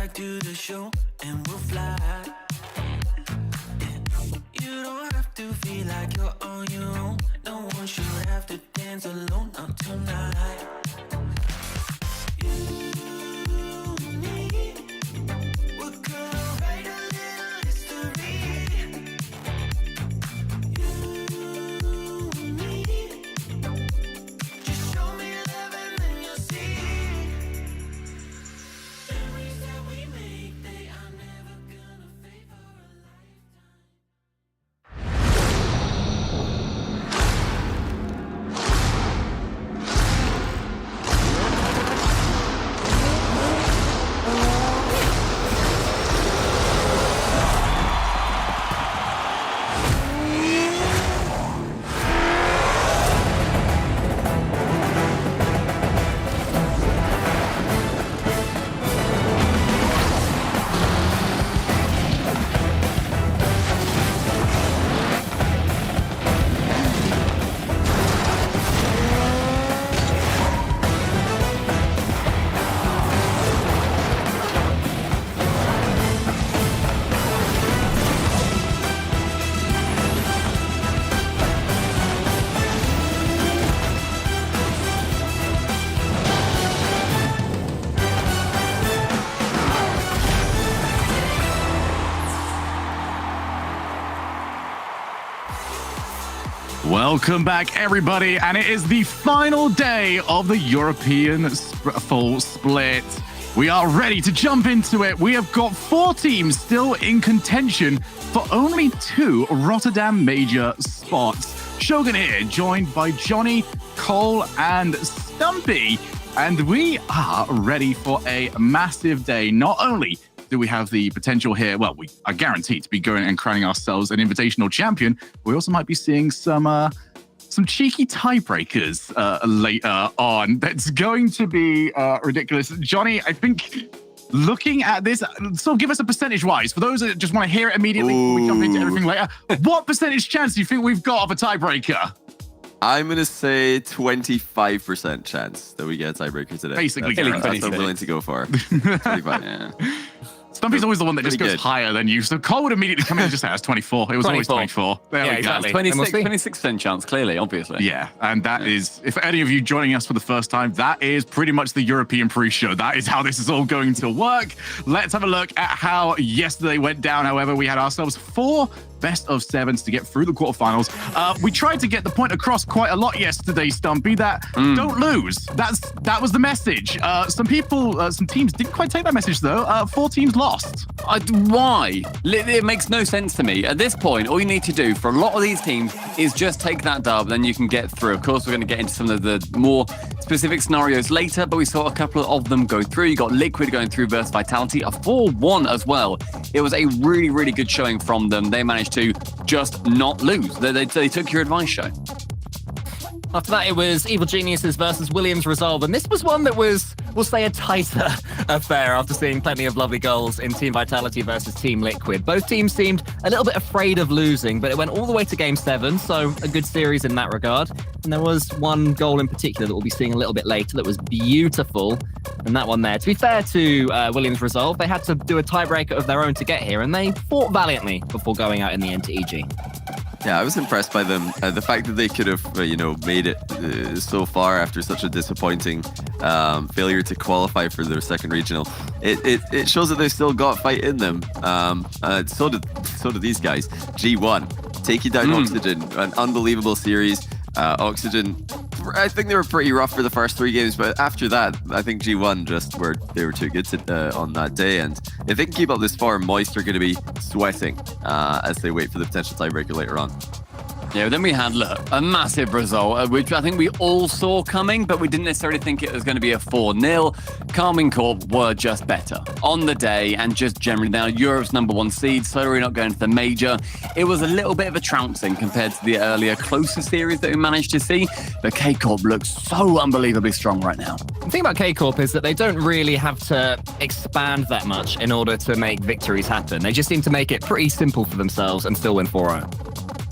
right to the show and we'll fly. You don't have to feel like you're on your own. No one should have to dance alone, not tonight. You and me, we're gonna write a little history. You and me, just show me love and then you'll see. Memories that we make, they are never gonna fade for a Welcome back, everybody, and it is the final day of the European full split. We are ready to jump into it. We have got 4 teams still in contention for only 2 Rotterdam major spots. Shogun here, joined by Johnny, Cole, and Stumpy, and we are ready for a massive day. Not only do we have the potential here, well, we are guaranteed to be going and crowning ourselves an Invitational champion. We also might be seeing some cheeky tiebreakers later on. That's going to be ridiculous. Johnny, I think looking at this, so give us a percentage-wise. For those that just want to hear it immediately before we jump into everything later, what percentage chance do you think we've got of a tiebreaker? I'm going to say 25% chance that we get a tiebreaker today. Basically, that's what I'm willing to go for. 25. Yeah. Stumpy's always the one that just goes higher than you. So Cole would immediately come in and just say, that's 24. It was always 24. There we go. Exactly. 26% chance, clearly, obviously. Yeah, and that is, if any of you joining us for the first time, that is pretty much the European pre-show. That is how this is all going to work. Let's have a look at how yesterday went down. However, we had ourselves 4 best of 7s to get through the quarterfinals. We tried to get the point across quite a lot yesterday, Stumpy, that don't lose. That was the message. Some teams didn't quite take that message, though. 4 teams lost. Why? It makes no sense to me. At this point, all you need to do for a lot of these teams is just take that dub, then you can get through. Of course, we're going to get into some of the more specific scenarios later, but we saw a couple of them go through. You got Liquid going through versus Vitality, a 4-1 as well. It was a really, really good showing from them. They managed to just not lose. They took your advice, Show. After that, it was Evil Geniuses versus Williams Resolve, and this was one that was, we'll say, a tighter affair after seeing plenty of lovely goals in Team Vitality versus Team Liquid. Both teams seemed a little bit afraid of losing, but it went all the way to Game 7, so a good series in that regard. And there was one goal in particular that we'll be seeing a little bit later that was beautiful, and that one there. To be fair to Williams Resolve, they had to do a tiebreaker of their own to get here, and they fought valiantly before going out in the end to EG. Yeah, I was impressed by them. The fact that they could have, made it so far after such a disappointing failure to qualify for their second regional. It shows that they've still got fight in them. So did these guys. G1 taking down Oxygen, an unbelievable series. Oxygen, I think they were pretty rough for the first 3 games, but after that, I think G1 they were too good on that day. And if they can keep up this form, Moist are going to be sweating as they wait for the potential tiebreaker later on. Yeah, then we had, a massive result, which I think we all saw coming, but we didn't necessarily think it was going to be a 4-0. Karmine Corp were just better on the day and just generally now Europe's #1 seed, so we're not going to the major. It was a little bit of a trouncing compared to the earlier closer series that we managed to see, but K-Corp looks so unbelievably strong right now. The thing about K-Corp is that they don't really have to expand that much in order to make victories happen. They just seem to make it pretty simple for themselves and still win 4-0.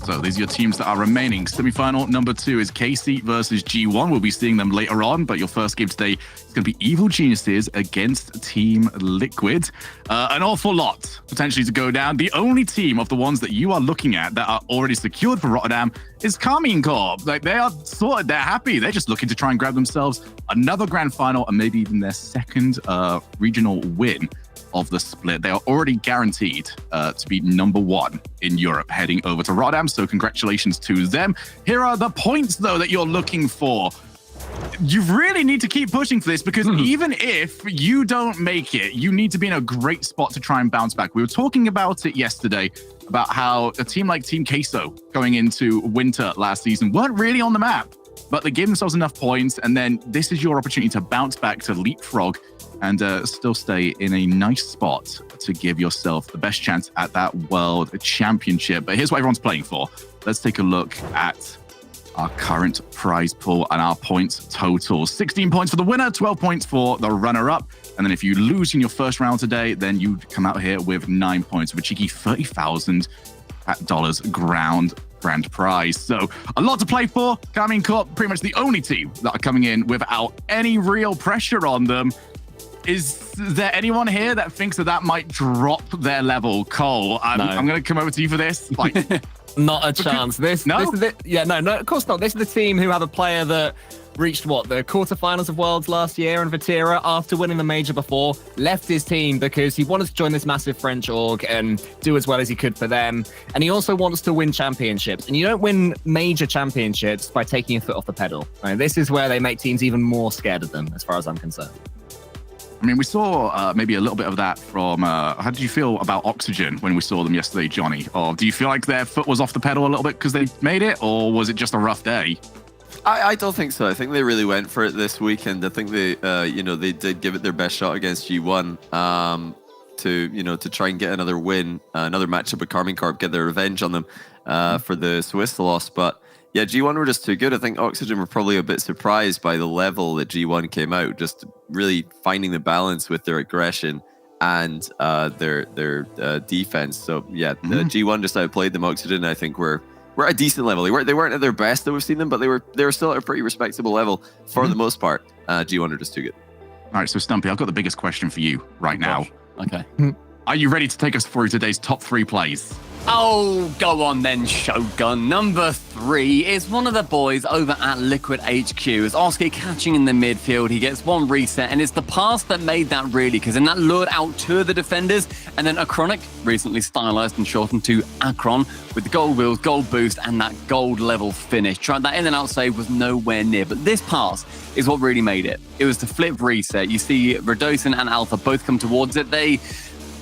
So these are your teams that are remaining. Semifinal number 2 is KC versus G1. We'll be seeing them later on, but your first game today is going to be Evil Geniuses against Team Liquid. An awful lot potentially to go down. The only team of the ones that you are looking at that are already secured for Rotterdam is Karmine Corp. Like, they are sorted, they're happy. They're just looking to try and grab themselves another grand final and maybe even their second regional win of the split. They are already guaranteed to be number 1 in Europe heading over to Rotterdam. So congratulations to them. Here are the points, though, that you're looking for. You really need to keep pushing for this because even if you don't make it, you need to be in a great spot to try and bounce back. We were talking about it yesterday, about how a team like Team Queso going into winter last season weren't really on the map, but they gave themselves enough points. And then this is your opportunity to bounce back, to leapfrog and still stay in a nice spot to give yourself the best chance at that World Championship. But here's what everyone's playing for. Let's take a look at our current prize pool and our points total. 16 points for the winner, 12 points for the runner-up. And then if you lose in your first round today, then you come out here with 9 points of a cheeky $30,000 grand prize. So a lot to play for. Karmine Corp, pretty much the only team that are coming in without any real pressure on them. Is there anyone here that thinks that might drop their level? Cole, I'm going to come over to you for this. Like, not a chance. This is no, of course not. This is the team who have a player that reached the quarterfinals of Worlds last year, and Vatira, after winning the major before, left his team because he wanted to join this massive French org and do as well as he could for them. And he also wants to win championships. And you don't win major championships by taking your foot off the pedal. Right? This is where they make teams even more scared of them, as far as I'm concerned. I mean, we saw maybe a little bit of that from, how did you feel about Oxygen when we saw them yesterday, Johnny? Or do you feel like their foot was off the pedal a little bit because they made it, or was it just a rough day? I don't think so. I think they really went for it this weekend. I think they, they did give it their best shot against G1 to try and get another win, another matchup with Karmine Corp, get their revenge on them for the Swiss loss. But yeah, G1 were just too good. I think Oxygen were probably a bit surprised by the level that G1 came out, just really finding the balance with their aggression and their defense. So yeah, the G1 just outplayed them. Oxygen, I think, were at a decent level. They weren't at their best that we've seen them, but they were still at a pretty respectable level for the most part. G1 are just too good. All right, so Stumpy, I've got the biggest question for you right now. Okay. Are you ready to take us through today's top 3 plays? Oh, go on then, Shogun. Number 3 is one of the boys over at Liquid HQ. It's Oski catching in the midfield. He gets one reset, and it's the pass that made that really, because then that lured out 2 of the defenders, and then Acronik, recently stylized and shortened to Akron, with the gold wheels, gold boost, and that gold level finish. Tried that in and out save, was nowhere near, but this pass is what really made it. It was the flip reset. You see Radosin and Alpha both come towards it. They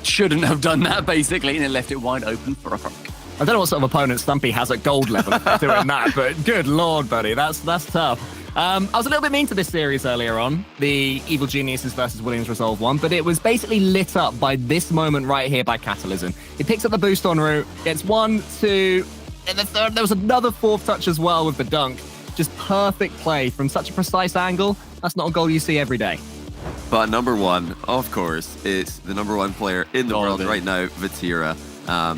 shouldn't have done that, basically, and it left it wide open for a Acronik. I don't know what sort of opponent Stumpy has at gold level doing that, but good lord, buddy, that's tough. I was a little bit mean to this series earlier on, the Evil Geniuses versus Williams Resolve one, but it was basically lit up by this moment right here by Catalysm. He picks up the boost en route, gets 1, 2, and the third, there was another 4th touch as well with the dunk. Just perfect play from such a precise angle. That's not a goal you see every day. But number 1, of course, is the number 1 player in the world right now, Vatira.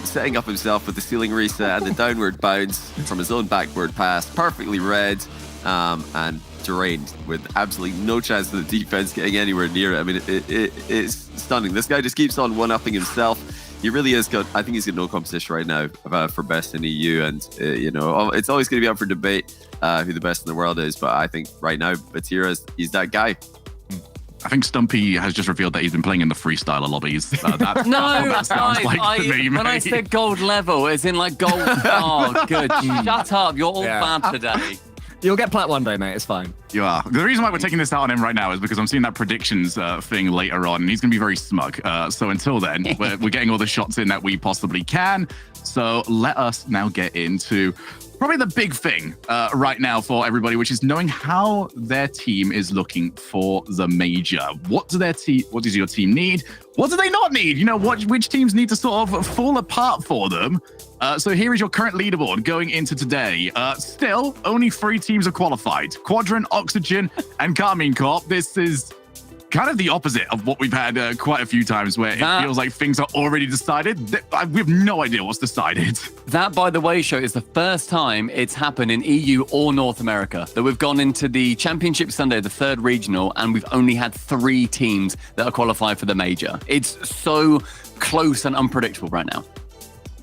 Setting up himself with the ceiling reset and the downward bounce from his own backward pass, perfectly read and drained with absolutely no chance of the defense getting anywhere near it. I mean, it's stunning. This guy just keeps on one-upping himself. He really is good. I think he's got no competition right now for best in EU, and it's always going to be up for debate who the best in the world is. But I think right now, Vatira, he's that guy. I think Stumpy has just revealed that he's been playing in the freestyler lobbies. That sounds like to me, when I said gold level, it's in like gold. Oh, good. Shut up. You're all bad today. You'll get plat one day, mate. It's fine. You are. The reason why we're taking this out on him right now is because I'm seeing that predictions thing later on, and he's going to be very smug. So until then, we're getting all the shots in that we possibly can. So let us now get into probably the big thing right now for everybody, which is knowing how their team is looking for the major. What does your team need? What do they not need? Which teams need to sort of fall apart for them? So here is your current leaderboard going into today. Still, only 3 teams are qualified. Quadrant, Oxygen, and Karmine Corp. This is kind of the opposite of what we've had quite a few times, where it feels like things are already decided. We have no idea what's decided. That, by the way, Show, is the first time it's happened in EU or North America that we've gone into the Championship Sunday, the third regional, and we've only had 3 teams that are qualified for the major. It's so close and unpredictable right now.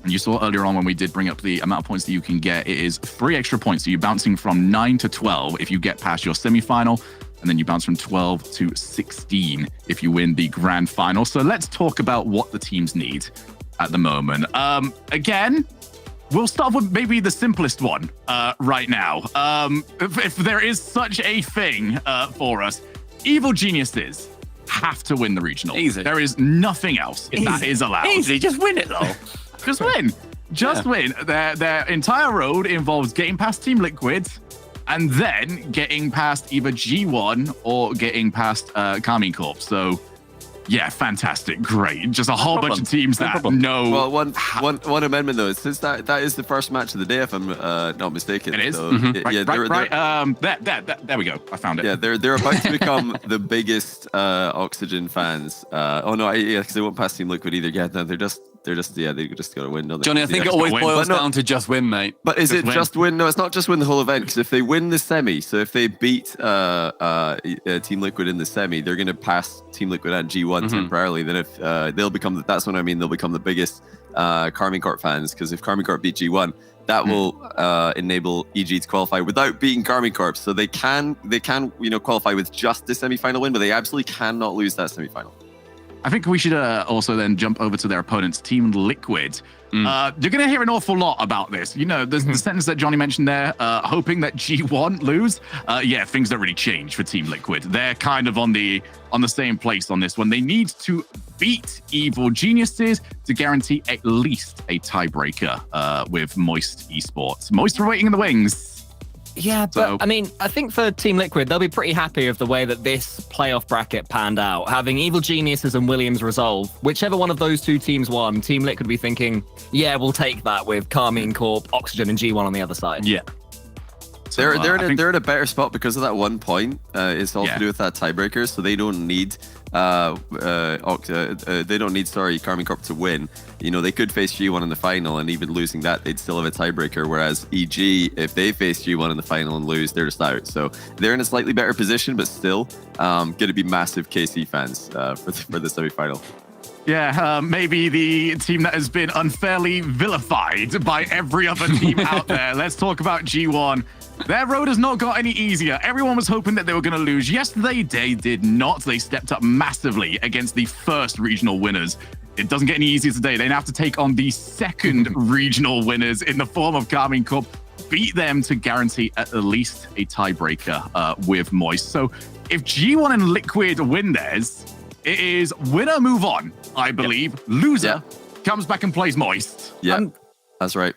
And you saw earlier on when we did bring up the amount of points that you can get, it is 3 extra points. So you're bouncing from 9 to 12 if you get past your semi-final, and then you bounce from 12 to 16 if you win the grand final. So let's talk about what the teams need at the moment. Again, we'll start with maybe the simplest one right now. If there is such a thing for us, Evil Geniuses have to win the regional. Easy. There is nothing else that is allowed. Easy, just win it though. Just win. Just win. Their entire road involves getting past Team Liquid and then getting past either G1 or getting past Karmine Corp. So, yeah, fantastic. Great. Just a whole bunch of teams that know. Well, one amendment, though. Since that is the first match of the day, if I'm not mistaken. It is. So, right. There we go. I found it. Yeah, they're about to become the biggest Oxygen fans. Because they won't pass Team Liquid either. Yeah, no, they just got to win. Johnny, I think it always boils down to just win, mate. But is it just win? No, it's not just win the whole event. Because if they win the semi, so if they beat Team Liquid in the semi, they're going to pass Team Liquid and G1 temporarily. Then if they'll become, that's what I mean. They'll become the biggest Karmine Corp fans. Because if Karmine Corp beat G1, that will enable EG to qualify without beating Karmine Corp. So they can qualify with just the semi-final win, but they absolutely cannot lose that semi-final. I think we should also then jump over to their opponents, Team Liquid. You're going to hear an awful lot about this. You know, the sentence that Johnny mentioned there, hoping that G1 lose. Things don't really change for Team Liquid. They're kind of on the same place on this one. They need to beat Evil Geniuses to guarantee at least a tiebreaker with Moist Esports. Moist are waiting in the wings. Yeah, but I mean, I think for Team Liquid, they'll be pretty happy with the way that this playoff bracket panned out. Having Evil Geniuses and Williams resolve, whichever one of those 2 teams won, Team Liquid would be thinking, yeah, we'll take that with Karmine Corp, Oxygen, and G1 on the other side. Yeah. They're in a better spot because of that 1 point. It's all to do with that tiebreaker, so they don't need Karmine Corp to win. You know, they could face G1 in the final, and even losing that, they'd still have a tiebreaker. Whereas EG, if they face G1 in the final and lose, they're just out. So they're in a slightly better position, but still going to be massive KC fans for the semi-final. Yeah, maybe the team that has been unfairly vilified by every other team out there. Let's talk about G1. Their road has not got any easier. Everyone was hoping that they were going to lose. Yesterday, they did not. They stepped up massively against the first regional winners. It doesn't get any easier today. They now have to take on the second regional winners in the form of Karmine Corp, beat them to guarantee at least a tiebreaker with Moist. So if G1 and Liquid win theirs, it is winner move on, I believe. Yep. Loser comes back and plays Moist. Yeah, that's right.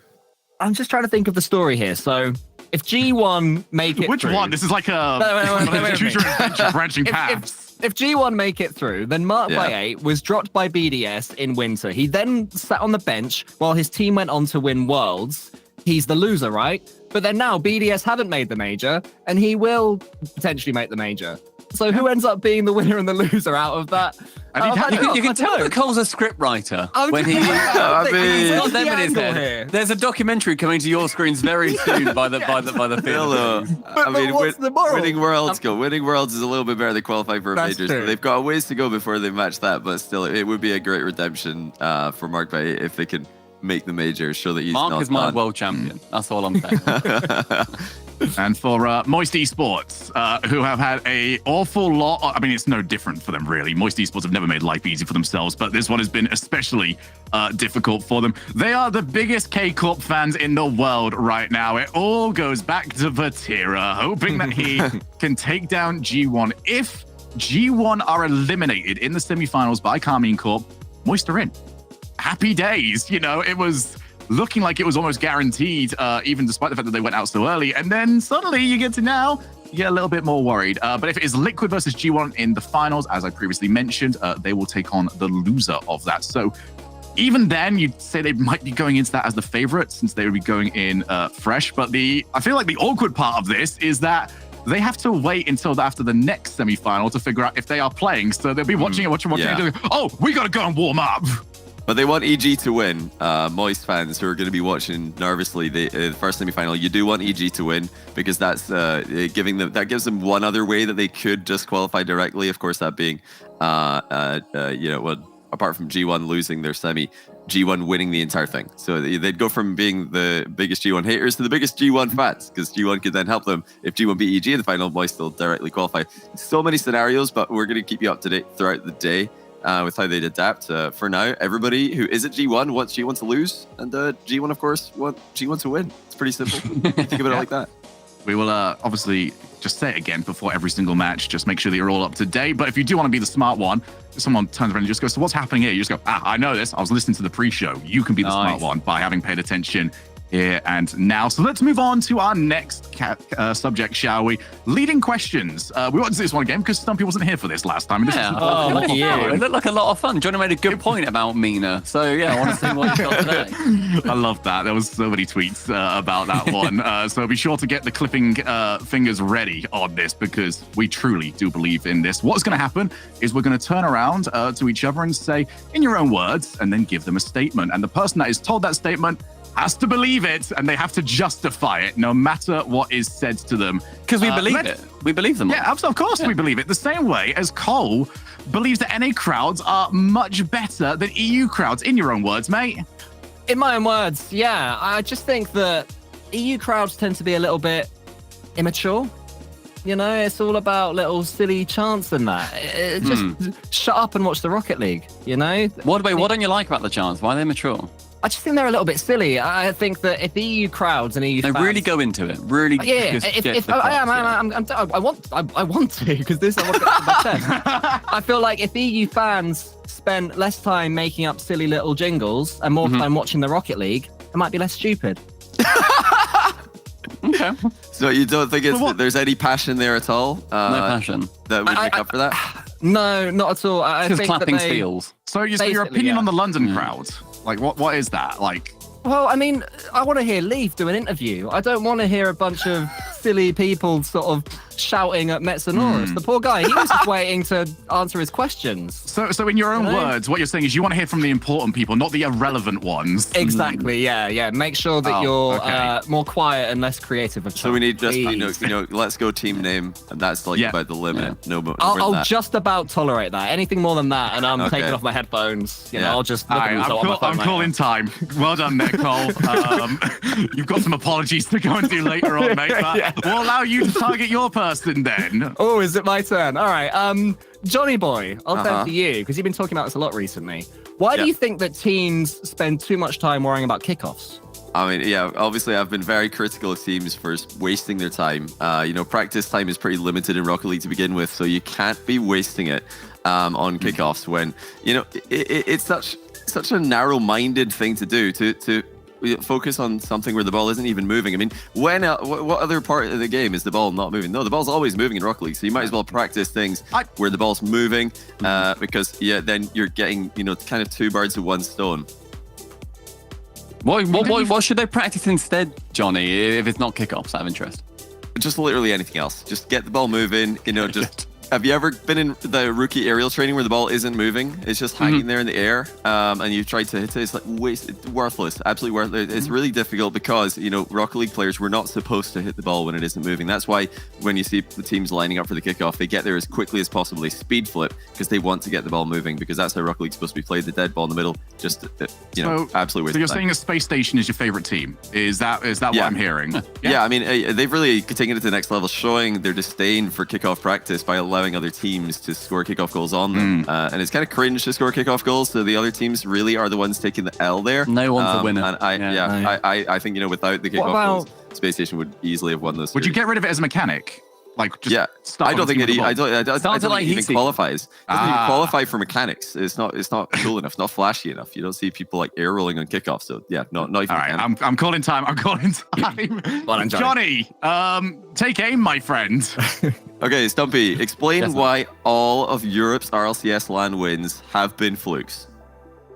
I'm just trying to think of the story here. So if G1 make it Which through... one? This is like a choose your adventure branching paths. If G1 make it through, then Mark by 8 was dropped by BDS in winter. He then sat on the bench while his team went on to win Worlds. He's the loser, right? But then now BDS haven't made the major, and he will potentially make the major. So who ends up being the winner and the loser out of that? You can tell that Cole's a scriptwriter when he's got them in his head. Here. There's a documentary coming to your screens very soon by the field. I mean, winning Worlds is a little bit better than qualifying for a major. So they've got a ways to go before they match that, but still, it would be a great redemption for Mark Bay if they could make the major, show that he's Mark is my world champion. That's all I'm saying. And for Moist Esports, who have had an awful lot. I mean, it's no different for them, really. Moist Esports have never made life easy for themselves, but this one has been especially difficult for them. They are the biggest K-Corp fans in the world right now. It all goes back to Vatira, hoping that he can take down G1. If G1 are eliminated in the semifinals by Karmine Corp, Moist are in. Happy days. You know, it was looking like it was almost guaranteed, even despite the fact that they went out so early. And then suddenly you get a little bit more worried. But if it is Liquid versus G1 in the finals, as I previously mentioned, they will take on the loser of that. So even then, you'd say they might be going into that as the favorite since they would be going in fresh. But I feel like the awkward part of this is that they have to wait until after the next semi-final to figure out if they are playing. So they'll be watching it, watching it. Oh, we got to go and warm up. But they want EG to win. Moist fans who are going to be watching nervously the first semi-final, you do want EG to win because that's that gives them one other way that they could just qualify directly. Of course, that being, apart from G1 losing their semi, G1 winning the entire thing. So they'd go from being the biggest G1 haters to the biggest G1 fans because G1 could then help them. If G1 beat EG in the final, Moist will directly qualify. So many scenarios, but we're going to keep you up to date throughout the day. With how they'd adapt. For now, everybody who is at G1 wants G1 to lose, and G1, of course, wants G1 to win. It's pretty simple. Think about it like that. We will obviously just say it again before every single match. Just make sure that you're all up to date. But if you do want to be the smart one, someone turns around and just goes, so what's happening here? You just go, I know this. I was listening to the pre-show. You can be the smart one by having paid attention here and now. So let's move on to our next subject, shall we? Leading questions. We want to do this one again because Stumpy wasn't here for this last time. It looked like a lot of fun. Johnny made a good point about Mina. So yeah, I want to see what he's got today. I love that. There was so many tweets about that one. So be sure to get the clipping fingers ready on this because we truly do believe in this. What's going to happen is we're going to turn around to each other and say, in your own words, and then give them a statement. And the person that is told that statement has to believe it, and they have to justify it, no matter what is said to them. Because we believe it. We believe them. Yeah, of course we believe it. The same way as Cole believes that NA crowds are much better than EU crowds. In your own words, mate. In my own words, yeah. I just think that EU crowds tend to be a little bit immature. You know, it's all about little silly chants and that. Just shut up and watch the Rocket League, you know? What don't you like about the chants? Why are they mature? I just think they're a little bit silly. I think that if the EU crowds and EU fans... They really go into it. Really. Yeah, I want to, because this I want to get to my chest. I feel like if EU fans spent less time making up silly little jingles and more time watching the Rocket League, it might be less stupid. Okay. So you don't think there's any passion there at all? No passion. That would make up for that? No, not at all. I think clapping that steals. So your opinion on the London crowd? Like, what is that? Like, well, I mean, I want to hear Leaf do an interview. I don't want to hear a bunch of silly people sort of shouting at Metsonorus. The poor guy, he was just waiting to answer his questions. So in your own words, what you're saying is you want to hear from the important people, not the irrelevant ones. Exactly, yeah. Make sure that you're more quiet and less creative. So we need just, let's go team name, and that's like about the limit. Yeah. No more I'll just about tolerate that. Anything more than that, and I'm taking off my headphones. You know, I'll just look at on my phone. I'm calling time. Well done, Nick Cole. You've got some apologies to go and do later on, mate. But we'll allow you to target your person then. Oh, is it my turn? All right. Johnny boy, I'll turn to you because you've been talking about this a lot recently. Why do you think that teams spend too much time worrying about kickoffs? I mean, yeah, obviously I've been very critical of teams for wasting their time. Practice time is pretty limited in Rocket League to begin with, so you can't be wasting it on kickoffs when, it's such a narrow-minded thing to do to focus on something where the ball isn't even moving. I mean, what other part of the game is the ball not moving? No, the ball's always moving in Rocket League, so you might as well practice things where the ball's moving because, then you're getting, kind of two birds with one stone. What should they practice instead, Johnny, if it's not kickoffs out of interest? Just literally anything else. Just get the ball moving, just... Have you ever been in the rookie aerial training where the ball isn't moving? It's just hanging there in the air, and you try to hit it. It's like worthless, absolutely worthless. It's really difficult because, Rocket League players, we're not supposed to hit the ball when it isn't moving. That's why when you see the teams lining up for the kickoff, they get there as quickly as possible. They speed flip because they want to get the ball moving because that's how Rocket League's supposed to be played. The dead ball in the middle, just, absolutely waste. So you're saying a Space Station is your favorite team? Is that what I'm hearing? Yeah, I mean, they've really taken it to the next level, showing their disdain for kickoff practice by allowing other teams to score kickoff goals on them. And it's kind of cringe to score kickoff goals, so the other teams really are the ones taking the L there. No one's a winner. And I think, without the kickoff goals, Space Station would easily have won those. Would you get rid of it as a mechanic? Like, just I don't think it even qualifies. It doesn't even qualify for mechanics. It's not cool enough, not flashy enough. You don't see people like air rolling on kickoff. So not even. All right, I'm calling time. Well, Johnny, take aim, my friend. Okay, Stumpy, explain why all of Europe's RLCS LAN wins have been flukes.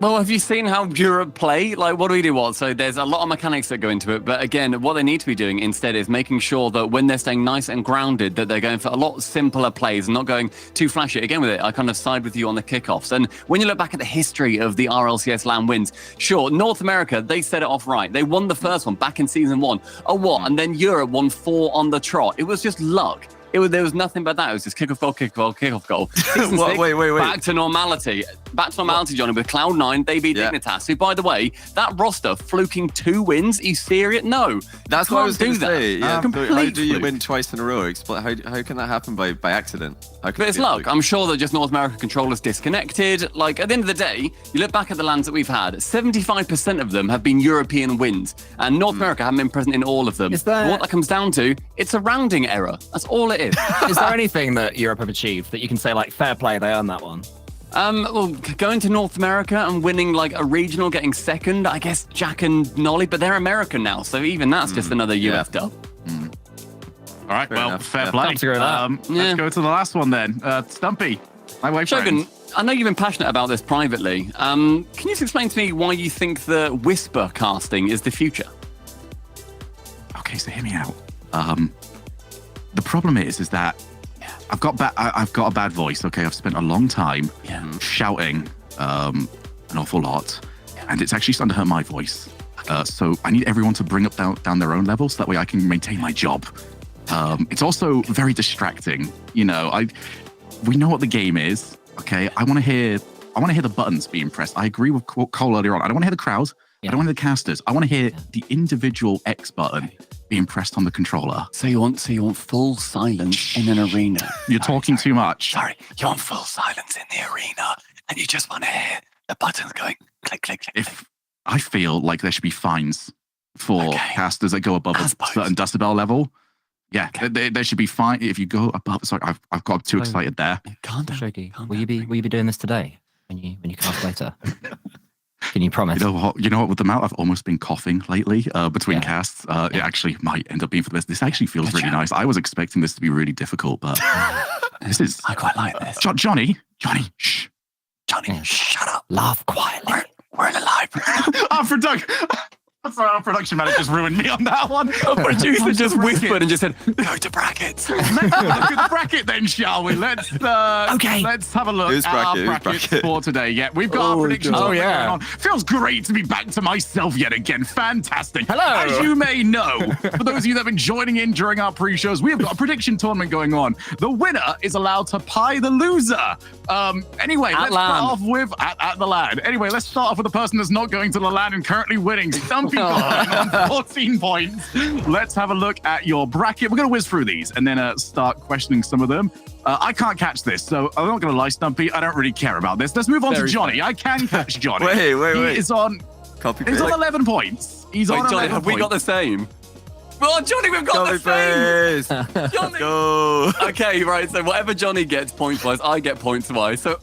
Well, have you seen how Europe play? Like, what do we do? What? So there's a lot of mechanics that go into it. But again, what they need to be doing instead is making sure that when they're staying nice and grounded, that they're going for a lot simpler plays and not going too flashy. Again, with it, I kind of side with you on the kickoffs. And when you look back at the history of the RLCS LAN wins, sure, North America, they set it off right. They won the first one back in season 1. Oh, what? And then Europe won 4 on the trot. It was just luck. There was nothing but that. It was just kickoff goal, kickoff goal, kickoff goal. Wait. Back to normality. Back to normality, Johnny, with Cloud9, they beat Dignitas, who, by the way, that roster fluking 2 wins. Are you serious? No. That's what I was going to say. Yeah, Complete how do you fluke. win twice in a row? How can that happen by accident? But it's luck. I'm sure that just North America controllers disconnected. Like, at the end of the day, you look back at the lands that we've had, 75% of them have been European wins. And North America haven't been present in all of them. And what that comes down to, it's a rounding error. That's all it is. Is there anything that Europe have achieved that you can say, like, fair play, they earned that one? Well, going to North America and winning like a regional, getting second, I guess Jack and Nolly, but they're American now, so even that's just another UF dub. All right, fair play. Time to go with Let's go to the last one then. Stumpy, my way Shogun, friend. I know you've been passionate about this privately. Can you just explain to me why you think the Whisper casting is the future? Okay, so hear me out. The problem is that I've got a bad voice. Okay, I've spent a long time shouting an awful lot, and it's actually starting to hurt my voice. So I need everyone to bring up down their own level, so that way I can maintain my job. It's also very distracting. You know, we know what the game is. Okay, I want to hear the buttons being pressed. I agree with Cole earlier on. I don't want to hear the crowd. I don't want to hear the casters. I want to hear the individual X button being pressed on the controller. So you want full silence in an arena? You're talking too much. Sorry, you want full silence in the arena, and you just want to hear the buttons going click, click, click. If I feel like there should be fines for casters that go above a certain decibel level. Yeah, there should be fine if you go above. Sorry, I've got too excited there. Calm down. Shogi, will you be doing this today when you cast later? Can you promise? You know what? With the amount I've almost been coughing lately between casts, it actually might end up being for the best. This actually feels really nice. I was expecting this to be really difficult, but this is. I quite like this. Johnny, shh. Johnny, shut up. Laugh quietly. We're in a live. Sorry, our production manager just ruined me on that one. Our producer just whispered and just said, "Go to brackets." Let's have a look at the bracket then, shall we? Let's have a look at our brackets for today. Yeah, we've got our predictions. Going on. Feels great to be back to myself yet again. Fantastic. Hello. As you may know, for those of you that have been joining in during our pre-shows, we have got a prediction tournament going on. The winner is allowed to pie the loser. Anyway, let's start off with at the LAN. Anyway, let's start off with the person that's not going to the LAN and currently winning. Some people on 14 points. Let's have a look at your bracket. We're going to whiz through these and then start questioning some of them. I can't catch this, so I'm not going to lie, Stumpy. I don't really care about this. Let's move on to Johnny. I can catch Johnny. Wait. He is on. He's on 11 points. He's on 11 Johnny, have we got the same? Well, Johnny, we've got the same. Johnny. Go. Okay, right. So whatever Johnny gets points-wise, I get points-wise. So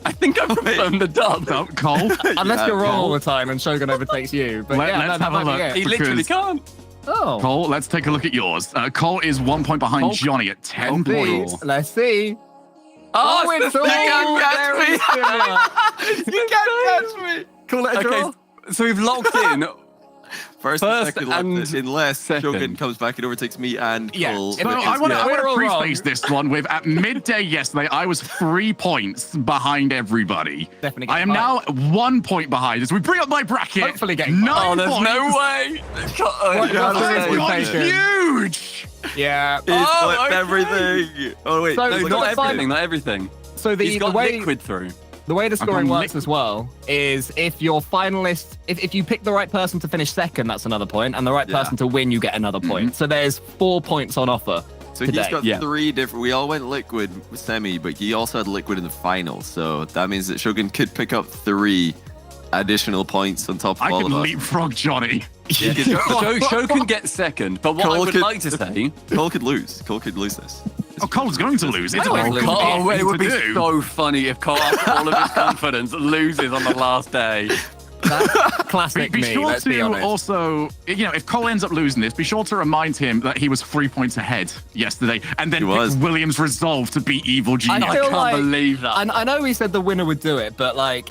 I think I've confirmed the dub. Cole. Unless you're wrong all the time and Shogun overtakes you. But let's have a look. He literally can't. Oh. Cole, let's take a look at yours. Cole is 1 point behind Johnny at 10 points. Let's see. Oh, it's all very similar. You can't catch me. Call it a draw. So we've locked in. First and second, unless Shogun comes back and overtakes me and Cole. So I want to preface this one with, at midday yesterday, I was 3 points behind everybody. Definitely. I am now 1 point behind. As we bring up my bracket, hopefully getting 9 there's points. no way. This got huge. Yeah. He's flipped everything. Oh, wait. So, Not everything. So He's got liquid through. The way the scoring works as well is if your finalist, if you pick the right person to finish second, that's another point, and the right person to win, you get another point. So there's 4 points on offer. So today. he's got 3 different. We all went liquid with semi, but he also had liquid in the final. So that means that Shogun could pick up 3 additional points on top of all of us. I can leapfrog Johnny. Shogun gets second, but what I would like to say, Cole could lose. Cole could lose this. Cole's going to lose. It's it would be so funny if Cole, after all of his confidence, loses on the last day. That's classic be me, sure let's be to honest. Also, if Cole ends up losing this, be sure to remind him that he was 3 points ahead yesterday, and then pick Williams' resolve to beat Evil Genius. I can't believe that. I know we said the winner would do it, but like,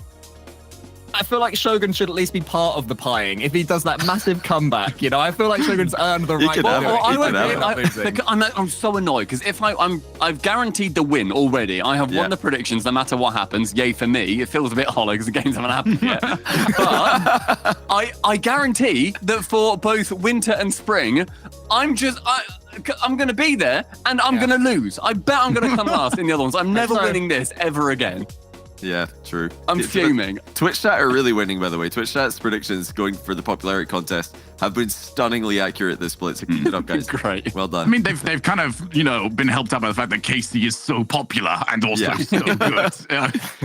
I feel like Shogun should at least be part of the pieing if he does that massive comeback. You know, I feel like Shogun's earned the right. could have it. Well, I He won't could have be. I'm so annoyed because if I've guaranteed the win already. I have won the predictions no matter what happens. Yay for me. It feels a bit hollow because the games haven't happened yet. But I guarantee that for both winter and spring, I'm going to be there and I'm going to lose. I bet I'm going to come last in the other ones. I'm never winning this ever again. Yeah, true. I'm fuming. Twitch chat are really winning, by the way. Twitch chat's predictions going for the popularity contest have been stunningly accurate this split, so keep it up, guys. Great. Well done. I mean, they've kind of, been helped out by the fact that KC is so popular and also so good.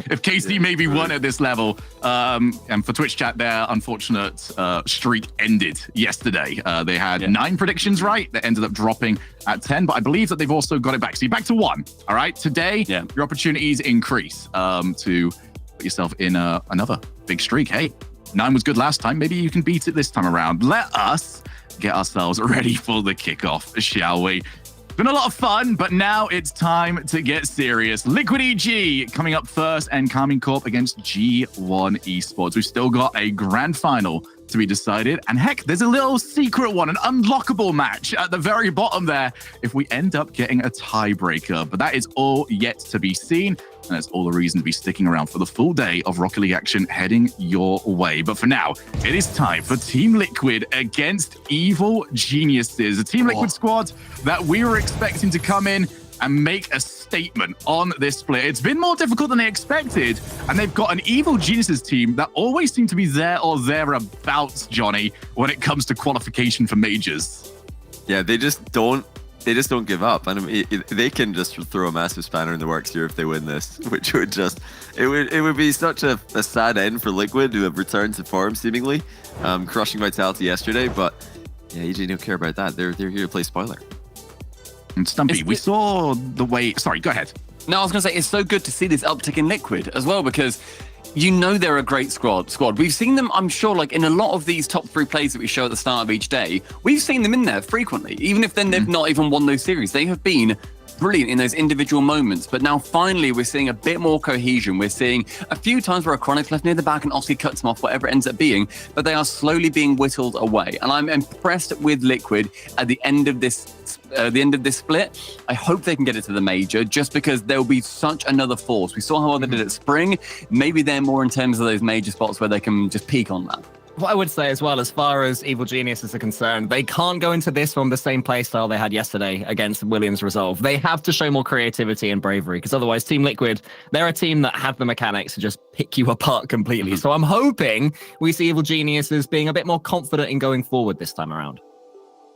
If KC maybe won at this level, and for Twitch chat, their unfortunate streak ended yesterday. They had 9 predictions right. They ended up dropping at 10, but I believe that they've also got it back. So you're back to 1. All right. Today, your opportunities increase to put yourself in another big streak. Hey, 9 was good last time. Maybe you can beat it this time around. Let us get ourselves ready for the kickoff, shall we? Been a lot of fun, but now it's time to get serious. Liquid EG coming up first and Karmine Corp against G1 Esports. We've still got a grand final to be decided. And heck, there's a little secret one, an unlockable match at the very bottom there if we end up getting a tiebreaker. But that is all yet to be seen. And that's all the reason to be sticking around for the full day of Rocket League action heading your way. But for now, it is time for Team Liquid against Evil Geniuses, a Team Liquid squad that we were expecting to come in and make a statement on this split. It's been more difficult than they expected, and they've got an Evil Geniuses team that always seem to be there or thereabouts, Johnny, when it comes to qualification for majors. Yeah, they just don't give up. And I mean, they can just throw a massive spanner in the works here if they win this, which would just, it would be such a sad end for Liquid, who have returned to form seemingly, crushing Vitality yesterday. But yeah, EG don't care about that. They're here to play spoiler. And Stumpy, we saw the way. Sorry, go ahead. No, I was going to say, it's so good to see this uptick in Liquid as well, because they're a great squad. We've seen them, I'm sure, like in a lot of these top 3 plays that we show at the start of each day, we've seen them in there frequently, even if then they've not even won those series. They have been brilliant in those individual moments, but now finally we're seeing a bit more cohesion. We're seeing a few times where Acronik's left near the back and Oscar cuts him off, whatever it ends up being, but they are slowly being whittled away. And I'm impressed with Liquid at the end of this split. I hope they can get it to the major, just because there'll be such another force. We saw how well they did at spring. Maybe they're more in terms of those major spots where they can just peak on that. What I would say as well, as far as Evil Geniuses are concerned, they can't go into this from the same play style they had yesterday against Williams Resolve. They have to show more creativity and bravery, because otherwise Team Liquid, they're a team that have the mechanics to just pick you apart completely. So I'm hoping we see Evil Geniuses being a bit more confident in going forward this time around. All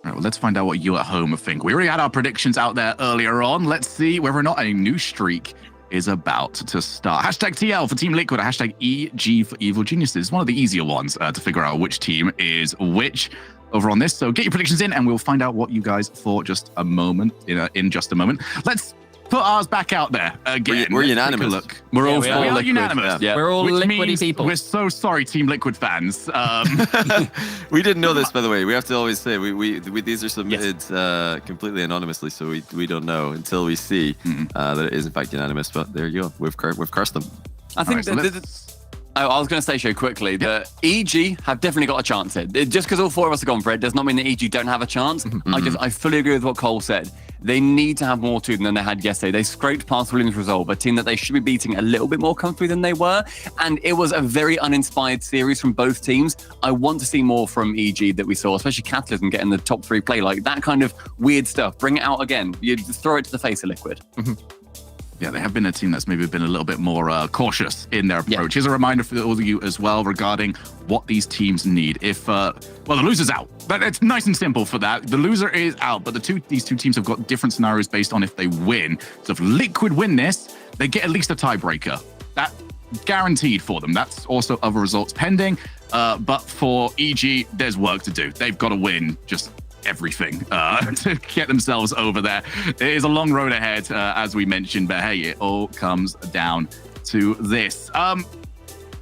right, well, let's find out what you at home think. We already had our predictions out there earlier on. Let's see whether or not a new streak is about to start. Hashtag TL for Team Liquid, hashtag EG for Evil Geniuses. One of the easier ones to figure out which team is which over on this. So get your predictions in and we'll find out what you guys thought just a moment, in just a moment. Let's put ours back out there again. We're unanimous. Look. We're all we are unanimous. Yeah. We're all Which liquidy means people. We're so sorry, Team Liquid fans. We didn't know this, by the way. We have to always say we these are submitted completely anonymously, so we don't know until we see that it is in fact unanimous. But there you go. We've cursed them. I think I was going to say, Sho, quickly, that EG have definitely got a chance here. Just because all 4 of us are gone for it does not mean that EG don't have a chance. I fully agree with what Cole said. They need to have more to them than they had yesterday. They scraped past Williams Resolve, a team that they should be beating a little bit more comfortably than they were. And it was a very uninspired series from both teams. I want to see more from EG that we saw, especially Catalysm getting the top 3 play, like that kind of weird stuff. Bring it out again. You just throw it to the face of Liquid. Yeah, they have been a team that's maybe been a little bit more cautious in their approach. Here's a reminder for all of you as well regarding what these teams need. If, the loser's out. But it's nice and simple for that. The loser is out, but these two teams have got different scenarios based on if they win. So if Liquid win this, they get at least a tiebreaker. That's guaranteed for them. That's also other results pending. But for EG, there's work to do. They've got to win just everything to get themselves over there. It is a long road ahead, as we mentioned, but hey, it all comes down to this.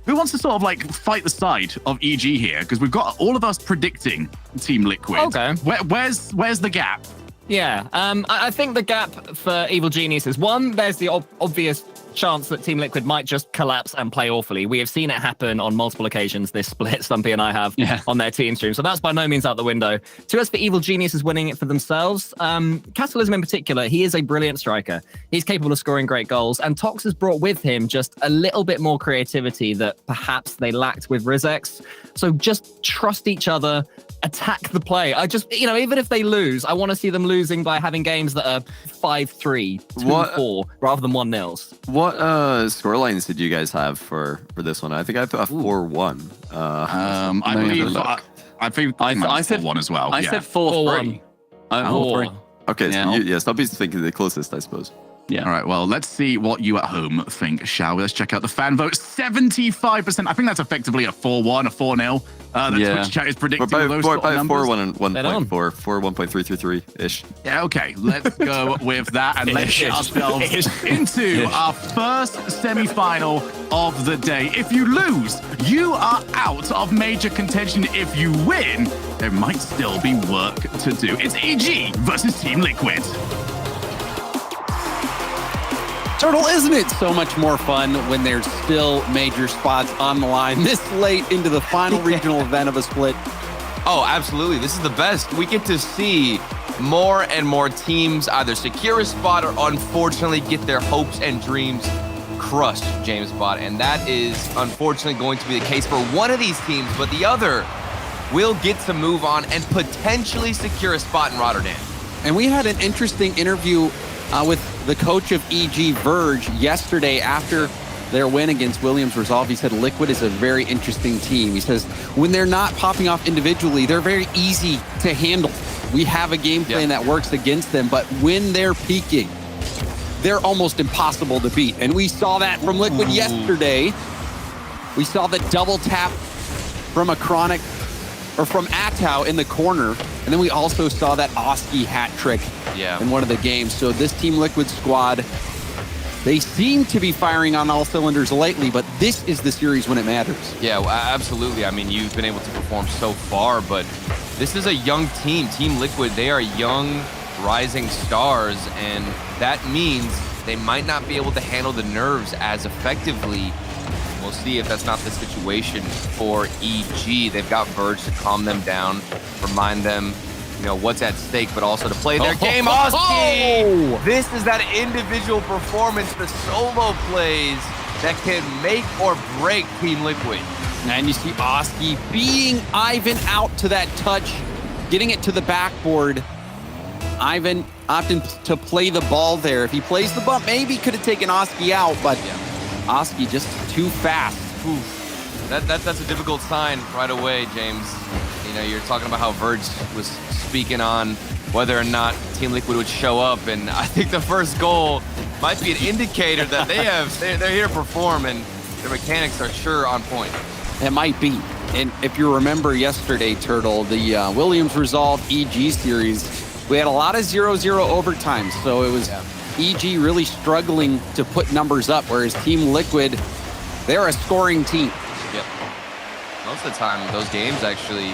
Who wants to sort of like fight the side of EG here? Because we've got all of us predicting Team Liquid. Okay. Where's the gap? Yeah, I think the gap for Evil Genius is, one, there's the obvious chance that Team Liquid might just collapse and play awfully. We have seen it happen on multiple occasions, this split Stumpy and I have on their team stream. So that's by no means out the window. To us, for Evil Geniuses winning it for themselves, Capitalism in particular, he is a brilliant striker. He's capable of scoring great goals, and Tox has brought with him just a little bit more creativity that perhaps they lacked with Rizex. So just trust each other, attack the play. I just, even if they lose, I want to see them losing by having games that are 5-3, 2-4, rather than 1-0s. What score lines did you guys have for this one? I think I thought 4-1. I think I said 1 as well. I said 4-3. 4-3. Okay, so Stumpy's thinking the closest, I suppose. Yeah. All right. Well, let's see what you at home think, shall we? Let's check out the fan vote. 75%. I think that's effectively a 4-1, a 4-0. The Twitch chat is predicting those sort of numbers. 4-1 and 1.4, 1.333-ish. Yeah, okay. Let's go with that and let's get ourselves into our first semi-final of the day. If you lose, you are out of major contention. If you win, there might still be work to do. It's EG versus Team Liquid. Turtle, isn't it so much more fun when there's still major spots on the line this late into the final regional event of a split? Oh, absolutely. This is the best. We get to see more and more teams either secure a spot or unfortunately get their hopes and dreams crushed, James Bot. And that is unfortunately going to be the case for one of these teams, but the other will get to move on and potentially secure a spot in Rotterdam. And we had an interesting interview with the coach of EG, Verge, yesterday after their win against Williams Resolve. He said Liquid is a very interesting team. He says when they're not popping off individually, they're very easy to handle. We have a game plan that works against them, but when they're peaking, they're almost impossible to beat. And we saw that from Liquid yesterday. We saw the double tap from Acronik, or from Atau in the corner. And then we also saw that Oski hat trick in one of the games. So this Team Liquid squad, they seem to be firing on all cylinders lately, but this is the series when it matters. Yeah, well, absolutely. I mean, you've been able to perform so far, but this is a young team. Team Liquid, they are young, rising stars, and that means they might not be able to handle the nerves as effectively. We'll see if that's not the situation for EG. They've got Verge to calm them down, remind them, what's at stake, but also to play their game. Oski! This is that individual performance, the solo plays that can make or break Team Liquid. And you see Oski beating Ivan out to that touch, getting it to the backboard. Ivan opting to play the ball there. If he plays the bump, maybe could have taken Oski out, but Oski just too fast. That's a difficult sign right away, James. You're talking about how Verge was speaking on whether or not Team Liquid would show up, and I think the first goal might be an indicator that they're here to perform, and their mechanics are sure on point. It might be. And if you remember yesterday, Turtle, the Williams Resolve EG series, we had a lot of 0-0 overtime, so it was EG really struggling to put numbers up, whereas Team Liquid, they're a scoring team. Yep. Most of the time, those games actually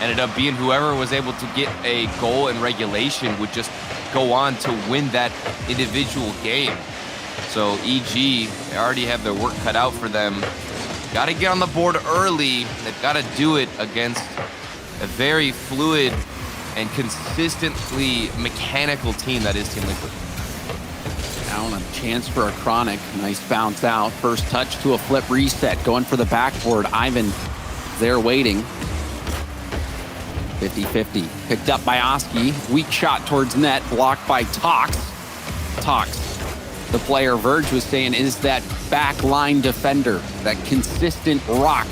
ended up being whoever was able to get a goal in regulation would just go on to win that individual game. So EG, they already have their work cut out for them. Got to get on the board early. They've got to do it against a very fluid and consistently mechanical team that is Team Liquid. Down a chance for Acronik. Nice bounce out. First touch to a flip reset. Going for the backboard. Ivan there waiting. 50-50. Picked up by Oski. Weak shot towards net. Blocked by Tox. Tox, the player Verge was saying, is that back line defender. That consistent rock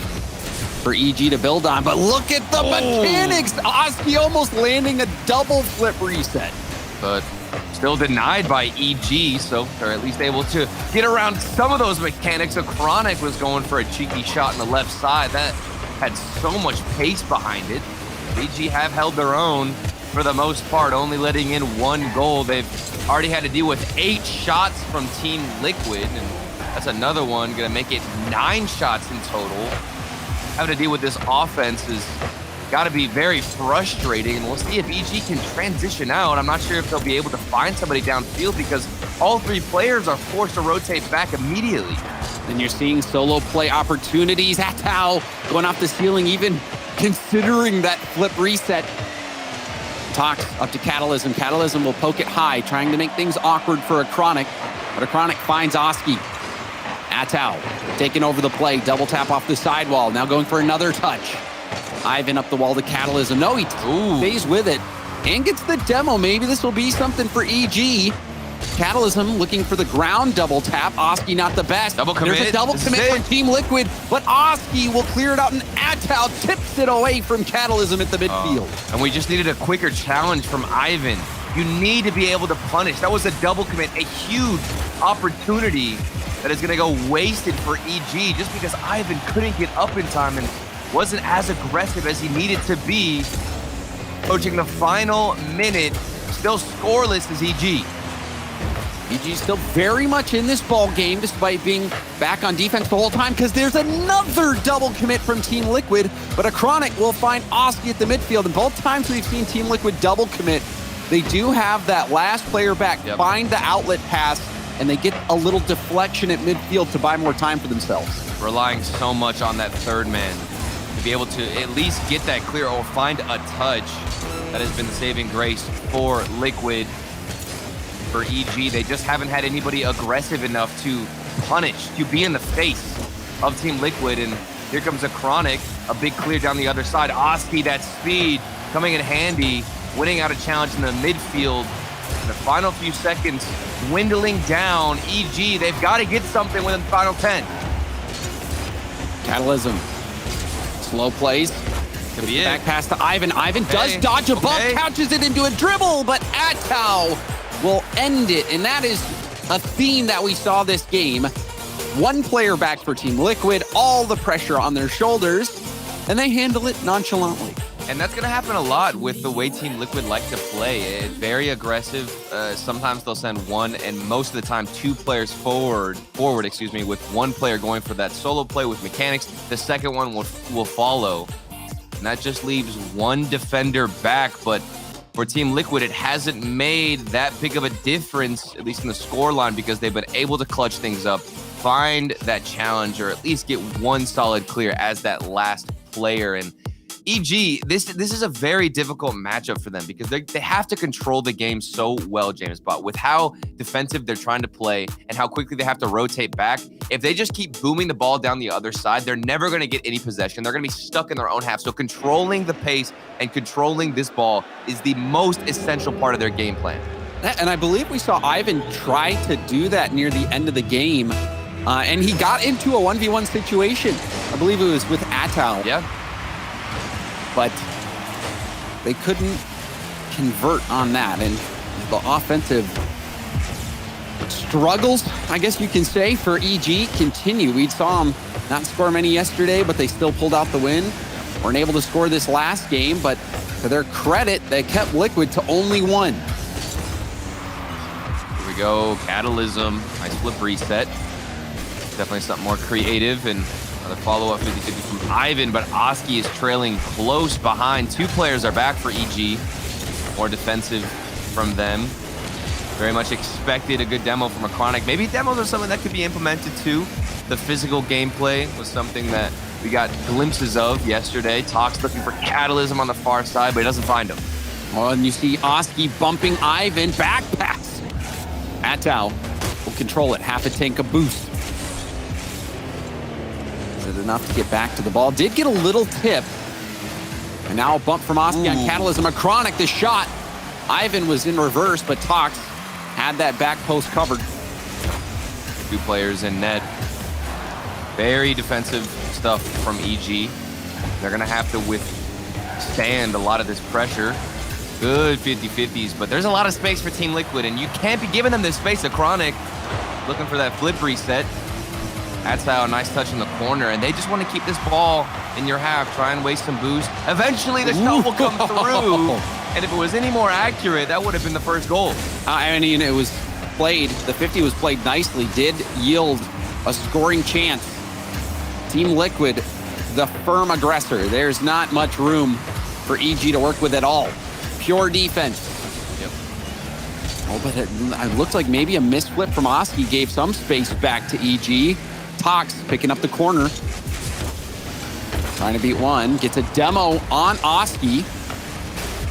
for EG to build on. But look at the mechanics. Oski almost landing a double flip reset. But still denied by EG, so they're at least able to get around some of those mechanics. Acronik was going for a cheeky shot on the left side. That had so much pace behind it. EG have held their own for the most part, only letting in one goal. They've already had to deal with 8 shots from Team Liquid, and that's another one, gonna make it 9 shots in total. Having to deal with this offense is got to be very frustrating. And we'll see if EG can transition out. I'm not sure if they'll be able to find somebody downfield because all 3 players are forced to rotate back immediately. And you're seeing solo play opportunities. Atao going off the ceiling, even considering that flip reset. Tox up to Catalysm. Catalysm will poke it high, trying to make things awkward for Acronik. But Acronik finds Oski. Atao taking over the play. Double tap off the sidewall. Now going for another touch. Ivan up the wall to Catalysm. No, he stays with it and gets the demo. Maybe this will be something for EG. Catalysm looking for the ground double tap. Oski not the best. Double commit. There's a double commit from Team Liquid, but Oski will clear it out, and Atao tips it away from Catalysm at the midfield. And we just needed a quicker challenge from Ivan. You need to be able to punish. That was a double commit, a huge opportunity that is going to go wasted for EG just because Ivan couldn't get up in time and wasn't as aggressive as he needed to be. Approaching the final minute, still scoreless is EG. EG's still very much in this ball game despite being back on defense the whole time because there's another double commit from Team Liquid, but Acronik will find Oski at the midfield, and both times we've seen Team Liquid double commit, they do have that last player back, find the outlet pass, and they get a little deflection at midfield to buy more time for themselves. Relying so much on that third man to be able to at least get that clear or find a touch. That has been the saving grace for Liquid. For EG, they just haven't had anybody aggressive enough to punish, to be in the face of Team Liquid. And here comes Acronik, a big clear down the other side. Oski, that speed coming in handy, winning out a challenge in the midfield. In the final few seconds, dwindling down. EG, they've got to get something within the final 10. Catalysm, slow plays. Could be it. Back pass to Ivan. Ivan does dodge a bump, couches it into a dribble, but Atao will end it, and that is a theme that we saw this game. One player back for Team Liquid, all the pressure on their shoulders, and they handle it nonchalantly. And that's going to happen a lot with the way Team Liquid like to play. It's very aggressive. Sometimes they'll send one, and most of the time 2 players forward, with one player going for that solo play with mechanics. The second one will follow, and that just leaves one defender back. But for Team Liquid, it hasn't made that big of a difference, at least in the scoreline, because they've been able to clutch things up, find that challenge, or at least get one solid clear as that last player. And EG, this is a very difficult matchup for them because they have to control the game so well, James. But with how defensive they're trying to play and how quickly they have to rotate back, if they just keep booming the ball down the other side, they're never going to get any possession. They're going to be stuck in their own half. So controlling the pace and controlling this ball is the most essential part of their game plan. And I believe we saw Ivan try to do that near the end of the game. And he got into a 1v1 situation. I believe it was with Atao. Yeah. But they couldn't convert on that. And the offensive struggles, I guess you can say, for EG continue. We saw them not score many yesterday, but they still pulled out the win. Weren't able to score this last game, but to their credit, they kept Liquid to only 1. Here we go, Catalysm, nice flip reset. Definitely something more creative, and another follow-up 50-50 from Ivan, but Oski is trailing close behind. 2 players are back for EG. More defensive from them. Very much expected a good demo from Acronik. Maybe demos are something that could be implemented too. The physical gameplay was something that we got glimpses of yesterday. Tox looking for Catalysm on the far side, but he doesn't find him. Oh, and you see Oski bumping Ivan. Back pass. Atao will control it. Half a tank of boost. Enough to get back to the ball. Did get a little tip. And now a bump from Oski on Catalysm. Acronik, the shot. Ivan was in reverse, but Tox had that back post covered. 2 players in net. Very defensive stuff from EG. They're going to have to withstand a lot of this pressure. Good 50-50s, but there's a lot of space for Team Liquid, and you can't be giving them this space. Acronik looking for that flip reset. That's how a nice touch in the corner, and they just want to keep this ball in your half, try and waste some boost. Eventually, the shot will come through, and if it was any more accurate, that would have been the first goal. I mean, it was played, the 50 was played nicely, did yield a scoring chance. Team Liquid, the firm aggressor. There's not much room for EG to work with at all. Pure defense. Yep. Oh, but it looked like maybe a misflip from Oski gave some space back to EG. Tox picking up the corner. Trying to beat one. Gets a demo on Oski.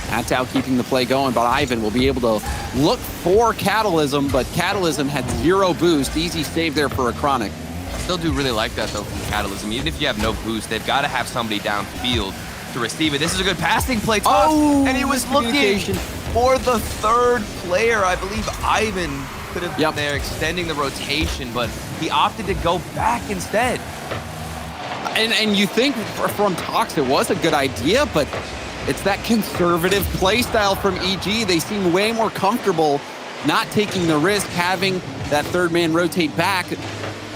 Atau keeping the play going, but Ivan will be able to look for Catalysm, but Catalysm had 0 boost. Easy save there for Acronik. I still do really like that, though, from Catalysm. Even if you have no boost, they've got to have somebody downfield to receive it. This is a good passing play, Tox, and he was looking for the third player. I believe Ivan could have been there extending the rotation, but he opted to go back instead. And you think from Tox it was a good idea, but it's that conservative play style from EG. They seem way more comfortable not taking the risk, having that third man rotate back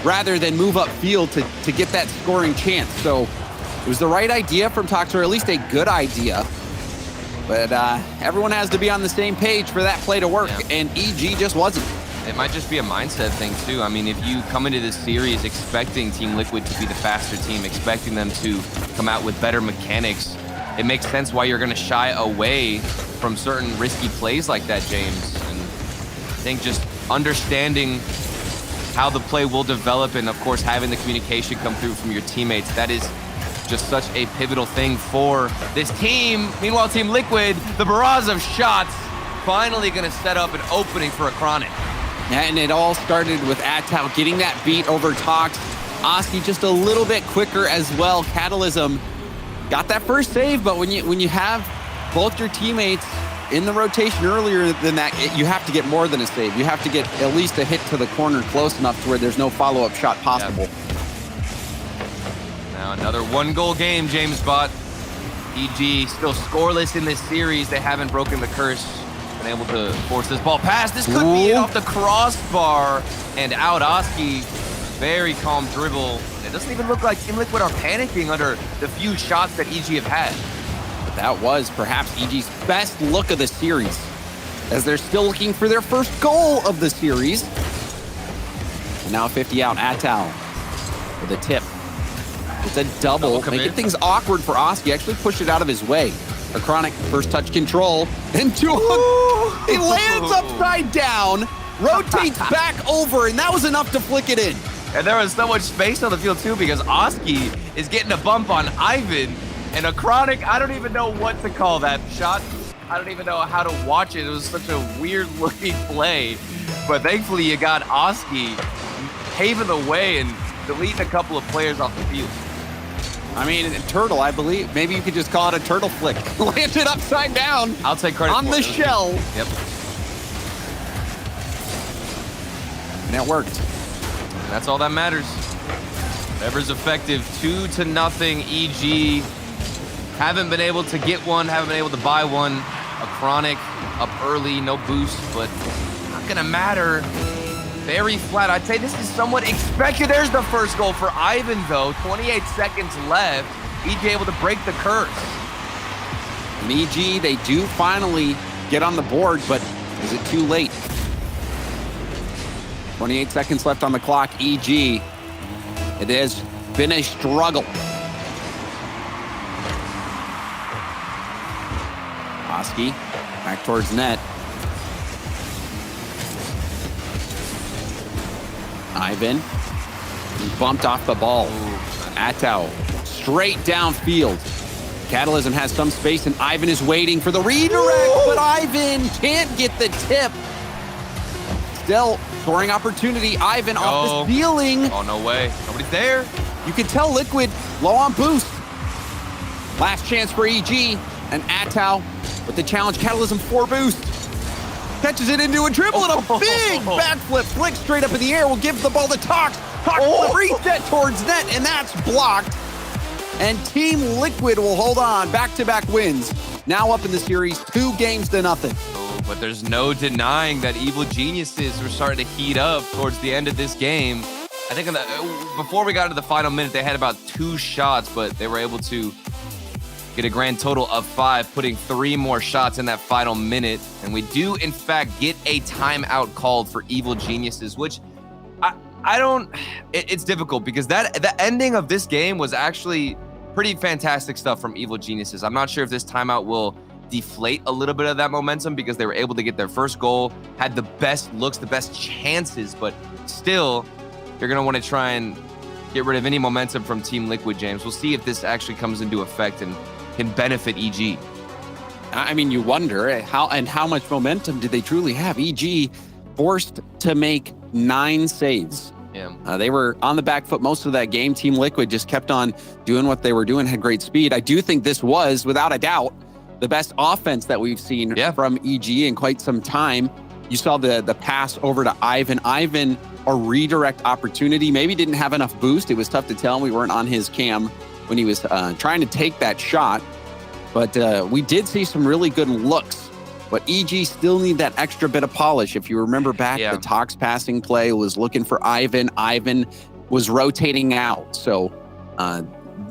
rather than move upfield to get that scoring chance. So it was the right idea from Tox, or at least a good idea. But everyone has to be on the same page for that play to work, and EG just wasn't. It might just be a mindset thing, too. I mean, if you come into this series expecting Team Liquid to be the faster team, expecting them to come out with better mechanics, it makes sense why you're going to shy away from certain risky plays like that, James. And I think just understanding how the play will develop and, of course, having the communication come through from your teammates, that is just such a pivotal thing for this team. Meanwhile, Team Liquid, the barrage of shots, finally going to set up an opening for Acronik. And it all started with Atau getting that beat over Tox. Oski just a little bit quicker as well. Catalysm got that first save, but when you have both your teammates in the rotation earlier than that, you have to get more than a save. You have to get at least a hit to the corner close enough to where there's no follow-up shot possible. Now another 1-goal game, James Bott. EG still scoreless in this series. They haven't broken the curse. Been able to force this ball past. This could be it off the crossbar and out. Oski, very calm dribble. It doesn't even look like Team Liquid are panicking under the few shots that EG have had. But that was perhaps EG's best look of the series, as they're still looking for their first goal of the series. And now 50 out, Atau with a tip. It's a double, making things awkward for Oski. Actually pushed it out of his way. Acronik, first touch control, and he lands upside down, rotates back over, and that was enough to flick it in. And there was so much space on the field too, because Oski is getting a bump on Ivan, and Acronik, I don't even know what to call that shot. I don't even know how to watch it. It was such a weird looking play, but thankfully you got Oski paving the way and deleting a couple of players off the field. I mean, turtle, I believe. Maybe you could just call it a turtle flick. Landed upside down. I'll take credit on the shell. Yep. And it worked. And that's all that matters. Whatever's effective. 2-0 EG. Haven't been able to get one. Haven't been able to buy one. Acronik up early, no boost, but not gonna matter. Very flat. I'd say this is somewhat expected. There's the first goal for Ivan, though. 28 seconds left. EG able to break the curse. And EG, they do finally get on the board, but is it too late? 28 seconds left on the clock. EG, it has been a struggle. Oski back towards net. Ivan, he bumped off the ball. Atau, straight downfield. Catalysm has some space, and Ivan is waiting for the redirect, but Ivan can't get the tip. Still, scoring opportunity. Ivan off the ceiling. Oh, no way. Nobody's there. You can tell Liquid low on boost. Last chance for EG, and Atau with the challenge. Catalysm 4 boost. Catches it into a dribble and a big backflip. Flick straight up in the air will give the ball to Tox. Tox will reset towards net, and that's blocked. And Team Liquid will hold on. Back-to-back wins. Now up in the series, 2-0. Oh, but there's no denying that Evil Geniuses were starting to heat up towards the end of this game. I think before we got into the final minute, they had about 2 shots, but they were able to get a grand total of 5, putting 3 more shots in that final minute. And we do, in fact, get a timeout called for Evil Geniuses, which it's difficult because the ending of this game was actually pretty fantastic stuff from Evil Geniuses. I'm not sure if this timeout will deflate a little bit of that momentum because they were able to get their first goal, had the best looks, the best chances, but still, you're going to want to try and get rid of any momentum from Team Liquid, James. We'll see if this actually comes into effect and can benefit EG. I mean, you wonder how much momentum did they truly have? EG forced to make 9 saves. Yeah. They were on the back foot most of that game. Team Liquid just kept on doing what they were doing, had great speed. I do think this was, without a doubt, the best offense that we've seen from EG in quite some time. You saw the pass over to Ivan. Ivan, a redirect opportunity, maybe didn't have enough boost. It was tough to tell. We weren't on his cam when he was trying to take that shot. But we did see some really good looks. But EG still need that extra bit of polish. If you remember back, the Tox passing play was looking for Ivan. Ivan was rotating out. So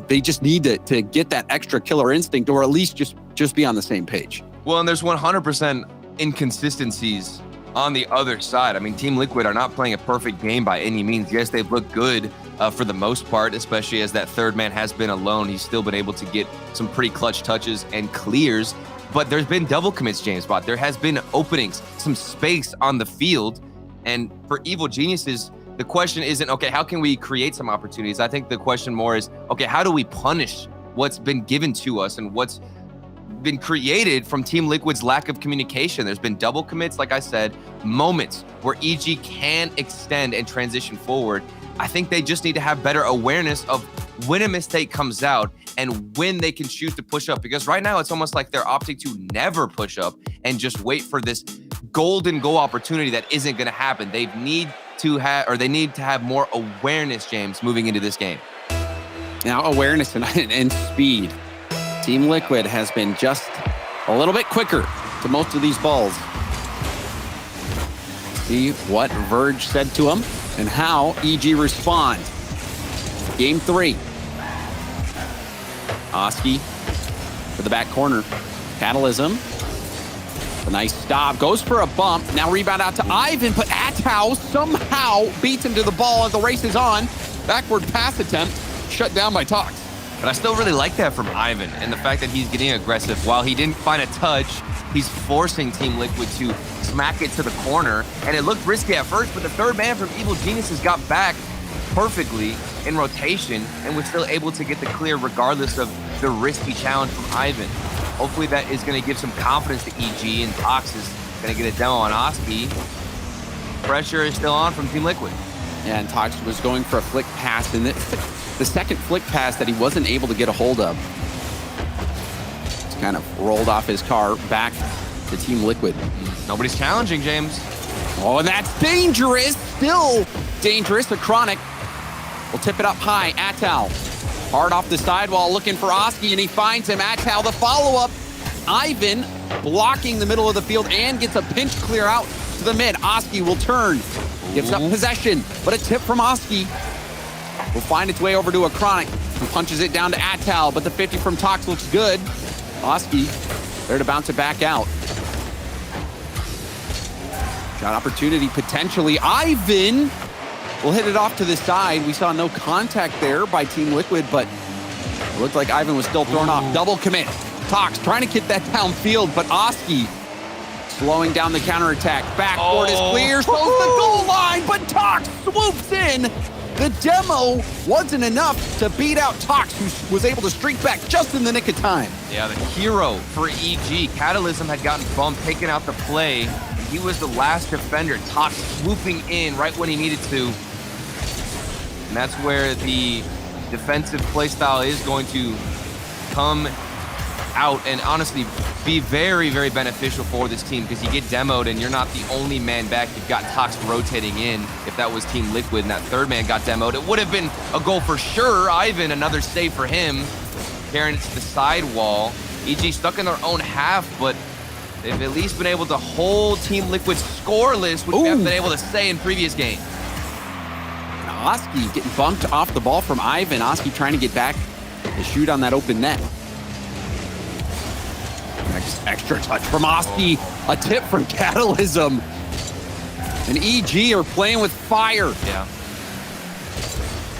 they just need to get that extra killer instinct, or at least just be on the same page. Well, and there's 100% inconsistencies on the other side. I mean, Team Liquid are not playing a perfect game by any means. Yes, they've looked good for the most part, especially as that third man has been alone. He's still been able to get some pretty clutch touches and clears. But there's been double commits, James Bot. There has been openings, some space on the field. And for Evil Geniuses, the question isn't, okay, how can we create some opportunities? I think the question more is, okay, how do we punish what's been given to us and what's been created from Team Liquid's lack of communication? There's been double commits, like I said, moments where EG can extend and transition forward. I think they just need to have better awareness of when a mistake comes out and when they can choose to push up, because right now it's almost like they're opting to never push up and just wait for this golden goal opportunity that isn't going to happen. They need to have more awareness, James, moving into this game. Now, awareness and speed. Team Liquid has been just a little bit quicker to most of these balls. See what Verge said to him and how EG responds. Game 3. Oski for the back corner. Catalysm. A nice stop. Goes for a bump. Now rebound out to Ivan, but Atau somehow beats him to the ball as the race is on. Backward pass attempt shut down by Tox. But I still really like that from Ivan, and the fact that he's getting aggressive. While he didn't find a touch, he's forcing Team Liquid to smack it to the corner. And it looked risky at first, but the third man from Evil Geniuses got back perfectly in rotation and was still able to get the clear regardless of the risky challenge from Ivan. Hopefully that is going to give some confidence to EG, and Tox is going to get a demo on Oski. Pressure is still on from Team Liquid. Yeah, and Tox was going for a flick pass, and the second flick pass that he wasn't able to get a hold of. Just kind of rolled off his car back to Team Liquid. Nobody's challenging, James. Oh, and that's dangerous. Still dangerous. Acronik will tip it up high. Atau hard off the sidewall looking for Oski, and he finds him. Atau the follow-up. Ivan blocking the middle of the field and gets a pinch clear out to the mid. Oski will turn. Gives up possession, but a tip from Oski will find its way over to Acronik, who punches it down to Atau, but the 50 from Tox looks good. Oski there to bounce it back out. Shot opportunity potentially. Ivan will hit it off to the side. We saw no contact there by Team Liquid, but it looked like Ivan was still thrown off. Double commit. Tox trying to get that downfield, but Oski slowing down the counterattack. Backboard is clear, slows the goal line, but Tox swoops in. The demo wasn't enough to beat out Tox, who was able to streak back just in the nick of time. Yeah, the hero for EG. Catalysm had gotten bumped, taken out the play. He was the last defender. Tox swooping in right when he needed to. And that's where the defensive play style is going to come out and honestly be very, very beneficial for this team, because you get demoed and you're not the only man back. You've got Tox rotating in. If that was Team Liquid and that third man got demoed, it would have been a goal for sure. Ivan, another save for him, carrying it to the sidewall. EG stuck in their own half, but they've at least been able to hold Team Liquid scoreless, which we haven't been able to say in previous games. Oski getting bumped off the ball from Ivan. Oski trying to get back to shoot on that open net. Just extra touch from Oski. A tip from Catalysm. And EG are playing with fire. Yeah.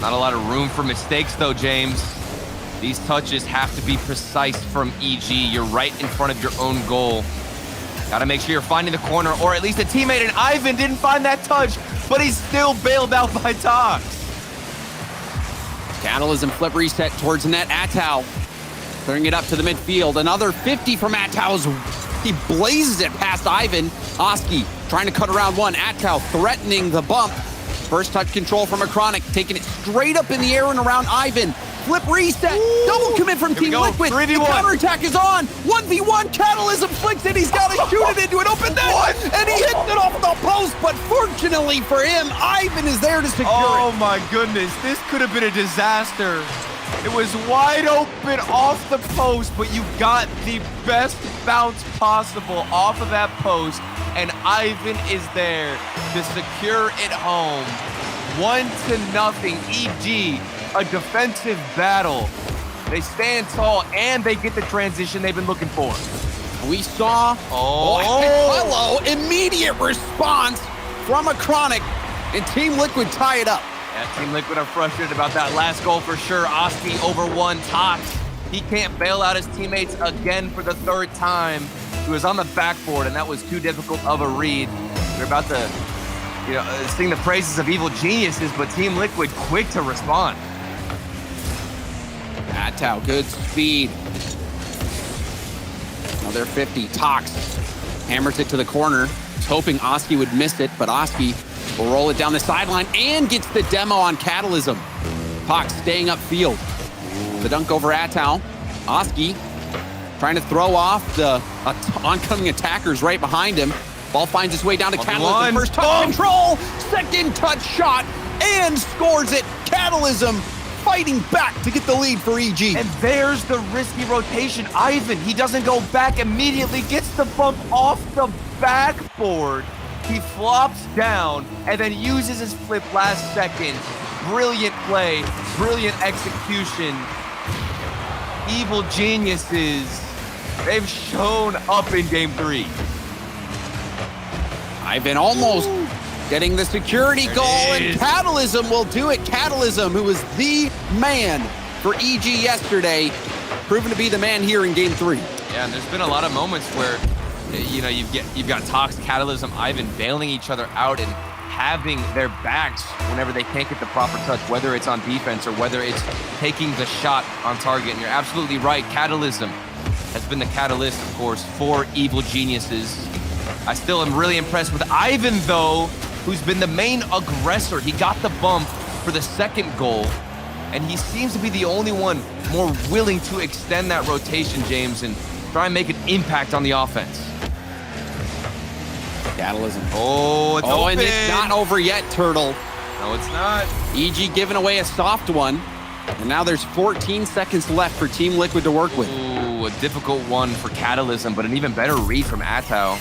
Not a lot of room for mistakes, though, James. These touches have to be precise from EG. You're right in front of your own goal. Gotta make sure you're finding the corner, or at least a teammate, and Ivan didn't find that touch, but he's still bailed out by Tox. Catalysm flip reset towards net. Atau clearing it up to the midfield. Another 50 from Atau. He blazes it past Ivan. Oski trying to cut around one. Atau threatening the bump. First touch control from Acronik, taking it straight up in the air and around Ivan. Flip reset. Ooh. Double commit from Here we Team go. Liquid. 3v1. The counterattack is on. 1v1. Catalysm flicks it. He's got to shoot it into an open net. And he hits it off the post. But fortunately for him, Ivan is there to secure Oh it. my goodness, this could have been a disaster. It was wide open off the post, but you got the best bounce possible off of that post, and Ivan is there to secure it home. 1-0, EG, a defensive battle. They stand tall, and they get the transition they've been looking for. We saw hello, immediate response from Acronik, and Team Liquid tie it up. Yeah, Team Liquid are frustrated about that last goal for sure. Oski over one. Tox, he can't bail out his teammates again for the third time. He was on the backboard, and that was too difficult of a read. They're about to, sing the praises of Evil Geniuses, but Team Liquid quick to respond. Atau, good speed. Another 50. Tox hammers it to the corner. Was hoping Oski would miss it, but Oski will roll it down the sideline and gets the demo on Catalysm. Tox staying upfield. The dunk over Atau. Oski trying to throw off the oncoming attackers right behind him. Ball finds its way down to Catalysm. First touch control, second touch shot, and scores it. Catalysm fighting back to get the lead for EG. And there's the risky rotation. Ivan, he doesn't go back immediately, gets the bump off the backboard. He flops down and then uses his flip last second. Brilliant play, brilliant execution. Evil Geniuses, they've shown up in game 3. Ivan almost getting the security goal, and Catalysm will do it. Catalysm, who was the man for EG yesterday, proven to be the man here in game 3. Yeah, and there's been a lot of moments where, you've got Tox, Catalysm, Ivan bailing each other out and having their backs whenever they can't get the proper touch, whether it's on defense or whether it's taking the shot on target. And you're absolutely right. Catalysm has been the catalyst, of course, for Evil Geniuses. I still am really impressed with Ivan, though, who's been the main aggressor. He got the bump for the second goal, and he seems to be the only one more willing to extend that rotation, James, and try and make an impact on the offense. Catalysm. Oh, it's open. And it's not over yet, Turtle. No, it's not. EG giving away a soft one, and now there's 14 seconds left for Team Liquid to work with. Ooh, a difficult one for Catalysm, but an even better read from Atau.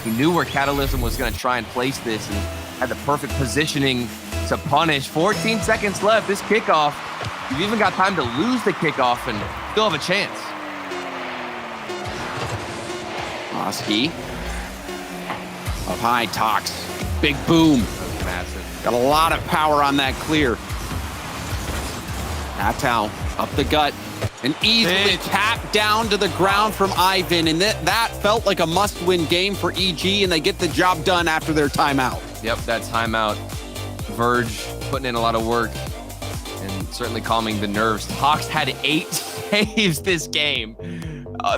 He knew where Catalysm was going to try and place this and had the perfect positioning to punish. 14 seconds left. This kickoff, you've even got time to lose the kickoff and still have a chance. Oski. Up high, Tox. Big boom. That's massive. Got a lot of power on that clear. Atau up the gut. And easily tapped down to the ground from Ivan. And that felt like a must-win game for EG, and they get the job done after their timeout. Yep, that timeout. Verge putting in a lot of work and certainly calming the nerves. Tox had 8 saves this game.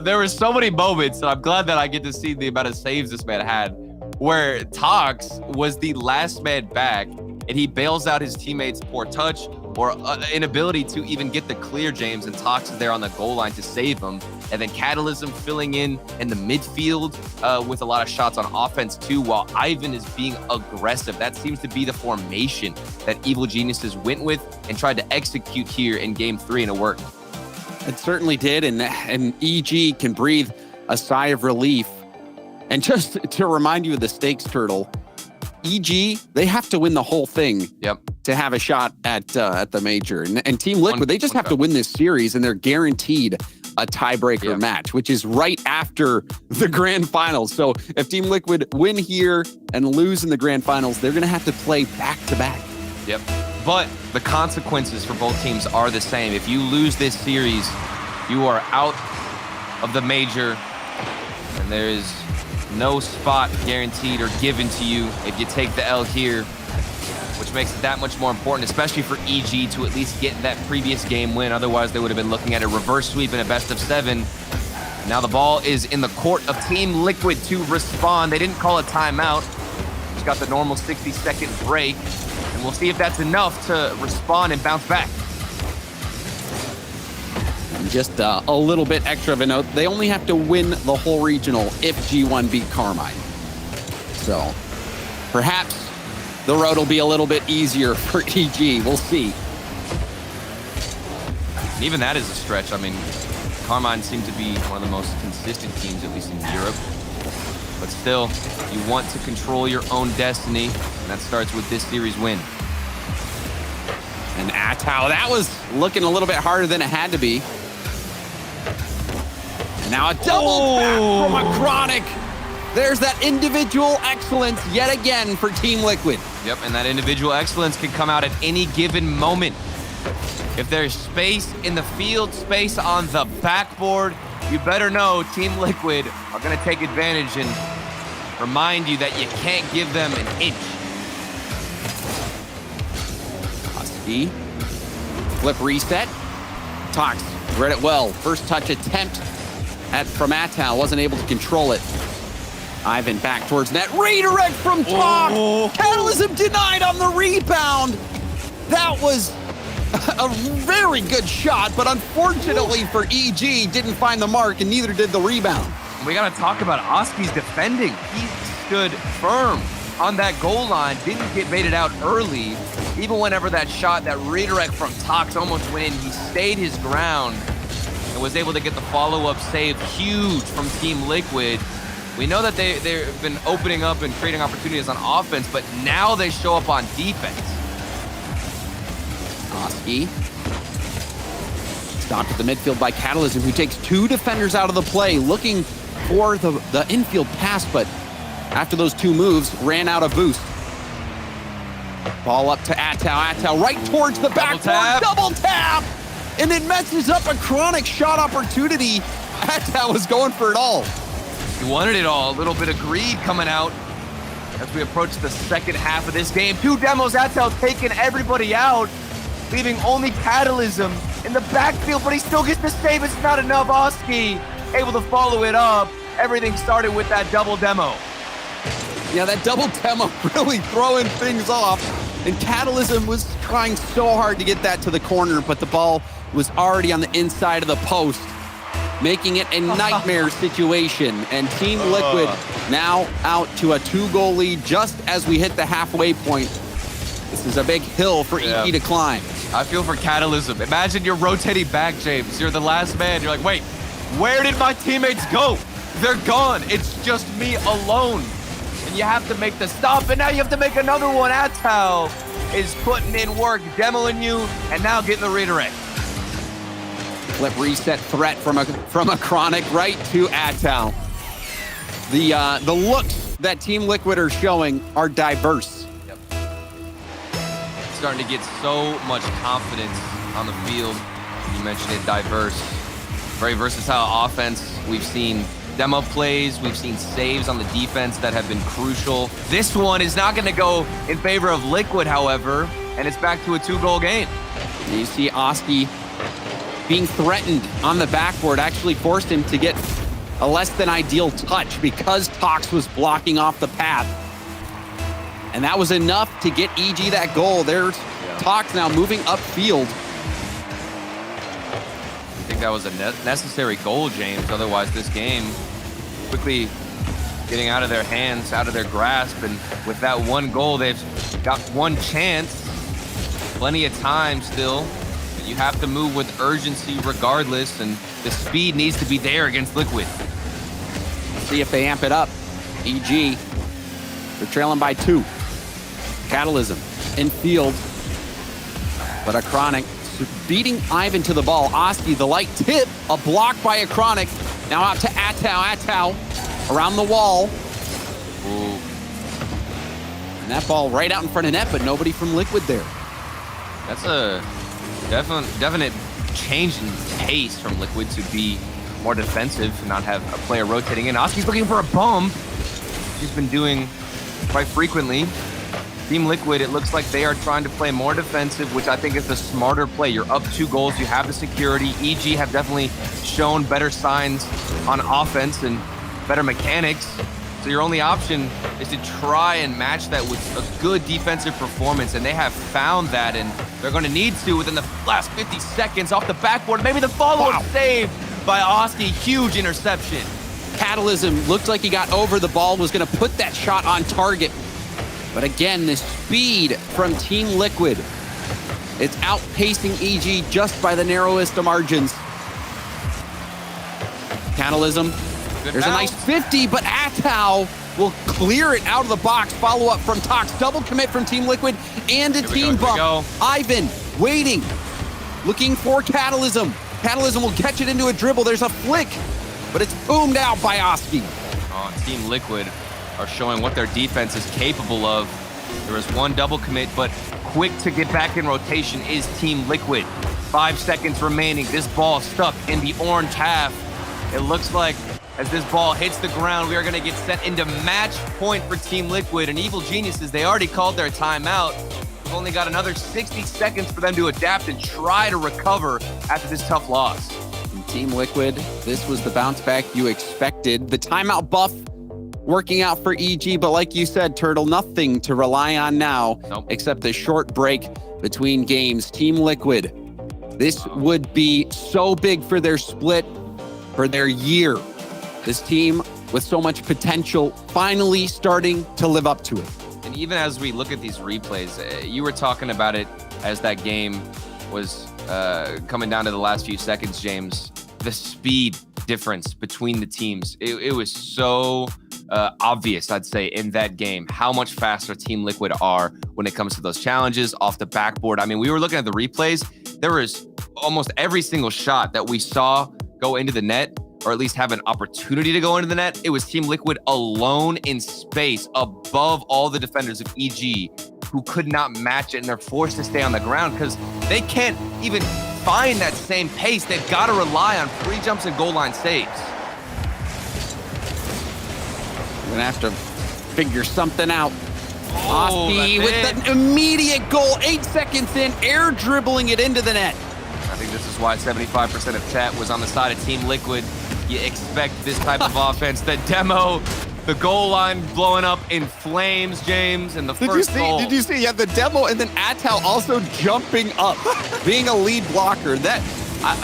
There were so many moments, and I'm glad that I get to see the amount of saves this man had, where Tox was the last man back, and he bails out his teammates' poor touch or inability to even get the clear, James, and Tox is there on the goal line to save him. And then Catalysm filling in the midfield with a lot of shots on offense too, while Ivan is being aggressive. That seems to be the formation that Evil Geniuses went with and tried to execute here in game 3, and it worked. It certainly did, and EG can breathe a sigh of relief. And just to remind you of the stakes, Turtle, EG, they have to win the whole thing to have a shot at the major. And Team Liquid, they just have to win this series, and they're guaranteed a tiebreaker match, which is right after the grand finals. So if Team Liquid win here and lose in the grand finals, they're going to have to play back-to-back. Yep. but the consequences for both teams are the same. If you lose this series, you are out of the major, and there is no spot guaranteed or given to you if you take the L here, which makes it that much more important, especially for EG to at least get that previous game win. Otherwise, they would have been looking at a reverse sweep in a best of 7. Now the ball is in the court of Team Liquid to respond. They didn't call a timeout. Just got the normal 60-second break, and we'll see if that's enough to respond and bounce back. Just a little bit extra of a note, they only have to win the whole regional if G1 beat Karmine. So perhaps the road will be a little bit easier for EG. We'll see. Even that is a stretch. I mean, Karmine seemed to be one of the most consistent teams, at least in Europe. But still, you want to control your own destiny, and that starts with this series win. And Atao, that was looking a little bit harder than it had to be. And now a double back from Acronik. There's that individual excellence yet again for Team Liquid. Yep, and that individual excellence can come out at any given moment. If there's space in the field, space on the backboard, you better know Team Liquid are going to take advantage and remind you that you can't give them an inch. Husky, flip reset. Tox read it well. First touch attempt from Atao, wasn't able to control it. Ivan back towards net. Redirect from Tox. Catalysm denied on the rebound. That was a very good shot, but unfortunately for EG, didn't find the mark, and neither did the rebound. We got to talk about Oski's defending. He stood firm on that goal line, didn't get baited out early. Even whenever that shot, that redirect from Tox almost went in, he stayed his ground and was able to get the follow-up save. Huge from Team Liquid. We know that they've been opening up and creating opportunities on offense, but now they show up on defense. Oski stopped at the midfield by Catalysm, who takes 2 defenders out of the play, looking for the infield pass, but after those 2 moves, ran out of boost. Ball up to Atao. Atao right towards the backboard. Double tap! And it messes up a Chronic shot opportunity. Atao was going for it all. He wanted it all. A little bit of greed coming out as we approach the second half of this game. 2 demos, Atao taking everybody out, leaving only Catalysm in the backfield, but he still gets the save. It's not enough. Oski able to follow it up. Everything started with that double demo. Yeah, that double demo really throwing things off. And Catalysm was trying so hard to get that to the corner, but the ball was already on the inside of the post, making it a nightmare situation. And Team Liquid now out to a 2-goal lead just as we hit the halfway point. This is a big hill for EG to climb. I feel for Catalysm. Imagine you're rotating back, James. You're the last man. You're like, wait, where did my teammates go? They're gone. It's just me alone. And you have to make the stop, and now you have to make another one. Atao is putting in work, demoing you, and now getting the redirect. Flip reset threat from a Chronic right to Atao. The looks that Team Liquid are showing are diverse. Yep. Starting to get so much confidence on the field. You mentioned it, diverse. Very versatile offense. We've seen demo plays, we've seen saves on the defense that have been crucial. This one is not going to go in favor of Liquid, however, and it's back to a 2-goal game. And you see Oski being threatened on the backboard, actually forced him to get a less than ideal touch because Tox was blocking off the path. And that was enough to get EG that goal. There's Tox now moving upfield. I think that was a necessary goal, James. Otherwise, this game quickly getting out of their hands, out of their grasp. And with that 1 goal, they've got 1 chance. Plenty of time still. But you have to move with urgency regardless, and the speed needs to be there against Liquid. See if they amp it up. EG, they're trailing by 2. Catalysm in field, but Acronik beating Ivan to the ball. Oski, the light tip, a block by Acronik. Now out to Atao. Atao around the wall. Ooh. And that ball right out in front of net, but nobody from Liquid there. That's a definite change in pace from Liquid to be more defensive and not have a player rotating in. Oski's looking for a bump. She's been doing quite frequently. Team Liquid, it looks like they are trying to play more defensive, which I think is the smarter play. You're up 2 goals, you have the security. EG have definitely shown better signs on offense and better mechanics. So your only option is to try and match that with a good defensive performance, and they have found that, and they're going to need to within the last 50 seconds off the backboard. Maybe the follow-up save by Oski. Huge interception. Catalysm looked like he got over the ball, was going to put that shot on target. But again, the speed from Team Liquid, it's outpacing EG just by the narrowest of margins. Catalysm, there's a nice 50, but Atau will clear it out of the box. Follow up from Tox, double commit from Team Liquid, and a team bump. Ivan waiting, looking for Catalysm. Catalysm will catch it into a dribble. There's a flick, but it's boomed out by Oski. Team Liquid are showing what their defense is capable of. There is one double commit, but quick to get back in rotation is Team Liquid. 5 seconds remaining. This ball stuck in the orange half. It looks like as this ball hits the ground, we are going to get set into match point for Team Liquid. And Evil Geniuses, they already called their timeout. We've only got another 60 seconds for them to adapt and try to recover after this tough loss. And Team Liquid, this was the bounce back you expected. The timeout buff working out for EG, but like you said, Turtle, nothing to rely on now except the short break between games. Team Liquid, this would be so big for their split, for their year. This team with so much potential finally starting to live up to it. And even as we look at these replays, you were talking about it as that game was coming down to the last few seconds, James. The speed difference between the teams, it was so obvious, I'd say, in that game, how much faster Team Liquid are when it comes to those challenges off the backboard. I mean, we were looking at the replays. There was almost every single shot that we saw go into the net, or at least have an opportunity to go into the net. It was Team Liquid alone in space above all the defenders of EG who could not match it, and they're forced to stay on the ground because they can't even find that same pace. They've got to rely on free jumps and goal line saves. We're gonna have to figure something out. Oski with an immediate goal, 8 seconds in, air dribbling it into the net. I think this is why 75% of chat was on the side of Team Liquid. You expect this type of offense. The demo, the goal line blowing up in flames, James, and the first goal. Did you see? Yeah, the demo, and then Atau also jumping up, being a lead blocker. That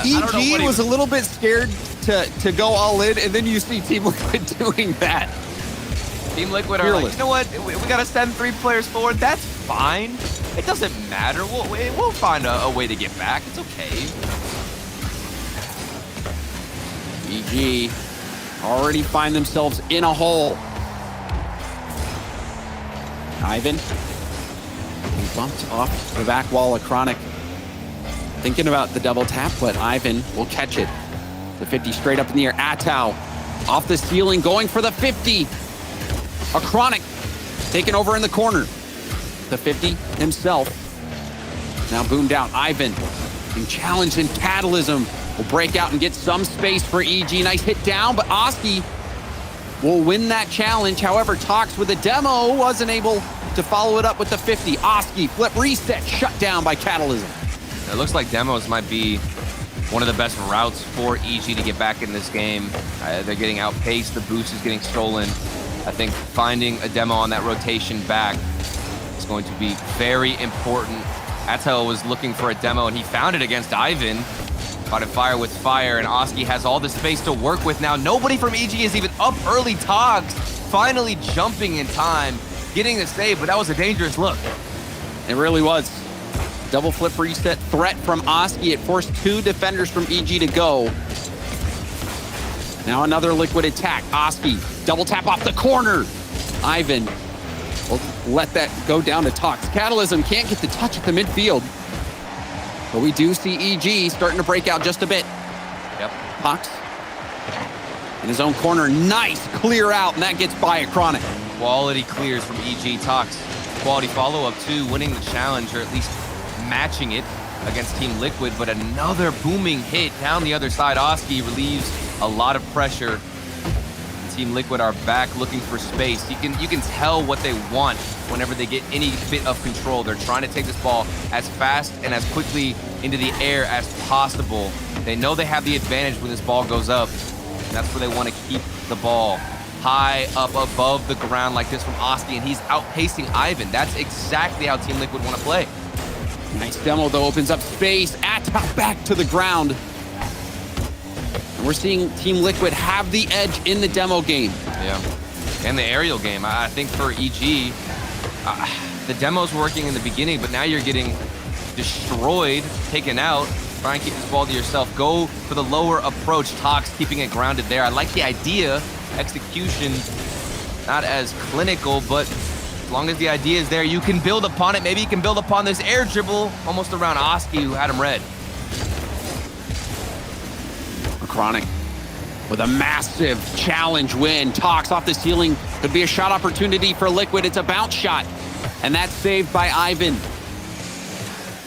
EG was a little bit scared to go all in, and then you see Team Liquid doing that. Team Liquid are like, you know what? We got to send 3 players forward. That's fine. It doesn't matter. We'll find a way to get back. It's okay. EG already find themselves in a hole. Ivan, he bumped off the back wall of Acronik. Thinking about the double tap, but Ivan will catch it. The 50 straight up in the air. Atau off the ceiling, going for the 50. Acronik taken over in the corner. The 50 himself. Now boomed out. Ivan being challenged, and Catalysm will break out and get some space for EG. Nice hit down, but Oski will win that challenge. However, Tox with a demo wasn't able to follow it up with the 50. Oski flip reset, shut down by Catalysm. It looks like demos might be one of the best routes for EG to get back in this game. They're getting outpaced. The boost is getting stolen. I think finding a demo on that rotation back is going to be very important. Atau was looking for a demo, and he found it against Ivan. Caught it fire with fire, and Oski has all the space to work with now. Nobody from EG is even up early. Togs finally jumping in time, getting the save, but that was a dangerous look. It really was. Double flip reset threat from Oski. It forced 2 defenders from EG to go. Now another Liquid attack. Oski, double tap off the corner. Ivan will let that go down to Tox. Catalysm can't get the touch at the midfield. But we do see EG starting to break out just a bit. Yep. Tox in his own corner. Nice clear out, and that gets by Acronik. Quality clears from EG. Tox, quality follow-up too, winning the challenge, or at least matching it against Team Liquid, but another booming hit down the other side. Oski relieves a lot of pressure. Team Liquid are back looking for space. You can tell what they want whenever they get any bit of control. They're trying to take this ball as fast and as quickly into the air as possible. They know they have the advantage when this ball goes up. And that's where they want to keep the ball high up above the ground like this from Oski, and he's outpacing Ivan. That's exactly how Team Liquid want to play. Nice demo, though, opens up space. Attack back to the ground. And we're seeing Team Liquid have the edge in the demo game. Yeah, and the aerial game. I think for EG, the demo's working in the beginning, but now you're getting destroyed, taken out. Try and keep this ball to yourself. Go for the lower approach. Tox keeping it grounded there. I like the idea. Execution, not as clinical, but as long as the idea is there, you can build upon it. Maybe you can build upon this air dribble almost around Oski, who had him red. Acronik with a massive challenge win. Tox off the ceiling. Could be a shot opportunity for Liquid. It's a bounce shot, and that's saved by Ivan.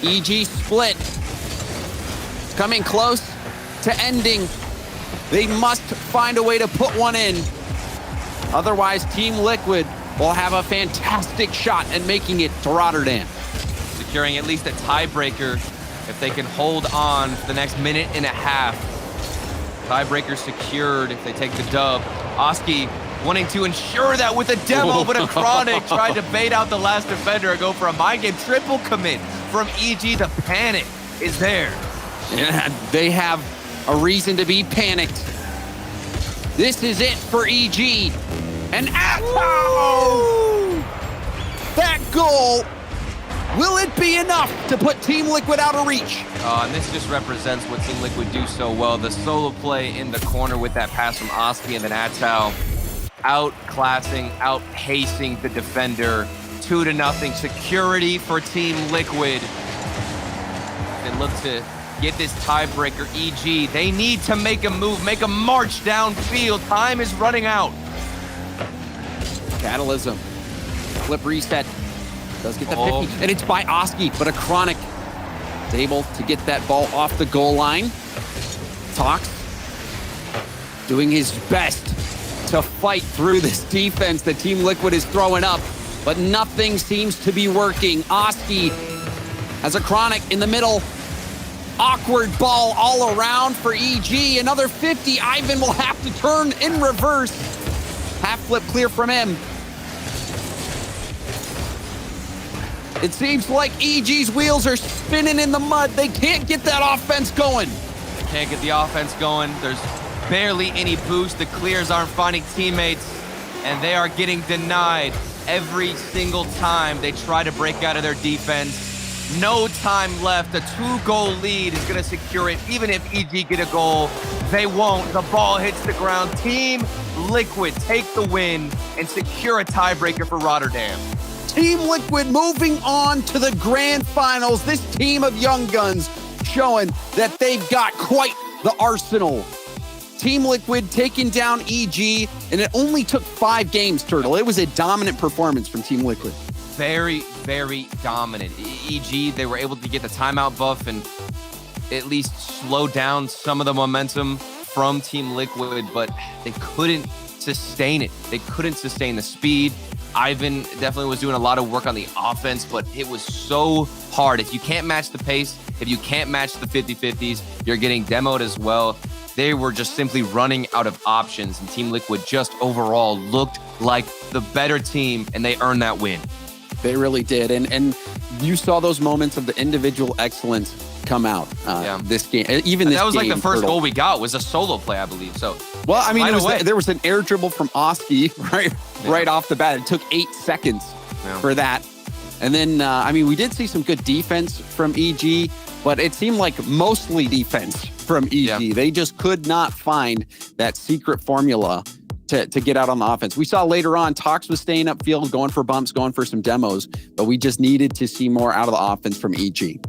EG split. It's coming close to ending. They must find a way to put one in. Otherwise, Team Liquid will have a fantastic shot at making it to Rotterdam. Securing at least a tiebreaker if they can hold on for the next minute and a half. Tiebreaker secured if they take the dub. Oski wanting to ensure that with a demo, but Acronik tried to bait out the last defender and go for a mind game. Triple commit from EG. The panic is there. Yeah, they have a reason to be panicked. This is it for EG. And that goal, will it be enough to put Team Liquid out of reach? And this just represents what Team Liquid do so well. The solo play in the corner with that pass from Oski, and then Atao outclassing, outpacing the defender. 2-0 security for Team Liquid. They look to get this tiebreaker. EG, they need to make a move, make a march downfield. Time is running out. Catalysm. Flip reset. Does get the 50. And it's by Oski, but Acronik is able to get that ball off the goal line. Tox doing his best to fight through this defense that Team Liquid is throwing up, but nothing seems to be working. Oski has Acronik in the middle. Awkward ball all around for EG. Another 50. Ivan will have to turn in reverse. Half flip clear from him. It seems like EG's wheels are spinning in the mud. They can't get that offense going. Can't get the offense going. There's barely any boost. The clears aren't finding teammates, and they are getting denied every single time they try to break out of their defense. No time left. A 2-goal lead is going to secure it. Even if EG get a goal, they won't. The ball hits the ground. Team Liquid take the win and secure a tiebreaker for Rotterdam. Team Liquid moving on to the grand finals. This team of young guns showing that they've got quite the arsenal. Team Liquid taking down EG, and it only took 5 games, Turtle. It was a dominant performance from Team Liquid. Very, very dominant. EG, they were able to get the timeout buff and at least slow down some of the momentum from Team Liquid, but they couldn't sustain it. They couldn't sustain the speed. Ivan definitely was doing a lot of work on the offense, but it was so hard. If you can't match the pace, if you can't match the 50-50s, you're getting demoed as well. They were just simply running out of options, and Team Liquid just overall looked like the better team, and they earned that win. They really did. And you saw those moments of the individual excellence come out this game. Even this that was game, like the first Turtle. goal we got was a solo play, I believe. So, well, I mean, there was an air dribble from Oski right off the bat. It took 8 seconds for that. And then, I mean, we did see some good defense from EG, but it seemed like mostly defense from EG. Yeah. They just could not find that secret formula to get out on the offense. We saw later on, Tox was staying upfield, going for bumps, going for some demos, but we just needed to see more out of the offense from EG.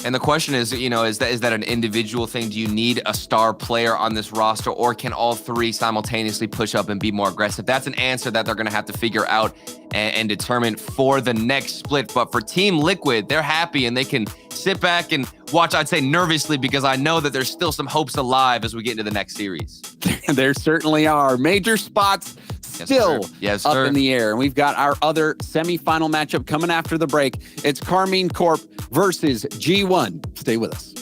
And the question is, is that an individual thing? Do you need a star player on this roster, or can all three simultaneously push up and be more aggressive? That's an answer that they're going to have to figure out and determine for the next split. But for Team Liquid, they're happy and they can sit back and watch, I'd say nervously, because I know that there's still some hopes alive as we get into the next series. There certainly are. Major spots still up in the air. And we've got our other semifinal matchup coming after the break. It's Karmine Corp versus G1. Stay with us.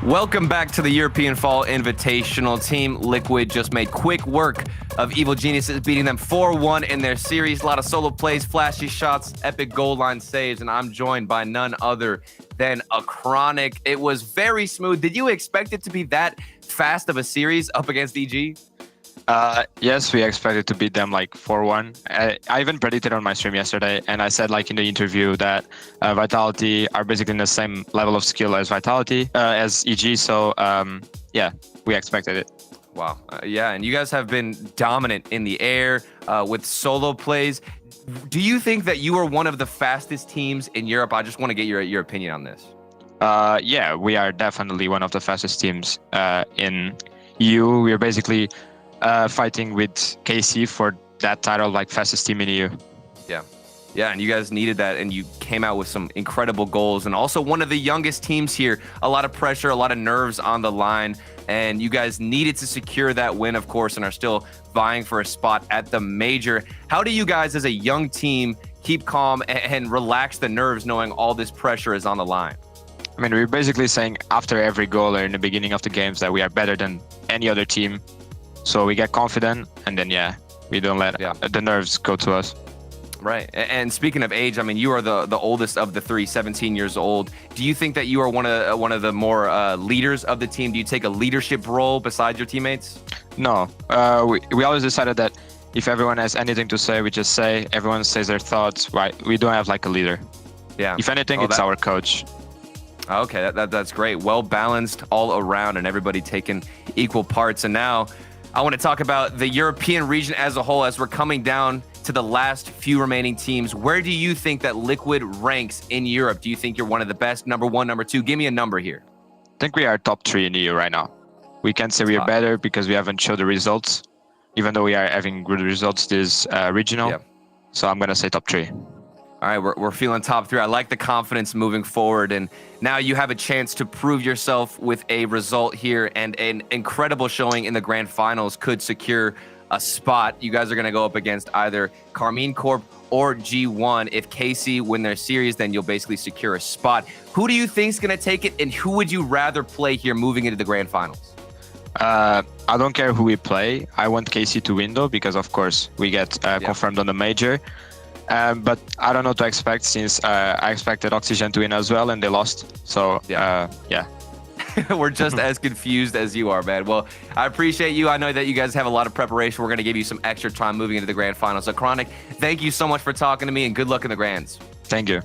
Welcome back to the European Fall Invitational. Team Liquid just made quick work of Evil Geniuses, beating them 4-1 in their series. A lot of solo plays, flashy shots, epic goal line saves, and I'm joined by none other than Acronik. It was very smooth. Did you expect it to be that fast of a series up against EG? Yes, we expected to beat them like 4-1. I even predicted on my stream yesterday, and I said like in the interview that Vitality are basically in the same level of skill as Vitality, as EG. So yeah, we expected it. Wow. Yeah, and you guys have been dominant in the air with solo plays. Do you think that you are one of the fastest teams in Europe? I just want to get your opinion on this. Yeah, we are definitely one of the fastest teams in EU. We are basically fighting with KC for that title, like fastest team in EU. Yeah, and you guys needed that, and you came out with some incredible goals, and also one of the youngest teams here. A lot of pressure, a lot of nerves on the line, and you guys needed to secure that win, of course, and are still vying for a spot at the major. How do you guys, as a young team, keep calm and relax the nerves knowing all this pressure is on the line? I mean, we're basically saying after every goal or in the beginning of the games that we are better than any other team. So we get confident, and then, yeah, we don't let the nerves go to us. Right. And speaking of age, I mean, you are the oldest of the three, 17 years old. Do you think that you are one of the more leaders of the team? Do you take a leadership role besides your teammates? No. We always decided that if everyone has anything to say, we just say. Everyone says their thoughts. Right? We don't have like a leader. Yeah. If anything, it's our coach. Okay, that's great. Well balanced all around, and everybody taking equal parts. And now I want to talk about the European region as a whole as we're coming down to the last few remaining teams. Where do you think that Liquid ranks in Europe? Do you think you're one of the best, number one, number two? Give me a number here. I think we are top 3 in EU right now. We can't say we are better because we haven't showed the results, even though we are having good results this regional. Yeah. So I'm going to say top 3. All right, we're feeling top 3. I like the confidence moving forward. And now you have a chance to prove yourself with a result here, and an incredible showing in the grand finals could secure a spot. You guys are going to go up against either Karmine Corp or G1. If KC win their series, then you'll basically secure a spot. Who do you think is going to take it, and who would you rather play here moving into the grand finals? I don't care who we play. I want KC to win though, because of course we get confirmed on the major. But I don't know what to expect, since I expected Oxygen to win as well, and they lost. So yeah. We're just as confused as you are, man. Well, I appreciate you. I know that you guys have a lot of preparation. We're going to give you some extra time moving into the grand finals. So, Acronik, thank you so much for talking to me, and good luck in the grands. Thank you.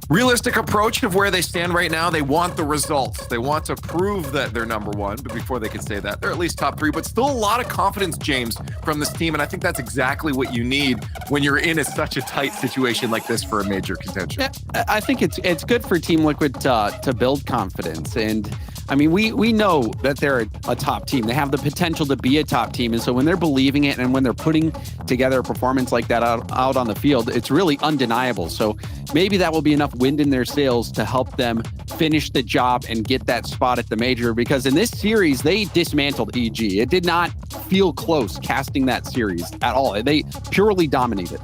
Realistic approach of where they stand right now. They want the results. They want to prove that they're number one, but before they can say that, they're at least top 3. But still a lot of confidence, James, from this team, and I think that's exactly what you need when you're in such a tight situation like this for a major contention. Yeah, I think it's good for Team Liquid to build confidence. And I mean, we know that they're a top team. They have the potential to be a top team. And so when they're believing it, and when they're putting together a performance like that out on the field, it's really undeniable. So maybe that will be enough wind in their sails to help them finish the job and get that spot at the major. Because in this series, they dismantled EG. It did not feel close casting that series at all. They purely dominated.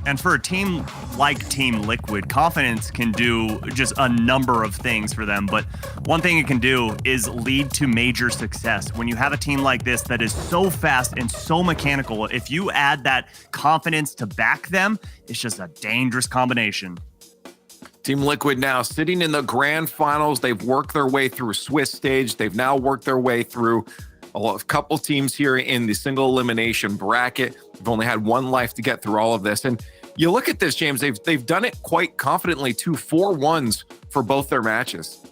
And for a team like Team Liquid, confidence can do just a number of things for them. But one thing it can do is lead to major success. When you have a team like this that is so fast and so mechanical, if you add that confidence to back them, it's just a dangerous combination. Team Liquid now sitting in the grand finals. They've worked their way through Swiss stage. They've now worked their way through a couple teams here in the single elimination bracket. They've only had one life to get through all of this. And you look at this, James, they've done it quite confidently, 4-1s for both their matches.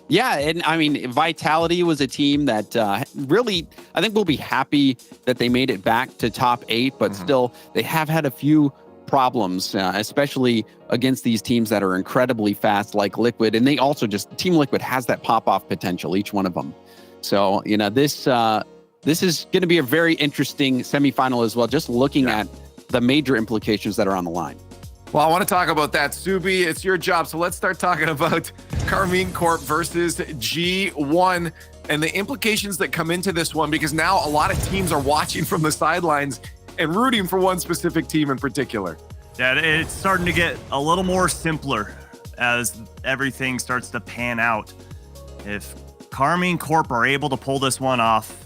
Yeah, and I mean, Vitality was a team that really, I think we'll be happy that they made it back to top 8, but still, they have had a few problems, especially against these teams that are incredibly fast like Liquid. And they also Team Liquid has that pop-off potential, each one of them. So, you know, this is going to be a very interesting semifinal as well, just looking at the major implications that are on the line. Well, I want to talk about that. Subi, it's your job. So let's start talking about Karmine Corp versus G1 and the implications that come into this one, because now a lot of teams are watching from the sidelines and rooting for one specific team in particular. Yeah, it's starting to get a little more simpler. as everything starts to pan out. If Karmine Corp are able to pull this one off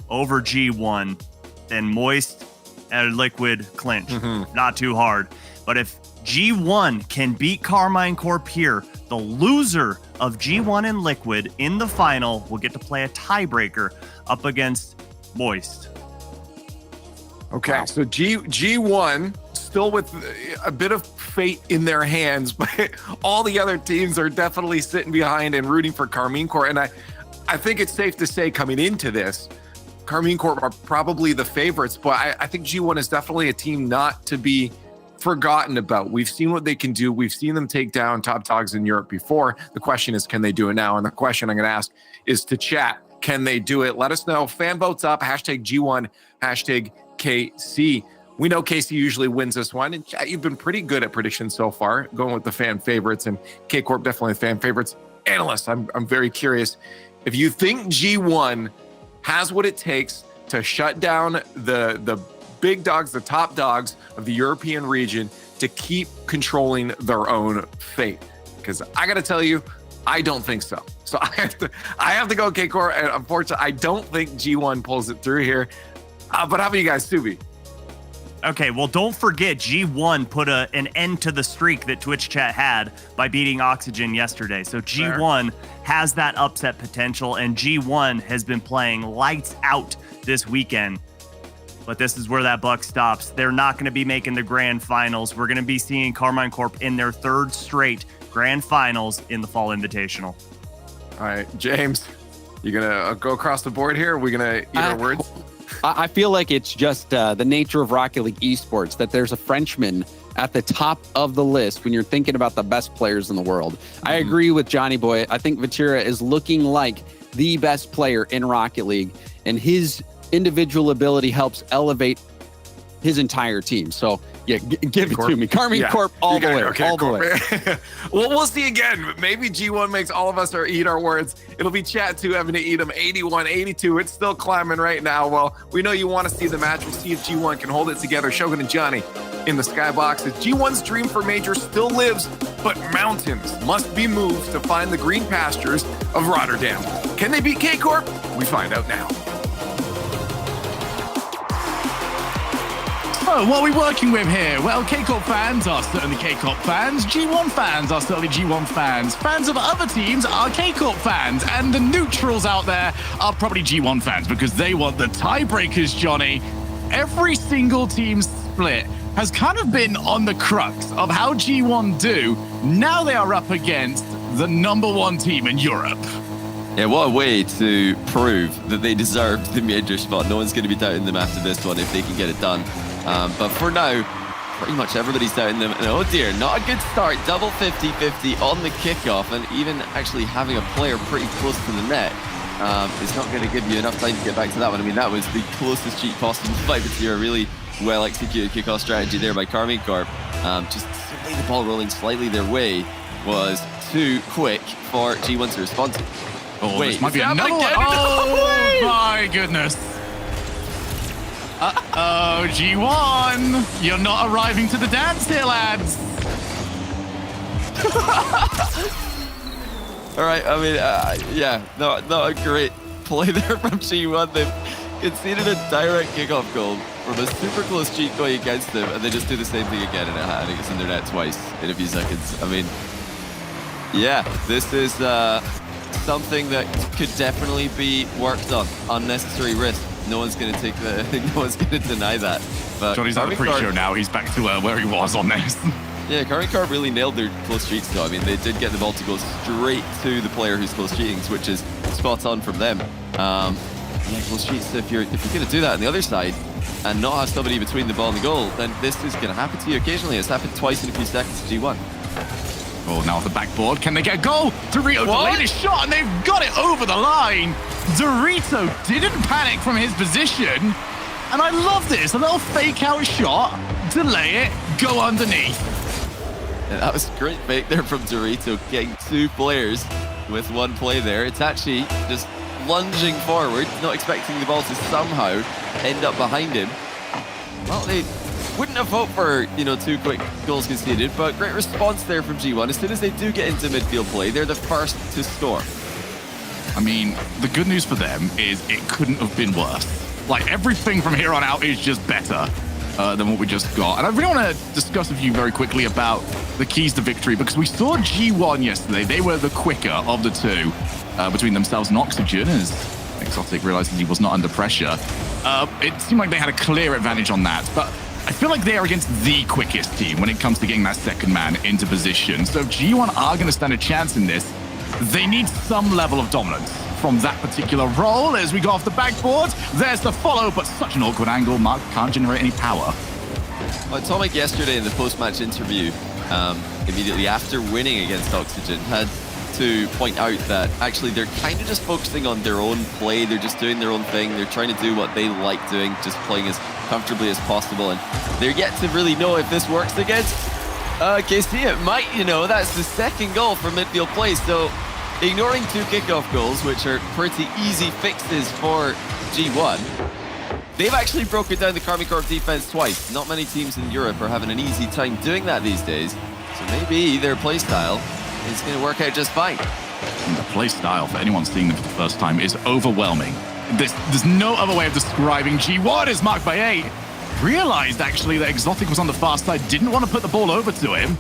over G1, then Moist and Liquid clinch. Not too hard. But if G1 can beat Karmine Corp here, the loser of G1 and Liquid in the final will get to play a tiebreaker up against Moist. Okay, so G1 still with a bit of fate in their hands, but all the other teams are definitely sitting behind and rooting for Karmine Corp. And I think it's safe to say coming into this, Karmine Corp are probably the favorites, but I think G1 is definitely a team not to be forgotten about. We've seen what they can do. We've seen them take down top dogs in Europe before. The question is, can they do it now? And the question I'm going to ask is to chat, can they do it? Let us know. Fan votes up, hashtag G1, hashtag KC. We know KC usually wins this one. And chat, you've been pretty good at predictions so far, going with the fan favorites, and K Corp definitely fan favorites. Analysts, I'm very curious. If you think G1 has what it takes to shut down the big dogs, the top dogs of the European region, to keep controlling their own fate, because I got to tell you, I don't think so. So I have to go K Corp, and unfortunately, I don't think G1 pulls it through here. But how about you guys, Subi? Okay, well, don't forget G1 put an end to the streak that Twitch chat had by beating Oxygen yesterday. So G1 has that upset potential, and G1 has been playing lights out this weekend. But this is where that buck stops. They're not going to be making the grand finals. We're going to be seeing Karmine Corp in their third straight grand finals in the Fall Invitational. All right, James, you going to go across the board here? Are we going to eat our words? I feel like it's just the nature of Rocket League Esports that there's a Frenchman at the top of the list when you're thinking about the best players in the world. I agree with Johnny Boy. I think Vatira is looking like the best player in Rocket League, and his individual ability helps elevate his entire team. So yeah, give it to me. Karmine Corp all the way. Okay, all the way. Well, we'll see again. Maybe G1 makes all of us eat our words. It'll be chat 2 having to eat them. 81, 82. It's still climbing right now. Well, we know you want to see the match. We'll see if G1 can hold it together. Shogun and Johnny in the skybox. G1's dream for major still lives, but mountains must be moved to find the green pastures of Rotterdam. Can they beat K Corp? We find out now. So, what are we working with here? Well, K-Corp fans are certainly K-Corp fans. G1 fans are certainly G1 fans. Fans of other teams are K-Corp fans. And the neutrals out there are probably G1 fans because they want the tiebreakers, Johnny. Every single team split has kind of been on the crux of how G1 do. Now they are up against the #1 team in Europe. Yeah, what a way to prove that they deserve the major spot. No one's going to be doubting them after this one if they can get it done. But for now, pretty much everybody's doubting them. And oh dear, not a good start. Double 50-50 on the kickoff, and even actually having a player pretty close to the net is not going to give you enough time to get back to that one. I mean, that was the closest cheat possible by Vatira. Really well executed kickoff strategy there by Karmine Corp. Just simply the ball rolling slightly their way was too quick for G1 to respond to. Oh, wait, this might be another one. Oh, my goodness. Uh-oh, G1. You're not arriving to the dance here, lads. All right, I mean, yeah, not a great play there from G1. They've conceded a direct kickoff goal from a super close cheat going against them, and they just do the same thing again, and I think it's in their net twice in a few seconds. I mean, yeah, this is something that could definitely be worked on. Unnecessary risk. No one's going to take no one's going to deny that. But Johnny's at the pre-show now. He's back to where he was on this. Yeah, Karmine Corp really nailed their close cheats though. I mean, they did get the ball to go straight to the player who's close cheating, which is spot on from them. Yeah, close cheats. If you're going to do that on the other side and not have somebody between the ball and the goal, then this is going to happen to you occasionally. It's happened twice in a few seconds to G1. Oh, now off the backboard. Can they get a goal? Dorito delayed his shot, and they've got it over the line. Dorito didn't panic from his position. And I love this. A little fake-out shot, delay it, go underneath. Yeah, that was a great fake there from Dorito, getting 2 players with 1 play there. It's actually just lunging forward, not expecting the ball to somehow end up behind him. Well, they Wouldn't have hoped for, 2 quick goals conceded, but great response there from G1. As soon as they do get into midfield play, they're the first to score. I mean, the good news for them is it couldn't have been worse. Like, everything from here on out is just better than what we just got. And I really want to discuss with you very quickly about the keys to victory, because we saw G1 yesterday. They were the quicker of the two between themselves and Oxygen, as Exotic realizes he was not under pressure. It seemed like they had a clear advantage on that, but I feel like they are against the quickest team when it comes to getting that second man into position. So if G1 are going to stand a chance in this, they need some level of dominance from that particular role. As we go off the backboard, there's the follow, but such an awkward angle. Mark can't generate any power. Well, Atomic yesterday in the post-match interview, immediately after winning against Oxygen, had to point out that actually they're kind of just focusing on their own play. They're just doing their own thing. They're trying to do what they like doing, just playing as comfortably as possible. And they're yet to really know if this works against KC. It might, that's the second goal from midfield play. So ignoring 2 kickoff goals, which are pretty easy fixes for G1, they've actually broken down the Karmine Corp defense twice. Not many teams in Europe are having an easy time doing that these days. So maybe their playstyle is going to work out just fine. And the play style, for anyone seeing them for the first time, is overwhelming. There's no other way of describing. G1 is marked by 8. Realized, actually, that Exotic was on the far side, didn't want to put the ball over to him.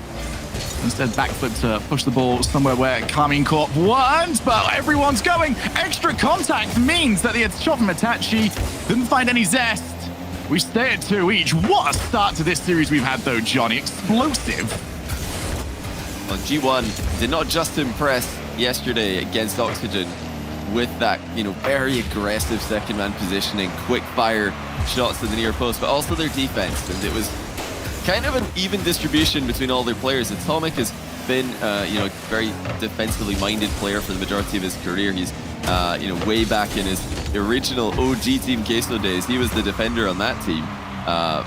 Instead, backflip to push the ball somewhere where Karmine Corp won't, but everyone's going. Extra contact means that the shot from Itachi didn't find any zest. We stay at 2 each. What a start to this series we've had, though, Johnny. Explosive. Well, G1 did not just impress yesterday against Oxygen with that, very aggressive second man positioning, quick fire shots to the near post, but also their defense. And it was kind of an even distribution between all their players. Atomic has been, a very defensively minded player for the majority of his career. He's, way back in his original OG Team Queso days, he was the defender on that team,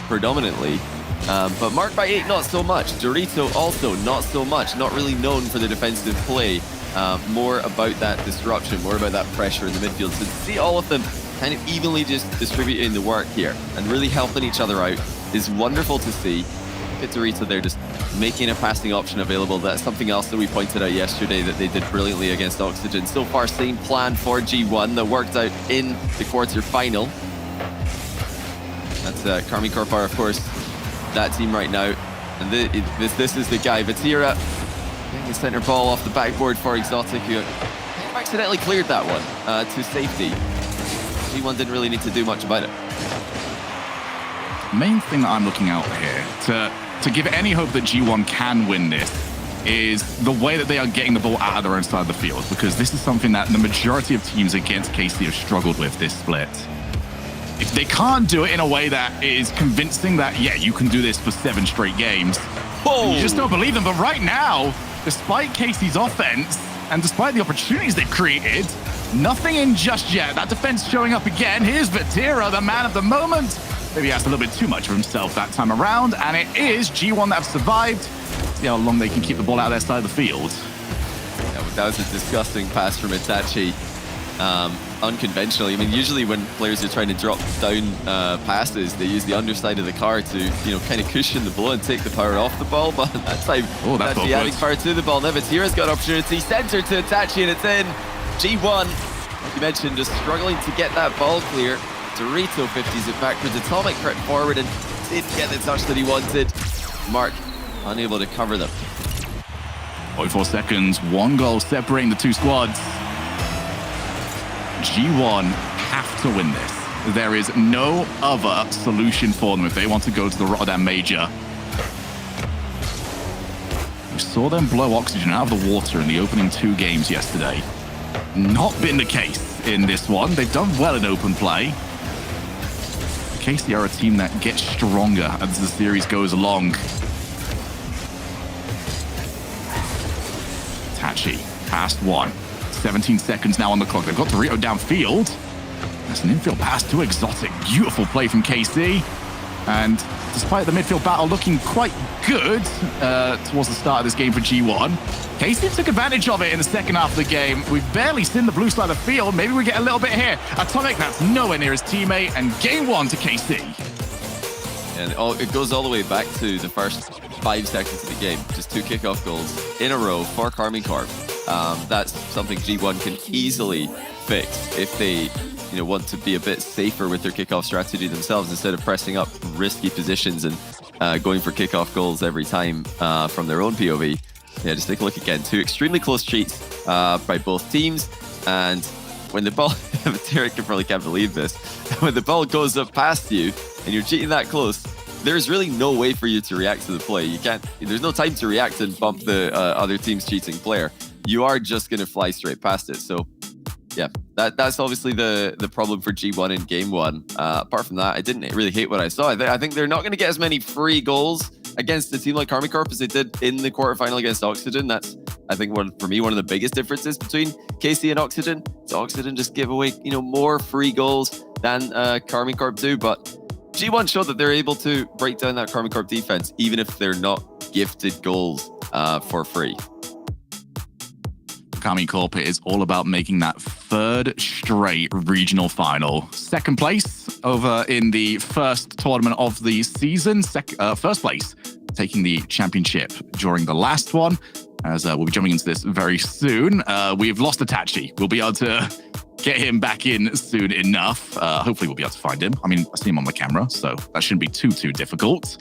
predominantly. But marked by 8, not so much. Dorito also not so much. Not really known for the defensive play. More about that disruption, more about that pressure in the midfield. So to see all of them kind of evenly just distributing the work here and really helping each other out is wonderful to see. Look at Dorito there just making a passing option available. That's something else that we pointed out yesterday that they did brilliantly against Oxygen. So far, same plan for G1 that worked out in the quarterfinal. That's Karmine Corp, of course, that team right now. And this is the guy, Vatira, getting the center ball off the backboard for Exotic, who accidentally cleared that one to safety. G1 didn't really need to do much about it. Main thing that I'm looking out here to give any hope that G1 can win this is the way that they are getting the ball out of their own side of the field, because this is something that the majority of teams against KC have struggled with this split. If they can't do it in a way that is convincing that, yeah, you can do this for 7 straight games, you just don't believe them. But right now, despite KC's offense and despite the opportunities they've created, nothing in just yet. That defense showing up again. Here's Vatira, the man of the moment. Maybe he asked a little bit too much of himself that time around, and it is G1 that have survived. See how long they can keep the ball out of their side of the field. Yeah, that was a disgusting pass from Itachi. Unconventionally. I mean, usually when players are trying to drop down passes, they use the underside of the car to, kind of cushion the blow and take the power off the ball. But that time, Itachi adding power to the ball. Now Vatira's got opportunity. Center to Itachi, and it's in. G1, like you mentioned, just struggling to get that ball clear. Dorito 50s it backwards. Atomic crept forward and didn't get the touch that he wanted. Mark unable to cover them. 44 seconds, 1 goal separating the 2 squads. G1 have to win this. There is no other solution for them if they want to go to the Rotterdam Major. We saw them blow Oxygen out of the water in the opening 2 games yesterday. Not been the case in this one. They've done well in open play. KC are a team that gets stronger as the series goes along. Tachi, past 1. 17 seconds now on the clock. They've got Dorito downfield. That's an infield pass to Exotic. Beautiful play from KC. And despite the midfield battle looking quite good towards the start of this game for G1, KC took advantage of it in the second half of the game. We've barely seen the blue side of the field. Maybe we get a little bit here. Atomic, that's nowhere near his teammate. And game 1 to KC. And it goes all the way back to the first 5 seconds of the game. Just 2 kickoff goals in a row for Karmine Corp. That's something G1 can easily fix if they want to be a bit safer with their kickoff strategy themselves instead of pressing up risky positions and going for kickoff goals every time from their own POV. Yeah, just take a look again. 2 extremely close cheats by both teams. And when the ball, Tarek probably can't believe this, when the ball goes up past you and you're cheating that close, there's really no way for you to react to the play. You can't, there's no time to react and bump the other team's cheating player. You are just going to fly straight past it. So yeah, that's obviously the problem for G1 in game 1. Apart from that, I didn't really hate what I saw. I think they're not going to get as many free goals against a team like Karmine Corp as they did in the quarterfinal against Oxygen. That's, I think, for me, one of the biggest differences between KC and Oxygen. So Oxygen just give away, more free goals than Karmine Corp do. But G1 showed that they're able to break down that Karmine Corp defense, even if they're not gifted goals for free. Karmine Corp is all about making that 3rd straight regional final. 2nd place over in the first tournament of the season. First place taking the championship during the last one. As we'll be jumping into this very soon. We've lost Itachi. We'll be able to get him back in soon enough. Hopefully we'll be able to find him. I mean, I see him on the camera, so that shouldn't be too difficult.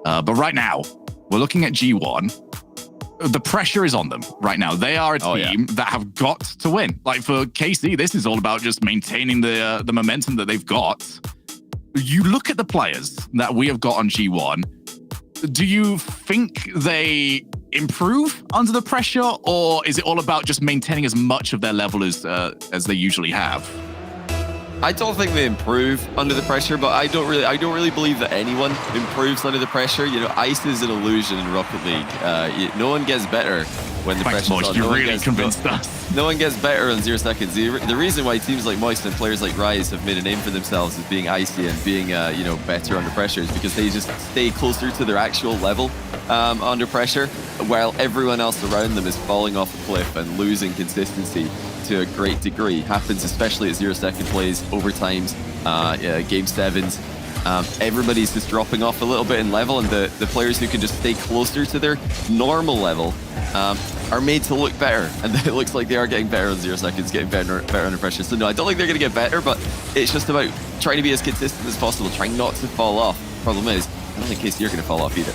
But right now, we're looking at G1. The pressure is on them right now. They are a team that have got to win. Like for KC, this is all about just maintaining the momentum that they've got. You look at the players that we have got on G1. Do you think they improve under the pressure, or is it all about just maintaining as much of their level as they usually have? I don't think they improve under the pressure, but I don't really believe that anyone improves under the pressure. Ice is an illusion in Rocket League. No one gets better when the pressure's on. You really convinced us. No one gets better on 0 seconds. The reason why teams like Moist and players like Rise have made a name for themselves as being icy and being better under pressure is because they just stay closer to their actual level under pressure, while everyone else around them is falling off a cliff and losing consistency to a great degree. Happens especially at 0 second plays, overtimes, game 7s. Everybody's just dropping off a little bit in level, and the players who can just stay closer to their normal level are made to look better. And it looks like they are getting better on 0 seconds, getting better under pressure. So no, I don't think they're going to get better, but it's just about trying to be as consistent as possible, trying not to fall off. Problem is, I don't think KC are going to fall off either.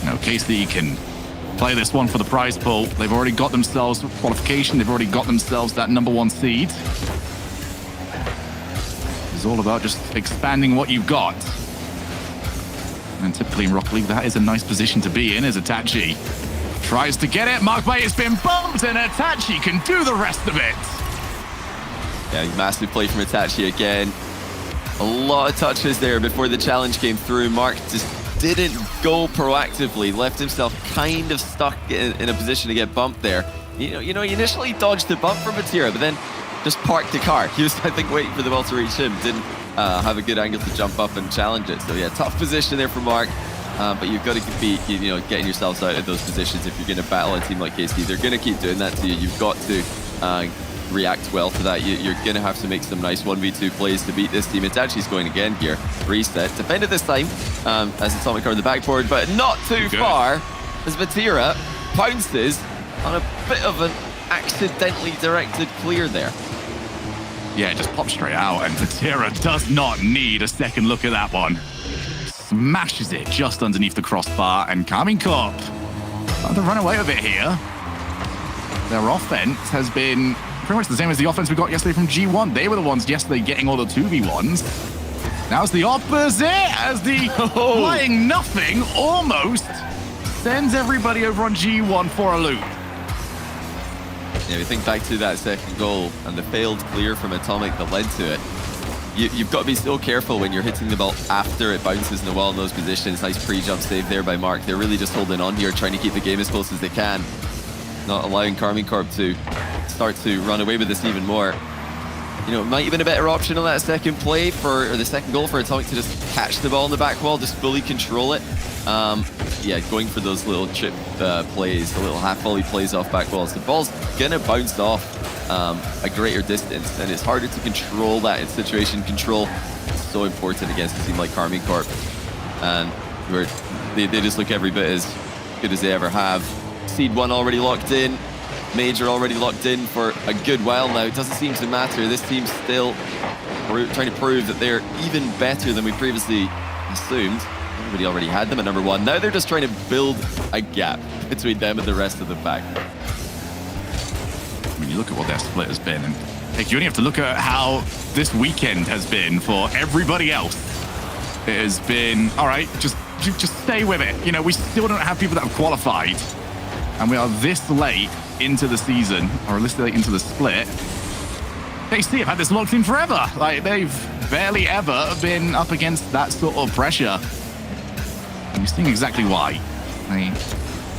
No, KC can play this one for the prize pool. They've already got themselves qualification. They've already got themselves that #1 seed. It's all about just expanding what you've got. And typically in Rocket League, that is a nice position to be in, as Itachi tries to get it. Mark Bay has been bumped, and Itachi can do the rest of it. Yeah, massive play from Itachi again. A lot of touches there before the challenge came through. Mark just didn't go proactively, left himself kind of stuck in a position to get bumped there. He initially dodged the bump from Batira, but then just parked the car. He was, I think, waiting for the ball to reach him. Didn't have a good angle to jump up and challenge it. So yeah, tough position there for Mark. But you've got to be, getting yourselves out of those positions if you're going to battle a team like KC. They're going to keep doing that to you. You've got to react well to that. You're going to have to make some nice 1v2 plays to beat this team. It's actually going again here. Reset. Defended this time as Atomic are on the backboard, but not too far as Batira pounces on a bit of an accidentally directed clear there. Yeah, it just pops straight out, and Batira does not need a second look at that one. Smashes it just underneath the crossbar, and Karmine Corp trying to run away with it here. Their offense has been pretty much the same as the offense we got yesterday from G1. They were the ones yesterday getting all the 2v1s. Now it's the opposite, as the playing nothing almost sends everybody over on G1 for a loop. Yeah, we think back to that second goal and the failed clear from Atomic that led to it. You've got to be so careful when you're hitting the ball after it bounces in the wall in those positions. Nice pre-jump save there by Mark. They're really just holding on here, trying to keep the game as close as they can. Not allowing Karmine Corp to start to run away with this even more. It might have been a better option on that second play or the second goal for Atomic to just catch the ball in the back wall, just fully control it. Yeah, going for those little chip plays, the little half volley plays off back walls. The ball's gonna bounce off a greater distance, and it's harder to control that in situation control so important against a team like Karmine Corp. And they just look every bit as good as they ever have. Seed 1 already locked in. Major already locked in for a good while now. It doesn't seem to matter. This team's still trying to prove that they're even better than we previously assumed. Everybody already had them at number 1. Now they're just trying to build a gap between them and the rest of the pack. When you look at what their split has been, and you only have to look at how this weekend has been for everybody else. It has been, all right, just stay with it. You know, we still don't have people that have qualified. And we are this late into the season, or this late into the split. KC have had this locked in forever. Like, they've barely ever been up against that sort of pressure. And you're seeing exactly why. They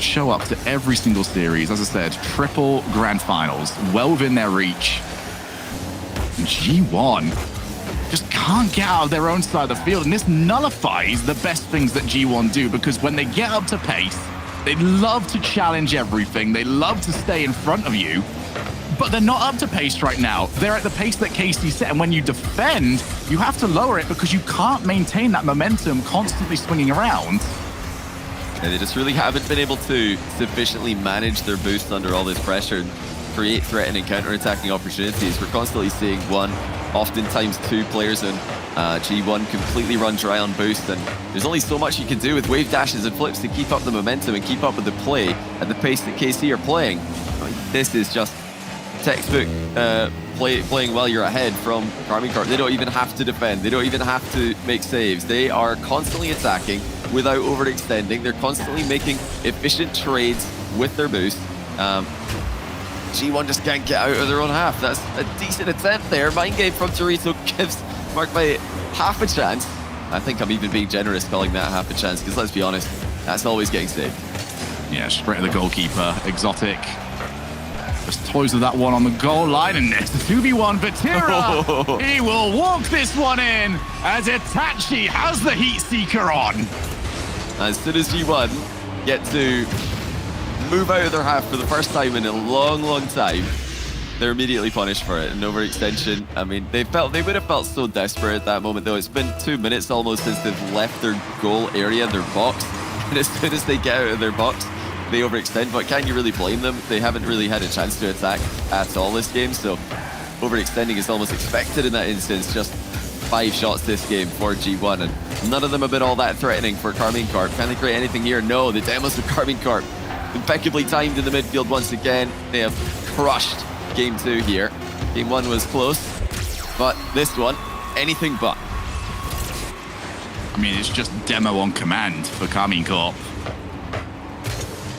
show up to every single series. As I said, triple grand finals, well within their reach. And G1 just can't get out of their own side of the field. And this nullifies the best things that G1 do, because when they get up to pace, they love to challenge everything. They love to stay in front of you, but they're not up to pace right now. They're at the pace that KC set, and when you defend, you have to lower it because you can't maintain that momentum constantly swinging around. And they just really haven't been able to sufficiently manage their boost under all this pressure and create threatening counter-attacking opportunities. We're constantly seeing 1, oftentimes 2 players in G1 completely run dry on boost, and there's only so much you can do with wave dashes and flips to keep up the momentum and keep up with the play at the pace that KC are playing. I mean, this is just textbook playing while you're ahead from Karmine Corp. They don't even have to defend. They don't even have to make saves. They are constantly attacking without overextending. They're constantly making efficient trades with their boost. G1 just can't get out of their own half. That's a decent attempt there. Mind game from Torito gives Mark by half a chance. I think I'm even being generous calling that half a chance, because let's be honest, that's always getting saved. Yeah, straight to the goalkeeper. Exotic just toys with that one on the goal line, and it's a 2v1 Vatira. He will walk this one in as Itachi has the Heat Seeker on. As soon as G1 get to move out of their half for the first time in a long, long time, they're immediately punished for it. An overextension. I mean, they would have felt so desperate at that moment, though. It's been 2 minutes almost since they've left their goal area, their box. And as soon as they get out of their box, they overextend. But can you really blame them? They haven't really had a chance to attack at all this game, so overextending is almost expected in that instance. Just 5 shots this game for G1, and none of them have been all that threatening for Karmine Corp. Can they create anything here? No, the demos of Karmine Corp impeccably timed in the midfield once again. They have crushed game 2 here. Game 1 was close, but this one, anything but. I mean, it's just demo on command for Karmine Corp.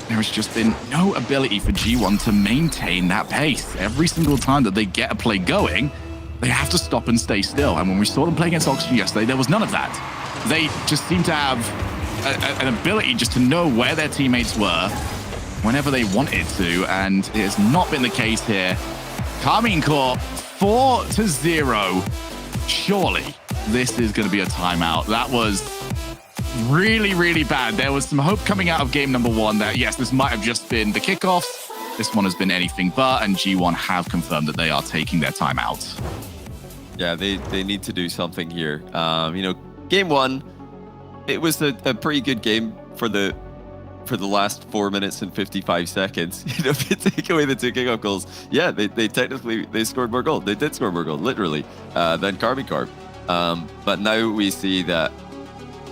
There has just been no ability for G1 to maintain that pace. Every single time that they get a play going, they have to stop and stay still. And when we saw them play against Oxygen yesterday, there was none of that. They just seem to have an ability just to know where their teammates were whenever they wanted to, and it has not been the case here. Karmine Corp 4-0. Surely this is going to be a timeout. That was really, really bad. There was some hope coming out of game number 1 that, yes, this might have just been the kickoffs. This one has been anything but, and G1 have confirmed that they are taking their timeout. Yeah, they need to do something here. You know, game 1, it was a pretty good game for the last 4 minutes and 55 seconds. You know, if you take away the 2 kickoff goals, yeah, they technically scored more goals. They did score more goals, literally, than Karmine Corp. But now we see that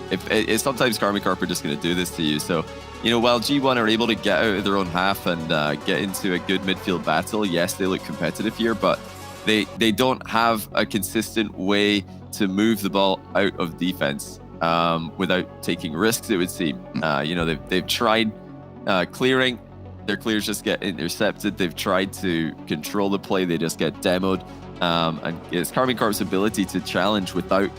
if sometimes Karmine Corp are just going to do this to you. So, you know, while G1 are able to get out of their own half and get into a good midfield battle, yes, they look competitive here, but they don't have a consistent way to move the ball out of defense without taking risks, it would seem. You know, they've tried clearing. Their clears just get intercepted. They've tried to control the play. They just get demoed. And it's Karmine Corp's ability to challenge without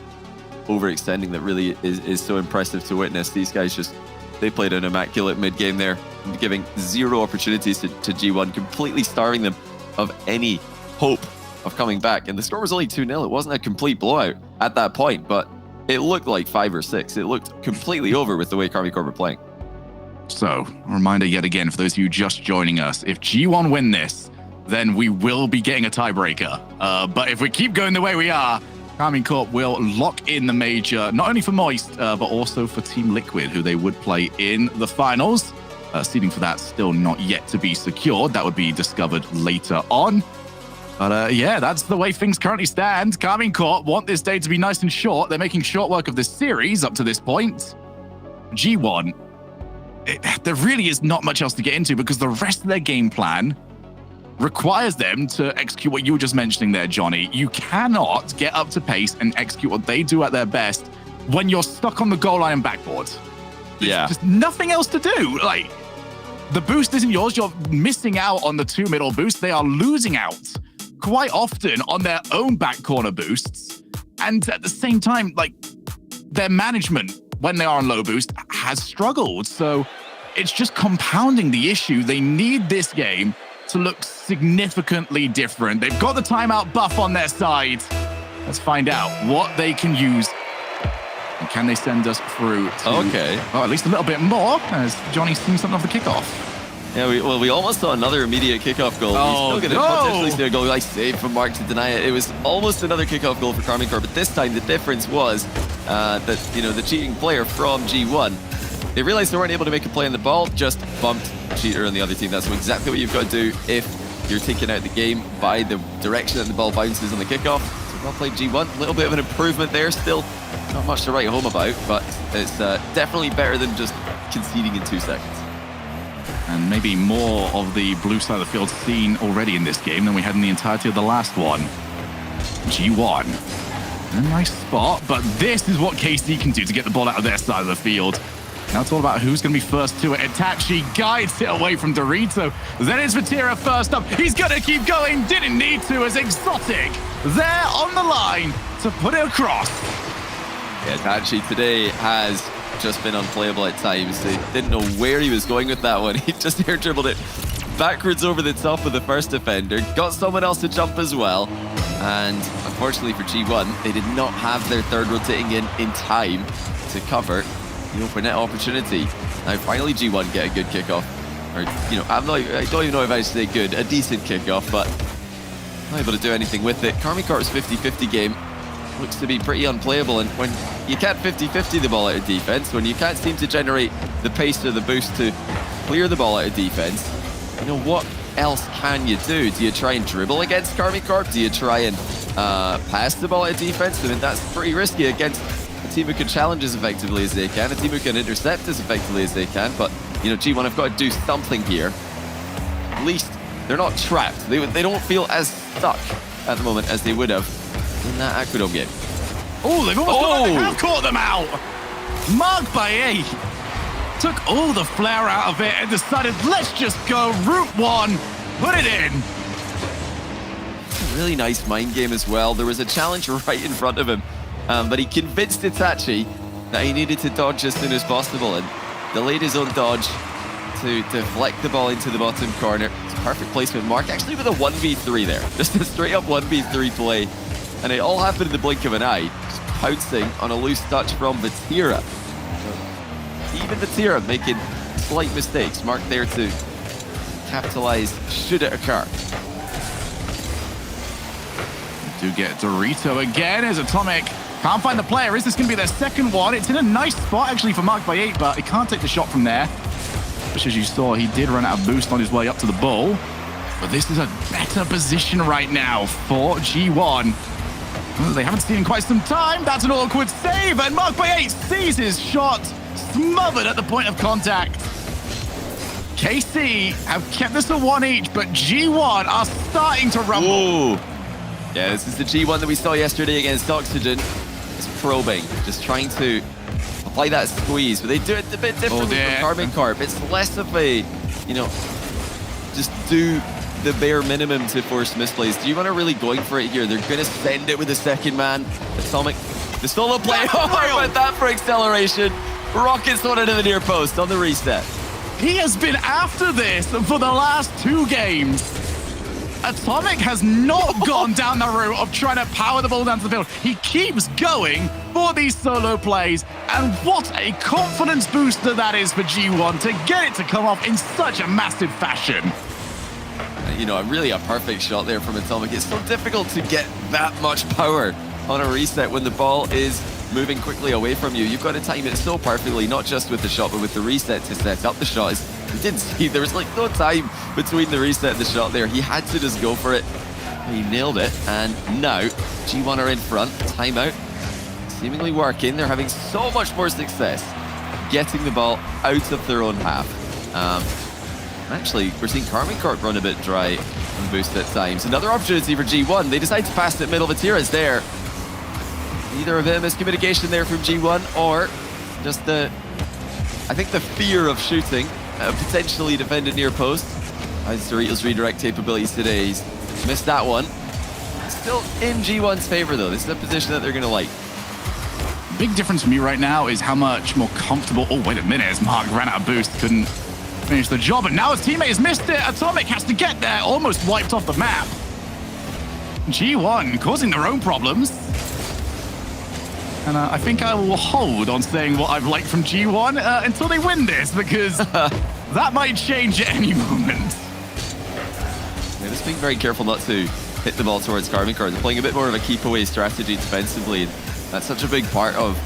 overextending that really is so impressive to witness. These guys they played an immaculate mid-game there, giving 0 opportunities to G1, completely starving them of any hope of coming back. And the score was only 2-0. It wasn't a complete blowout at that point, but it looked like 5 or 6. It looked completely over with the way Karmine Corp were playing. So, a reminder yet again for those of you just joining us, if G1 win this, then we will be getting a tiebreaker. But if we keep going the way we are, Karmine Corp will lock in the major, not only for Moist, but also for Team Liquid, who they would play in the finals. Seeding for that still not yet to be secured. That would be discovered later on. But yeah, that's the way things currently stand. Karmine Corp want this day to be nice and short. They're making short work of this series up to this point. G1, there really is not much else to get into because the rest of their game plan requires them to execute what you were just mentioning there, Johnny. You cannot get up to pace and execute what they do at their best when you're stuck on the goal line and backboard. Yeah. There's just nothing else to do. Like, the boost isn't yours. You're missing out on the 2 middle boosts. They are losing out quite often on their own back corner boosts. And at the same time, like, their management, when they are on low boost, has struggled. So it's just compounding the issue. They need this game to look significantly different. They've got the timeout buff on their side. Let's find out what they can use. And can they send us through to, at least a little bit more, as Johnny's seen something off the kickoff. Yeah, we almost saw another immediate kickoff goal. Oh, He's still going to potentially see a goal. I saved from Mark to deny it. It was almost another kickoff goal for Karmine Corp, but this time the difference was that, the cheating player from G1, they realized they weren't able to make a play on the ball, just bumped cheater on the other team. That's exactly what you've got to do if you're taking out the game by the direction that the ball bounces on the kickoff. So well played G1. A little bit of an improvement there. Still not much to write home about, but it's definitely better than just conceding in 2 seconds. And maybe more of the blue side of the field seen already in this game than we had in the entirety of the last one. G1. A nice spot, but this is what KC can do to get the ball out of their side of the field. Now it's all about who's going to be first to it. Itachi guides it away from Dorito. Then it's Vatira first up. He's going to keep going. Didn't need to, as Exotic there on the line to put it across. Yeah, Itachi today has just been unplayable at times. They didn't know where he was going with that one. He just air dribbled it backwards over the top of the first defender. Got someone else to jump as well. And unfortunately for G1, they did not have their third rotating in time to cover the open net opportunity. Now finally G1 get a good kickoff. Or, I don't even know if I should say good, a decent kickoff, but not able to do anything with it. Karmine Corp's 50-50 game looks to be pretty unplayable, and when you can't 50-50 the ball out of defense, when you can't seem to generate the pace or the boost to clear the ball out of defense, what else can you do? Do you try and dribble against Karmine Corp? Do you try and pass the ball out of defense? I mean, that's pretty risky against a team who can challenge as effectively as they can, a team who can intercept as effectively as they can, but G1 have got to do something here. At least they're not trapped. They don't feel as stuck at the moment as they would have in that Aquadome game. Oh, they've almost caught them out. Mark Baye took all the flair out of it and decided, let's just go route one, put it in. Really nice mind game as well. There was a challenge right in front of him, but he convinced Itachi that he needed to dodge as soon as possible and delayed his own dodge to deflect the ball into the bottom corner. It's a perfect placement. Mark actually with a 1v3 there. Just a straight up 1v3 play. And it all happened in the blink of an eye. Just pouncing on a loose touch from Vatira. So even Vatira making slight mistakes. Mark there to capitalize should it occur. Do get Dorito again as Atomic can't find the player. Is this going to be their second one? It's in a nice spot actually for Mark Baye, but he can't take the shot from there. Which, as you saw, he did run out of boost on his way up to the ball. But this is a better position right now for G1. They haven't seen in quite some time. That's an awkward save, and Mark Baye sees his shot smothered at the point of contact. KC have kept this to one each, but G1 are starting to rumble. Ooh. Yeah, this is the G1 that we saw yesterday against Oxygen. It's probing, just trying to apply that squeeze, but they do it a bit differently from Karmine Corp. It's less of a, just do the bare minimum to force misplays. G1 are really going for it here. They're going to send it with the second man. Atomic, the solo play. Oh, went that for acceleration. Rockets one into the near post on the reset. He has been after this for the last 2 games. Atomic has not gone down the route of trying to power the ball down to the field. He keeps going for these solo plays, and what a confidence booster that is for G1 to get it to come off in such a massive fashion. Really a perfect shot there from Atomic. It's so difficult to get that much power on a reset when the ball is moving quickly away from you. You've got to time it so perfectly, not just with the shot, but with the reset to set up the shot. You didn't see, there was like no time between the reset and the shot there. He had to just go for it. He nailed it, and now G1 are in front. Timeout seemingly working. They're having so much more success getting the ball out of their own half. Actually, we're seeing Karmine Corp run a bit dry and boost at times. Another opportunity for G1. They decide to pass it middle. Vatira's there. Either a bit of miscommunication there from G1 or just I think the fear of shooting, potentially defended near post. As Doritos redirect capabilities today, he's missed that one. Still in G1's favor though. This is a position that they're going to like. Big difference for me right now is how much more comfortable. Oh, wait a minute. As Mark ran out of boost, couldn't finish the job, and now his teammate has missed it. Acronik has to get there, almost wiped off the map. G1 causing their own problems. And I think I will hold on saying what I've liked from G1 until they win this, because that might change at any moment. Yeah, just being very careful not to hit the ball towards Karmine Corp. They're playing a bit more of a keep away strategy defensively. That's such a big part of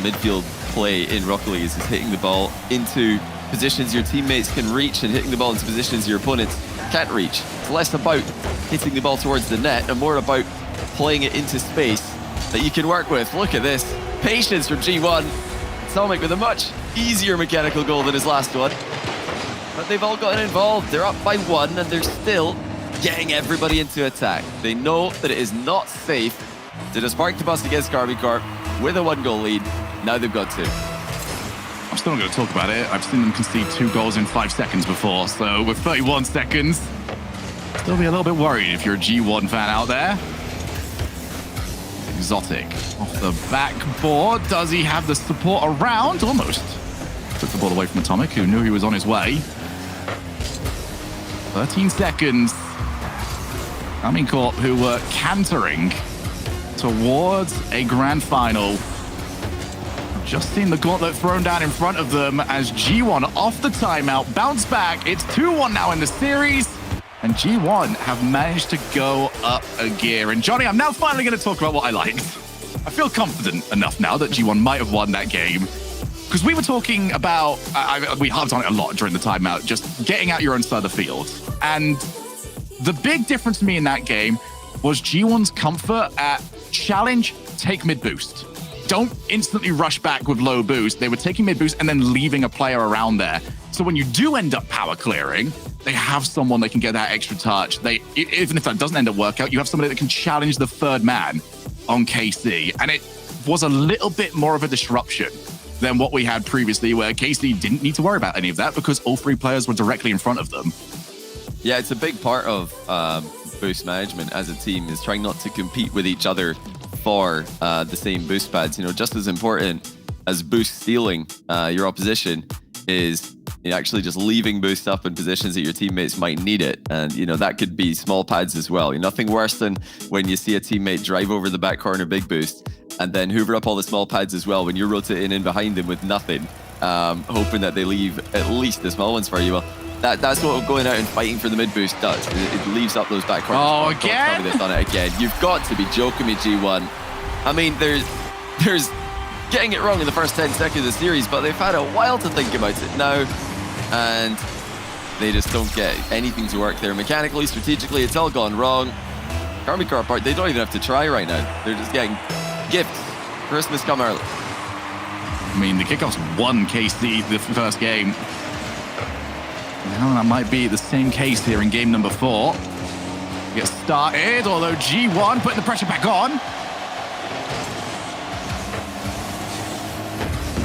midfield play in Rocket League is hitting the ball into positions your teammates can reach and hitting the ball into positions your opponents can't reach. It's less about hitting the ball towards the net and more about playing it into space that you can work with. Look at this. Patience from G1. Atomic with a much easier mechanical goal than his last one. But they've all gotten involved. They're up by 1 and they're still getting everybody into attack. They know that it is not safe to just park the bus against Karmine Corp with a 1-goal lead. Now they've got 2. I'm still not going to talk about it. I've seen them concede 2 goals in 5 seconds before, so with 31 seconds, still be a little bit worried if you're a G1 fan out there. Exotic off the backboard. Does he have the support around? Almost took the ball away from Atomic, who knew he was on his way. 13 seconds. Karmine Corp, who were cantering towards a grand final. Just seen the gauntlet thrown down in front of them as G1 off the timeout, bounce back. It's 2-1 now in the series. And G1 have managed to go up a gear. And Johnny, I'm now finally going to talk about what I liked. I feel confident enough now that G1 might have won that game. Because we were talking about, we harped on it a lot during the timeout, just getting out your own side of the field. And the big difference to me in that game was G1's comfort at challenge, take mid boost. Don't instantly rush back with low boost. They were taking mid boost and then leaving a player around there. So when you do end up power clearing, they have someone that can get that extra touch. Even if that doesn't end up work out, you have somebody that can challenge the third man on KC. And it was a little bit more of a disruption than what we had previously, where KC didn't need to worry about any of that because all 3 players were directly in front of them. Yeah, it's a big part of boost management as a team is trying not to compete with each other for the same boost pads. Just as important as boost stealing your opposition is actually just leaving boost up in positions that your teammates might need it. And, that could be small pads as well. Nothing worse than when you see a teammate drive over the back corner big boost and then hoover up all the small pads as well when you're rotating in behind them with nothing, hoping that they leave at least the small ones for you. Well, that's what going out and fighting for the mid boost does. It leaves up those back corners. Oh, again? Tell me they've done it again. You've got to be joking me, G1. I mean, there's getting it wrong in the first 10 seconds of the series, but they've had a while to think about it now, and they just don't get anything to work there. Mechanically, strategically, it's all gone wrong. Karmine Corp, they don't even have to try right now. They're just getting gifts. Christmas come early. I mean, the Kickoffs won KC the first game. Now that might be the same case here in game number 4. Get started, although G1 putting the pressure back on.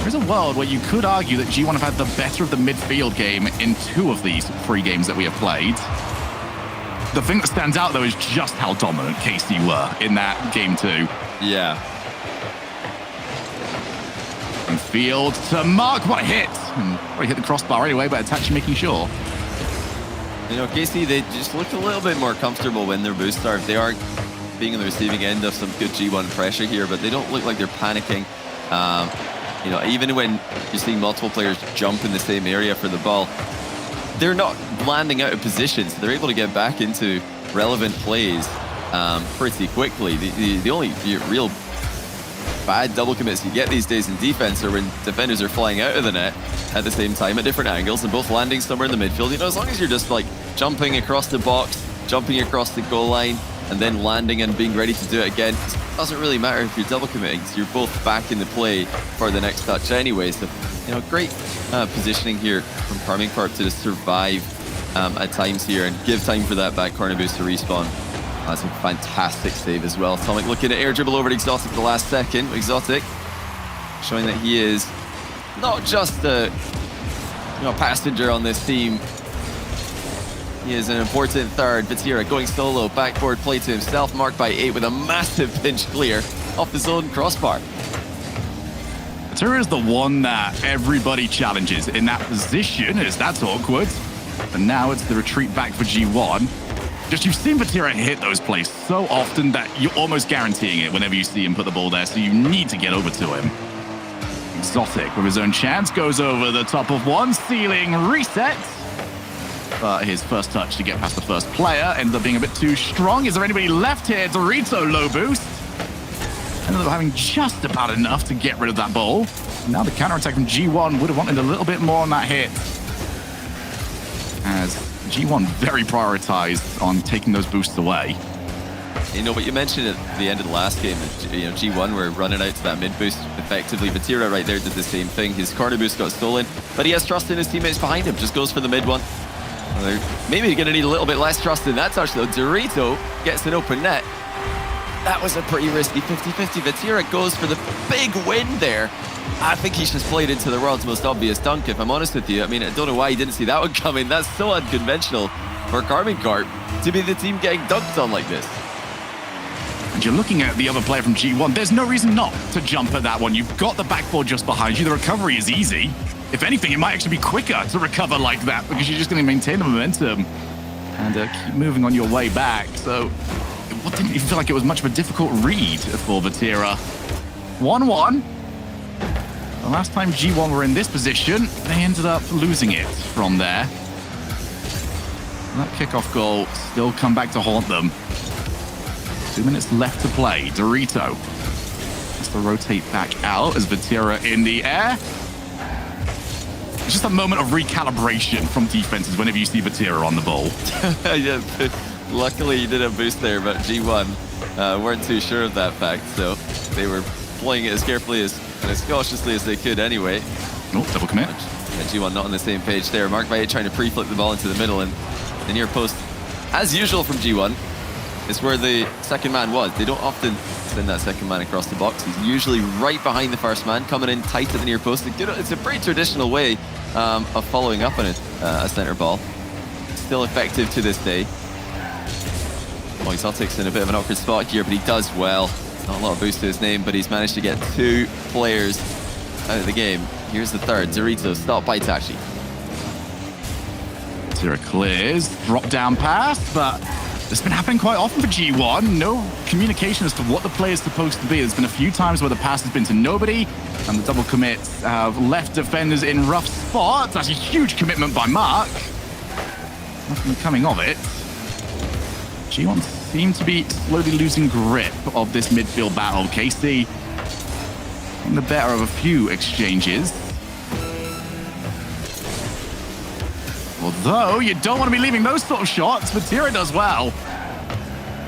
There's a world where you could argue that G1 have had the better of the midfield game in 2 of these 3 games that we have played. The thing that stands out, though, is just how dominant KC were in that game 2. Yeah. And field to Mark, what a hit! And probably hit the crossbar anyway, but Itachi making sure. KC, they just look a little bit more comfortable when they're boost starved. They are being on the receiving end of some good G1 pressure here, but they don't look like they're panicking. Even when you're seeing multiple players jump in the same area for the ball, they're not landing out of position, so they're able to get back into relevant plays pretty quickly. The only real bad double commits you get these days in defense are when defenders are flying out of the net at the same time at different angles and both landing somewhere in the midfield. You know, as long as you're just like jumping across the box, jumping across the goal line, and then landing and being ready to do it again, it doesn't really matter if you're double committing, because you're both back in the play for the next touch anyway. So, you know, great positioning here from Karmine Corp to just survive at times here and give time for that back corner boost to respawn. That's a fantastic save as well. Atomic looking at air dribble over to Exotic at the last second. Exotic showing that he is not just a passenger on this team. He is an important third. Vatira going solo, backboard play to himself, marked by 8 with a massive pinch clear off his own crossbar. Vatira is the one that everybody challenges in that position, as that's awkward. And now it's the retreat back for G1. Just you've seen Vatira hit those plays so often that you're almost guaranteeing it whenever you see him put the ball there, so you need to get over to him. Exotic with his own chance goes over the top of one, ceiling resets. But his first touch to get past the first player ended up being a bit too strong. Is there anybody left here? Dorito low boost. Ended up having just about enough to get rid of that ball. Now the counterattack from G1 would have wanted a little bit more on that hit, as G1 very prioritized on taking those boosts away. You know, but you mentioned at the end of the last game that, you know, G1 were running out to that mid boost effectively. Vatira right there did the same thing. His corner boost got stolen, but he has trust in his teammates behind him. Just goes for the mid one. Well, they're maybe going to need a little bit less trust in that touch though. Dorito gets an open net. That was a pretty risky 50-50. Vatira goes for the big win there. I think he's just played into the world's most obvious dunk, if I'm honest with you. I mean, I don't know why he didn't see that one coming. That's so unconventional for Karmine Corp to be the team getting dunked on like this. And you're looking at the other player from G1. There's no reason not to jump at that one. You've got the backboard just behind you. The recovery is easy. If anything, it might actually be quicker to recover like that, because you're just going to maintain the momentum and keep moving on your way back. So it didn't even feel like it was much of a difficult read for Vatira. 1-1. The last time G1 were in this position, they ended up losing it from there. And that kickoff goal still come back to haunt them. 2 minutes left to play. Dorito has to rotate back out as Vatira in the air. It's just a moment of recalibration from defenses whenever you see Vatira on the ball. Yeah, luckily he did a boost there, but G1 weren't too sure of that fact, so they were playing it as carefully and as cautiously as they could anyway. Oh, double commit. And G1 not on the same page there. Marked by 8 trying to pre-flip the ball into the middle, and the near post, as usual from G1, is where the second man was. They don't often send that second man across the box. He's usually right behind the first man, coming in tight at the near post. It's a pretty traditional way of following up on a center ball. Still effective to this day. Well, Exotic's in a bit of an awkward spot here, but he does well. Not a lot of boost to his name, but he's managed to get 2 players out of the game. Here's the third. Dorito, stop by Tachi. Vatira clears, drop down pass, but it's been happening quite often for G1. No communication as to what the play is supposed to be. There's been a few times where the pass has been to nobody, and the double commits have left defenders in rough spots. That's a huge commitment by Mark. Nothing coming of it. G1 seem to be slowly losing grip of this midfield battle. KC in the better of a few exchanges. Although you don't want to be leaving those sort of shots, Vatira does well.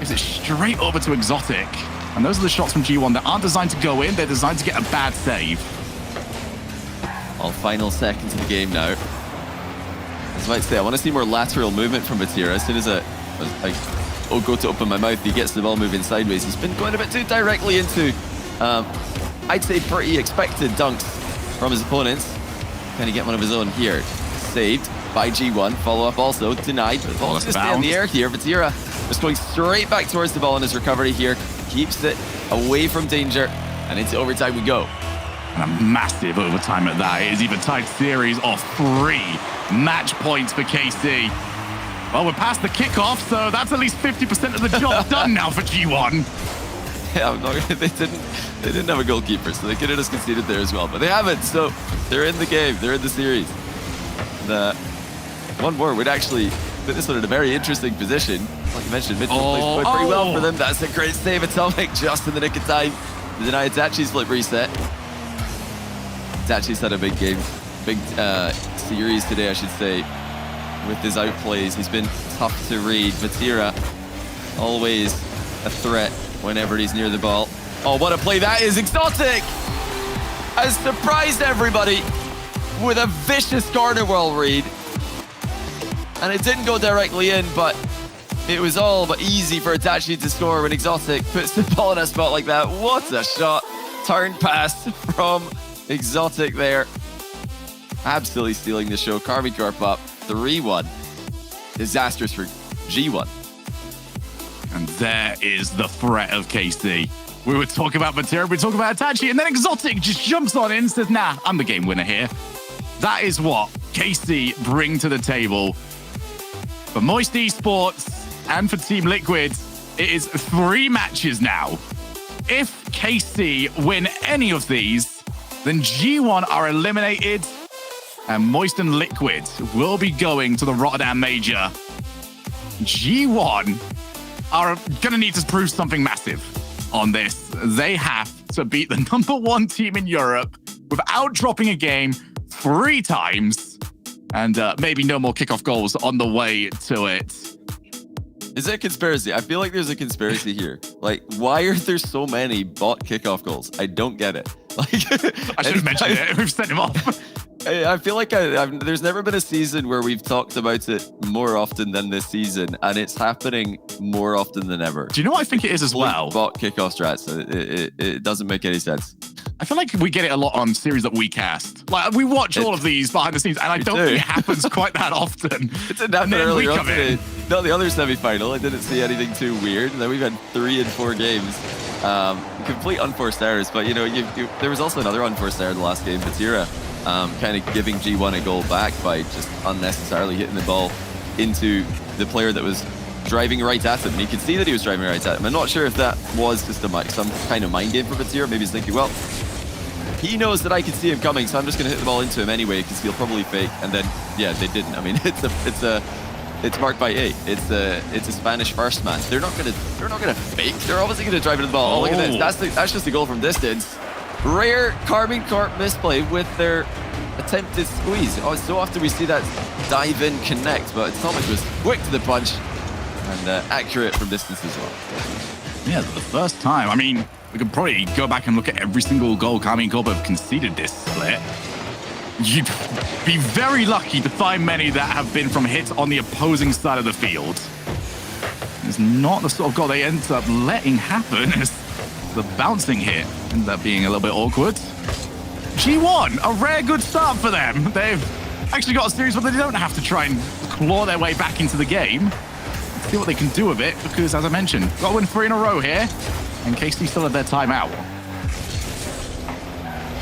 Gives it straight over to Exotic. And those are the shots from G1 that aren't designed to go in, they're designed to get a bad save. All final seconds of the game now. I was about to say, I want to see more lateral movement from Vatira. As soon as I go to open my mouth, he gets the ball moving sideways. He's been going a bit too directly into, I'd say, pretty expected dunks from his opponents. Can he get one of his own here? Saved by G1. Follow up also denied. The ball just stay in the air here. Vatira just going straight back towards the ball in his recovery here. Keeps it away from danger, and into overtime we go. And a massive overtime at that. It is either tied series or 3 match points for KC. Well, we're past the kickoff, so that's at least 50% of the job done now for G1. Yeah, they didn't have a goalkeeper, so they could have just conceded there as well. But they haven't, so they're in the game. They're in the series. One more would actually put this one in a very interesting position. Like you mentioned, midfield plays going pretty well for them. That's a great save, Acronik, just in the nick of time to deny Itachi's flip reset. Itachi's had a big game, big series today, I should say, with his outplays. He's been tough to read. Vatira, always a threat whenever he's near the ball. Oh, what a play that is. Exotic has surprised everybody with a vicious corner wall read. And it didn't go directly in, but it was all but easy for Itachi to score when Exotic puts the ball in a spot like that. What a shot. Turn pass from Exotic there. Absolutely stealing the show. Karmine Corp up 3-1. Disastrous for G1. And there is the threat of KC. We were talking about Vatira, we were talking about Itachi, and then Exotic just jumps on in and says, nah, I'm the game winner here. That is what KC bring to the table. For Moist Esports and for Team Liquid, it is 3 matches now. If KC win any of these, then G1 are eliminated, and Moist and Liquid will be going to the Rotterdam Major. G1 are going to need to prove something massive on this. They have to beat the #1 team in Europe without dropping a game 3 times, and maybe no more kickoff goals on the way to it. Is it a conspiracy? I feel like there's a conspiracy here. Like, why are there so many bot kickoff goals? I don't get it. Like, I should have mentioned it. We've sent him off. I feel like there's never been a season where we've talked about it more often than this season, and it's happening more often than ever. Do you know what I think it is as well? Bot kickoff strats. It doesn't make any sense. I feel like we get it a lot on series that we cast. Like, we watch all of these behind the scenes, and I don't think it happens quite that often. It didn't happen earlier on today. Not the other semi-final. I didn't see anything too weird. And then we've had 3 and 4 games. Complete unforced errors, but you know, there was also another unforced error in the last game. Vatira kind of giving G1 a goal back by just unnecessarily hitting the ball into the player that was driving right at him. And he could see that he was driving right at him. I'm not sure if that was just some kind of mind game for Vatira. Maybe he's thinking, well, he knows that I can see him coming, so I'm just going to hit the ball into him anyway because he'll probably fake. And then, yeah, they didn't. I mean, it's marked by A. It's a Spanish first man. They're not gonna fake. They're obviously gonna drive into the ball. Oh, look at this. That's just a goal from distance. Rare Karmine Corp misplay with their attempted squeeze. Oh, so often we see that dive in connect, but Acronik was quick to the punch and accurate from distance as well. Yeah, the first time. I mean, we could probably go back and look at every single goal Karmine Corp have conceded this split. You'd be very lucky to find many that have been from hits on the opposing side of the field. It's not the sort of goal they end up letting happen, as the bouncing hit ends up being a little bit awkward. G1, a rare good start for them. They've actually got a series where they don't have to try and claw their way back into the game. Let's see what they can do with it, because as I mentioned, got to win 3 in a row here, in case they still have their timeout.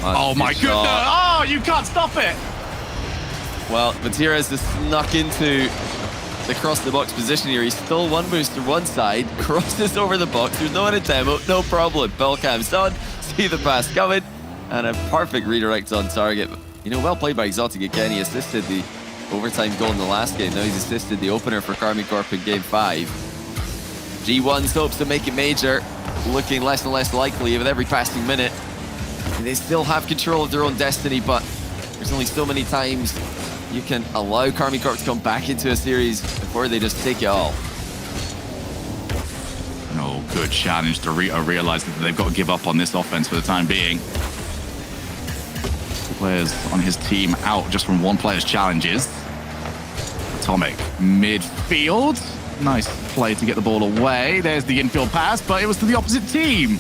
Oh my goodness! Oh, you can't stop it! Well, Vatira has snuck into the cross-the-box position here. He's still one booster one side, crosses over the box. There's no one in demo, no problem. Ball cam's done, see the pass coming, and a perfect redirect on target. You know, well played by Exotic again. He assisted the overtime goal in the last game. Now he's assisted the opener for Karmine Corp in game 5. G1's hopes to make it major, looking less and less likely with every passing minute. They still have control of their own destiny, but there's only so many times you can allow Karmine Corp to come back into a series before they just take it all. No, good challenge to realize that they've got to give up on this offense for the time being. Players on his team out just from one player's challenges. Atomic midfield. Nice play to get the ball away. There's the infield pass, but it was to the opposite team.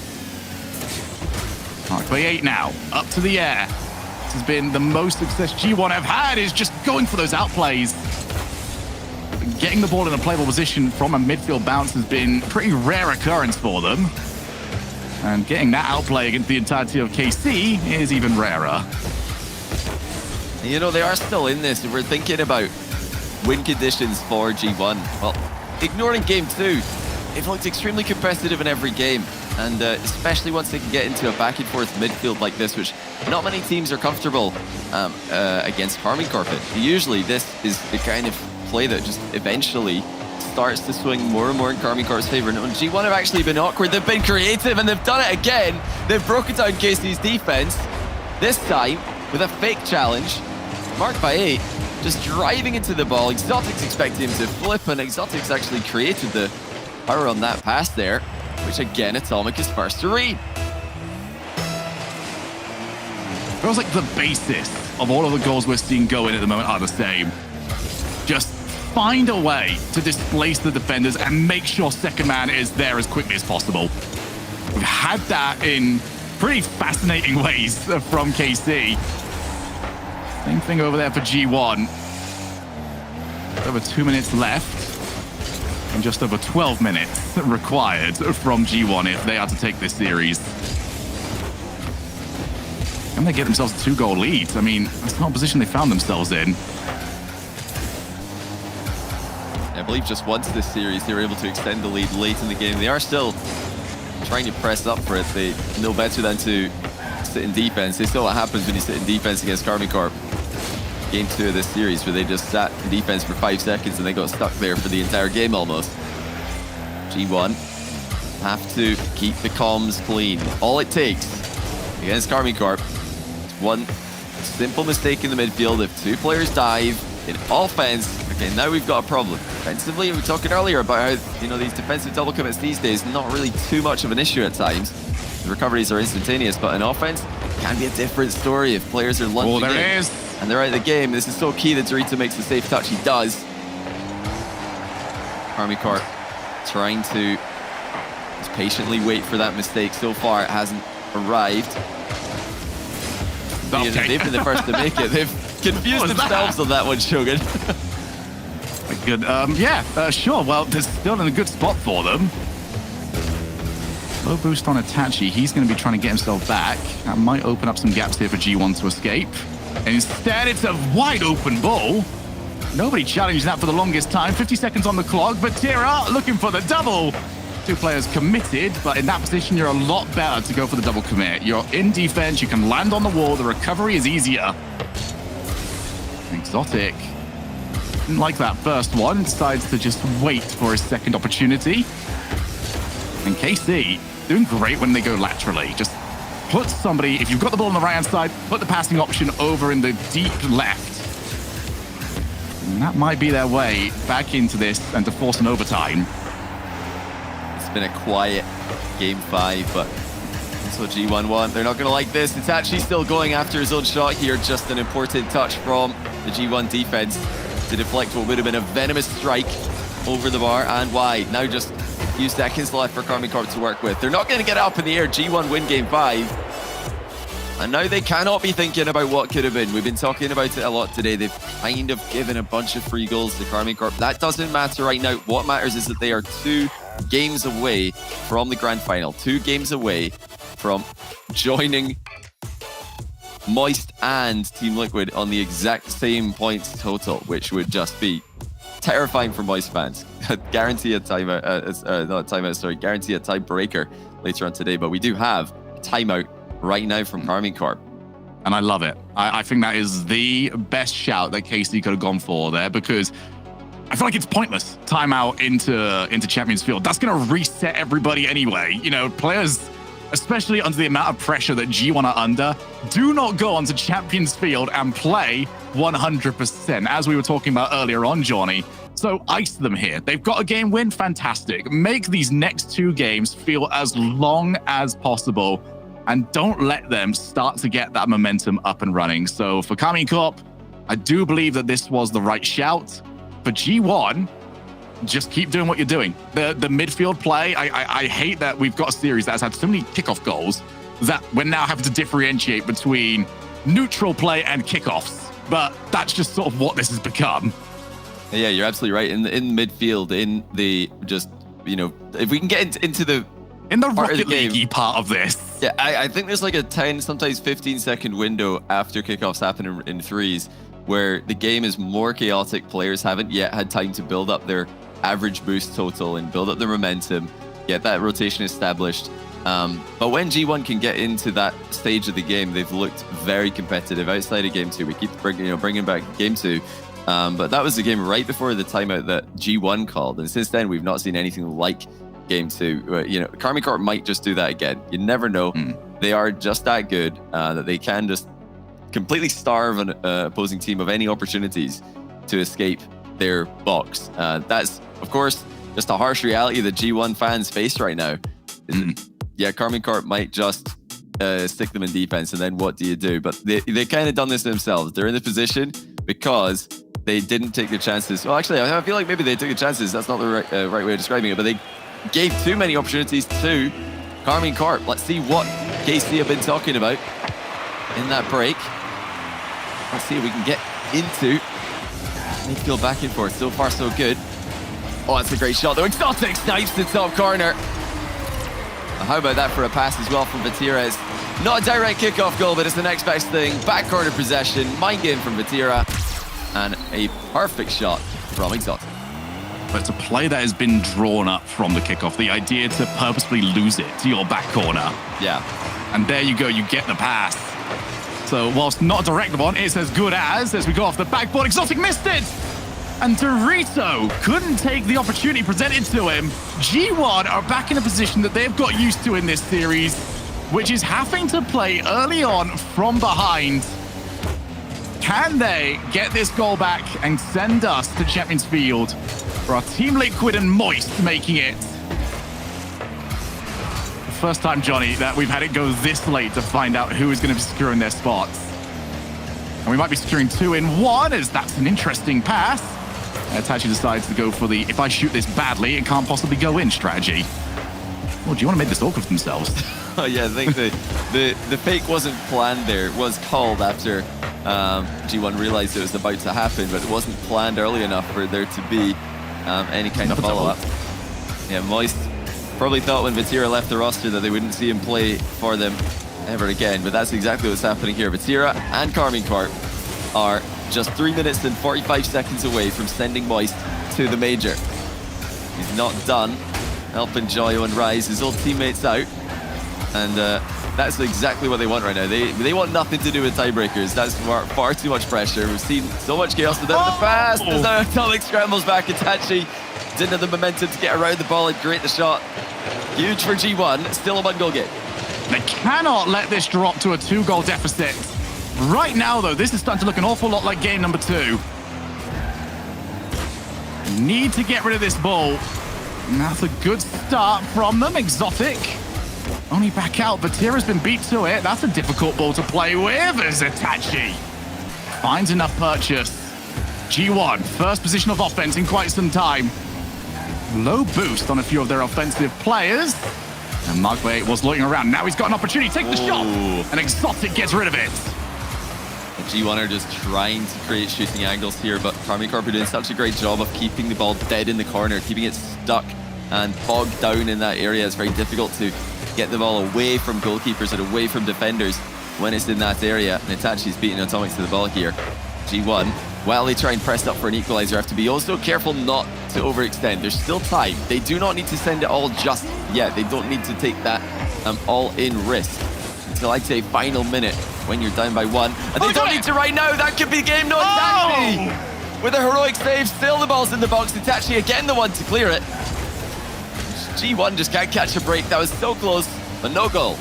All right, play 8 now, up to the air. This has been the most success G1 have had, is just going for those outplays. Getting the ball in a playable position from a midfield bounce has been a pretty rare occurrence for them. And getting that outplay against the entirety of KC is even rarer. You know, they are still in this. If we're thinking about win conditions for G1, well, ignoring game 2, they've looked extremely competitive in every game. And especially once they can get into a back and forth midfield like this, which not many teams are comfortable against Karmine Corp. Usually this is the kind of play that just eventually starts to swing more and more in Karmine Corp's favor. And G1 have actually been awkward. They've been creative, and they've done it again. They've broken down KC's defense, this time with a fake challenge. Marked by 8, just driving into the ball. Exotics expected him to flip, and Exotics actually created the power on that pass there, which again, Atomic is first to read. Feels like the basis of all of the goals we're seeing go in at the moment are the same. Just find a way to displace the defenders and make sure second man is there as quickly as possible. We've had that in pretty fascinating ways from KC. Same thing over there for G1. Over 2 minutes left. And just over 12 minutes required from G1 if they are to take this series. And they get themselves a 2-goal lead. I mean, that's not a position they found themselves in. I believe just once this series, they were able to extend the lead late in the game. They are still trying to press up for it. They know better than to sit in defense. They saw what happens when you sit in defense against Karmine Corp. Game 2 of this series, where they just sat in defense for 5 seconds and they got stuck there for the entire game almost. G1 have to keep the comms clean. All it takes against Karmine Corp is one simple mistake in the midfield. If 2 players dive in offense, okay, now we've got a problem. Defensively, we were talking earlier about how, you know, these defensive double commits these days, not really too much of an issue at times. The recoveries are instantaneous, but in offense, it can be a different story if players are lunging there in. it is. And they're out of the game. This is so key that Dorito makes the safe touch. He does. Karmine Corp trying to just patiently wait for that mistake. So far, it hasn't arrived. Okay. They've been the first to make it. They've confused themselves on that one, Shogun. Good. Sure. Well, they're still in a good spot for them. Low boost on Itachi. He's going to be trying to get himself back. That might open up some gaps here for G1 to escape. And instead, it's a wide open ball. Nobody challenged that for the longest time. 50 seconds on the clock, but Tira looking for the double. 2 players committed, but in that position, you're a lot better to go for the double commit. You're in defense, you can land on the wall, the recovery is easier. Exotic didn't like that first one, decides to just wait for his second opportunity. And KC doing great when they go laterally. Just put somebody, if you've got the ball on the right-hand side, put the passing option over in the deep left. And that might be their way back into this and to force an overtime. It's been a quiet game 5, but that's what G1 want. They're not going to like this. It's actually still going after his own shot here. Just an important touch from the G1 defense to deflect what would have been a venomous strike over the bar and wide. Now just a few seconds left for Karmine Corp to work with. They're not going to get up in the air. G1 win game 5. And now they cannot be thinking about what could have been. We've been talking about it a lot today. They've kind of given a bunch of free goals to Karmine Corp. That doesn't matter right now. What matters is that they are 2 games away from the grand final. 2 games away from joining Moist and Team Liquid on the exact same points total, which would just be terrifying for Moist fans. Guarantee a timeout, guarantee a tiebreaker later on today, but we do have a timeout right now from Karmine Corp. And I love it. I think that is the best shout that KC could have gone for there, because I feel like it's pointless timeout into Champions Field. That's going to reset everybody anyway. You know, players, especially under the amount of pressure that G1 are under, do not go onto Champions Field and play 100%, as we were talking about earlier on, Johnny. So ice them here. They've got a game win, fantastic. Make these next 2 games feel as long as possible, and don't let them start to get that momentum up and running. So for Karmine Corp, I do believe that this was the right shout. For G1, just keep doing what you're doing. The midfield play, I hate that we've got a series that has had so many kickoff goals that we're now having to differentiate between neutral play and kickoffs. But that's just sort of what this has become. Yeah, you're absolutely right. In midfield, in the just, you know, if we can get into the Rocket League part of this. Yeah, I think there's like a 10, sometimes 15-second window after kickoffs happen in threes where the game is more chaotic. Players haven't yet had time to build up their average boost total and build up their momentum, get that rotation established. But when G1 can get into that stage of the game, they've looked very competitive outside of game 2. We keep bringing back game 2. But that was the game right before the timeout that G1 called. And since then, we've not seen anything like game 2. You know, Karmine Corp might just do that again. You never know. They are just that good that they can just completely starve an opposing team of any opportunities to escape their box. That's, of course, just a harsh reality that G1 fans face right now. Yeah, Karmine Corp might just stick them in defense, and then what do you do? But they kind of done this themselves. They're in the position because they didn't take their chances. Well, actually, I feel like maybe they took the chances. That's not the right way of describing it, but they gave too many opportunities to Karmine Corp. Let's see what KC have been talking about in that break. Let's see if we can get into midfield back and forth. So far, so good. Oh, that's a great shot though. Exotic snipes the top corner. How about that for a pass as well from Vatira? Not a direct kickoff goal, but it's the next best thing. Back corner possession, mind game from Vatira, and a perfect shot from Exotic. But it's a play that has been drawn up from the kickoff. The idea to purposely lose it to your back corner. Yeah. And there you go, you get the pass. So whilst not a direct one, it's as good as we go off the backboard. Exotic missed it! And Dorito couldn't take the opportunity presented to him. G1 are back in a position that they've got used to in this series, which is having to play early on from behind. Can they get this goal back and send us to Champions Field for our Team Liquid and Moist making it? The first time, Johnny, that we've had it go this late to find out who is going to be securing their spots. And we might be securing 2 in 1, as that's an interesting pass. Itachi decides to go for the, if I shoot this badly, it can't possibly go in strategy. Well, do you want to make this awkward for themselves? Oh yeah, I think the fake wasn't planned there. It was called after G1 realized it was about to happen, but it wasn't planned early enough for there to be any kind of follow-up. Yeah, Moist probably thought when Vatira left the roster that they wouldn't see him play for them ever again, but that's exactly what's happening here. Vatira and Karmine Corp are just 3 minutes and 45 seconds away from sending Moist to the major. He's not done helping Joyo and Rise, his old teammates, out. And that's exactly what they want right now. They want nothing to do with tiebreakers. That's far too much pressure. We've seen so much chaos without the pass. There's now Atomic scrambles back. Itachi didn't have the momentum to get around the ball and create the shot. Huge for G1. Still a 1-goal game. They cannot let this drop to a 2-goal deficit. Right now, though, this is starting to look an awful lot like game number 2. Need to get rid of this ball. And that's a good start from them. Exotic only back out. Vatira's been beat to it. That's a difficult ball to play with as Itachi finds enough purchase. G1, first position of offense in quite some time. Low boost on a few of their offensive players. And Magway was looking around. Now he's got an opportunity. Take the shot. And Exotic gets rid of it. G1 are just trying to create shooting angles here, but Karmine Corp are doing such a great job of keeping the ball dead in the corner, keeping it stuck and bogged down in that area. It's very difficult to get the ball away from goalkeepers and away from defenders when it's in that area. And Itachi's beating Atomics to the ball here. G1, while they try and press up for an equalizer, have to be also careful not to overextend. There's still time. They do not need to send it all just yet. They don't need to take that all-in risk until I'd say final minute when you're down by 1. And they don't need to right now. That could be the game. No, Itachi with a heroic save. Still the ball's in the box. Itachi again the one to clear it. G1 just can't catch a break. That was so close, but no goal.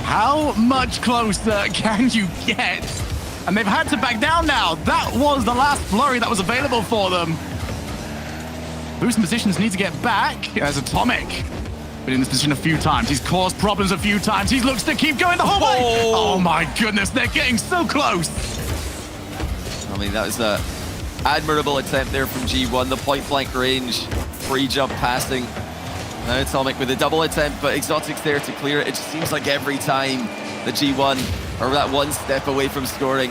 How much closer can you get? And they've had to back down now. That was the last flurry that was available for them. Boosting positions need to get back as Atomic. Been in this position a few times. He's caused problems a few times. He looks to keep going the whole way. Oh my goodness, they're getting so close. I mean, that was an admirable attempt there from G1. The point-blank range, free jump passing. Now Atomic with a double attempt, but Exotic's there to clear it. It just seems like every time the G1 are that one step away from scoring,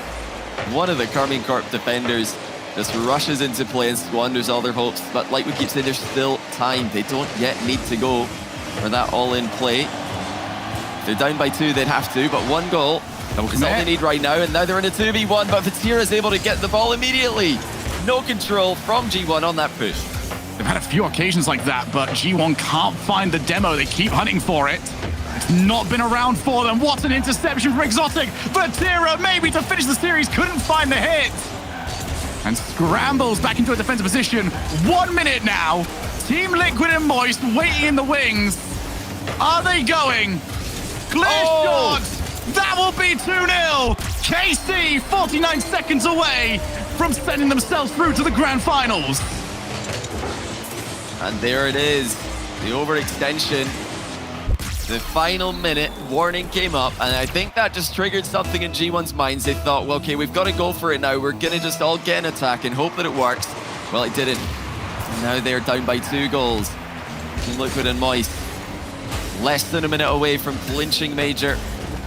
one of the Karmine Corp defenders just rushes into play and squanders all their hopes. But like we keep saying, there's still time. They don't yet need to go for that all-in play. If they're down by 2, they'd have to, but 1 goal is all they need right now. And now they're in a 2v1, but Vatira is able to get the ball immediately. No control from G1 on that push. They've had a few occasions like that, but G1 can't find the demo. They keep hunting for it. It's not been around for them. What an interception from Exotic. Vatira maybe to finish the series, couldn't find the hit. and scrambles back into a defensive position. 1 minute now. Team Liquid and Moist waiting in the wings. Are they going? Clear shot. That will be 2-0. KC 49 seconds away from sending themselves through to the grand finals. And there it is, the overextension. The final minute, warning came up, and I think that just triggered something in G1's minds. They thought, well, okay, we've got to go for it now. We're going to just all get an attack and hope that it works. Well, it didn't. And now they're down by 2 goals. Team Liquid and Moist, less than a minute away from clinching Major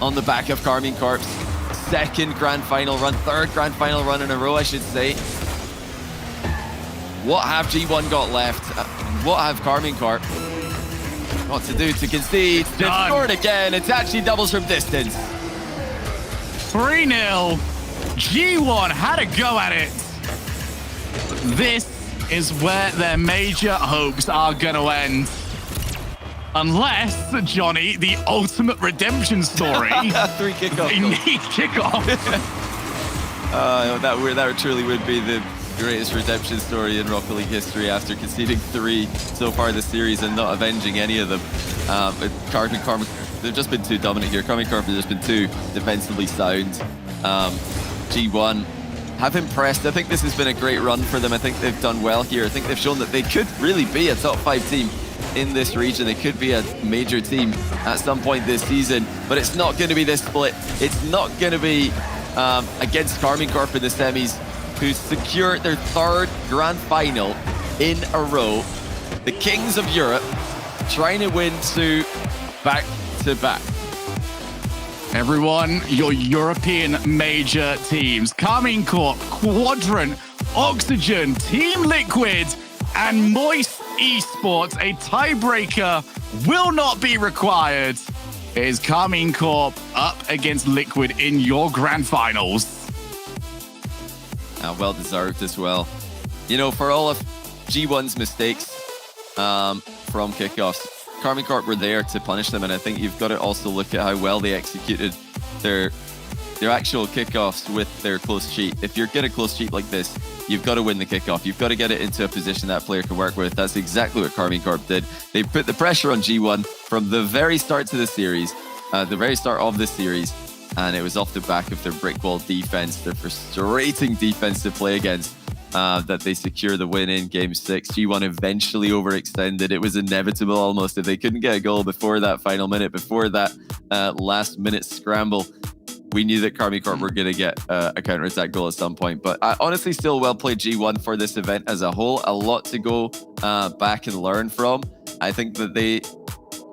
on the back of Karmine Corp's second grand final run, third grand final run in a row, I should say. What have G1 got left? What have Karmine Corp got to do to concede? To score it again. It's actually doubles from distance. 3-0. G1 had a go at it. This is where their major hopes are going to end. Unless, Johnny, the ultimate redemption story. 3 kickoff. They need kickoff. That truly would be the greatest redemption story in Rocket League history after conceding 3 so far this series and not avenging any of them. Karmine Corp, they've just been too dominant here. Karmine Corp have just been too defensively sound. G1 have impressed. I think this has been a great run for them. I think they've done well here. I think they've shown that they could really be a top 5 team in this region. They could be a major team at some point this season, but it's not going to be this split. It's not going to be against Karmine Corp in the semis, who secured their 3rd grand final in a row. The Kings of Europe trying to win 2 back-to-back. Everyone, your European major teams. Karmine Corp, Quadrant, Oxygen, Team Liquid, and Moist Esports. A tiebreaker will not be required. It is Karmine Corp up against Liquid in your grand finals. Well deserved as well. You know, for all of G1's mistakes from kickoffs, Karmine Corp were there to punish them, and I think you've got to also look at how well they executed their actual kickoffs with their close cheat. If you're getting a close cheat like this, you've got to win the kickoff. You've got to get it into a position that player can work with. That's exactly what Karmine Corp did. They put the pressure on G1 from the very start to the series, the very start of this series, and it was off the back of their brick wall defense, their frustrating defense to play against, that they secure the win in Game 6. G1 eventually overextended. It was inevitable almost. If they couldn't get a goal before that final minute, before that last minute scramble, we knew that Karmine Corp were going to get a counter-attack goal at some point. But honestly, still well played G1 for this event as a whole. A lot to go back and learn from. I think that they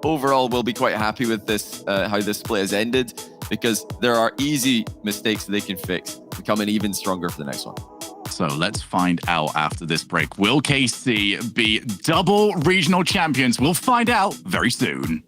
overall will be quite happy with this, how this split has ended, because there are easy mistakes that they can fix, becoming even stronger for the next one. So let's find out after this break. Will KC be double regional champions? We'll find out very soon.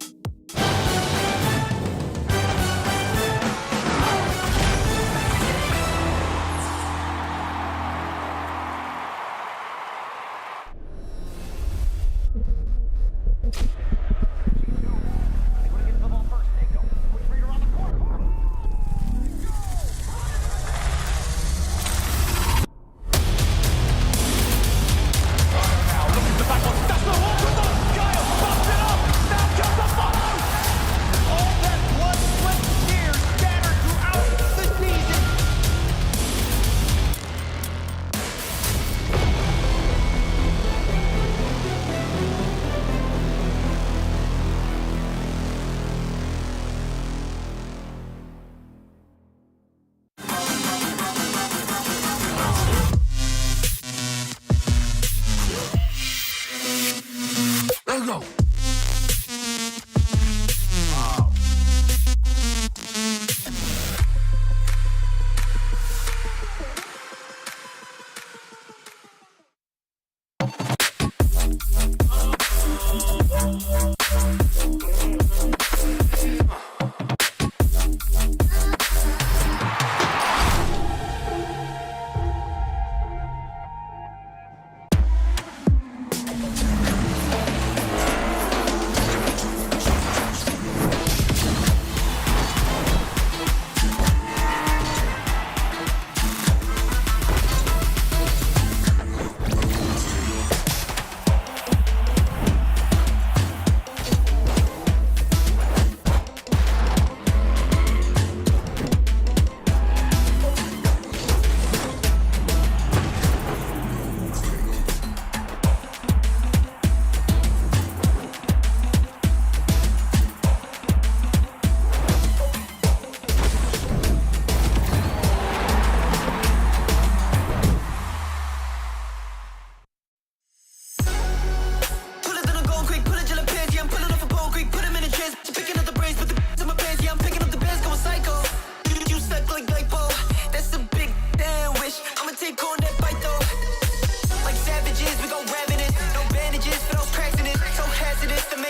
That's the one with the scale. Pops it up. Now just a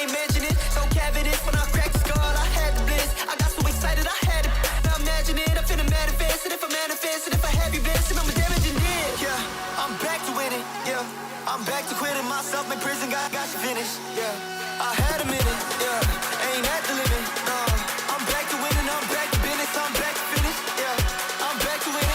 ain't mention it. No cavities when I cracked the skull. I had the bliss. I got so excited, I had it. Now imagine it. I'm finna manifest it. If I manifest it, if I have you best, and I'm a damaging it. Yeah, I'm back to winning. Yeah, I'm back to quitting myself in prison. Got you finished. Yeah, I had a minute. Yeah, ain't at the limit. No, I'm back to winning. I'm back to business. I'm back to finish. Yeah, I'm back to winning.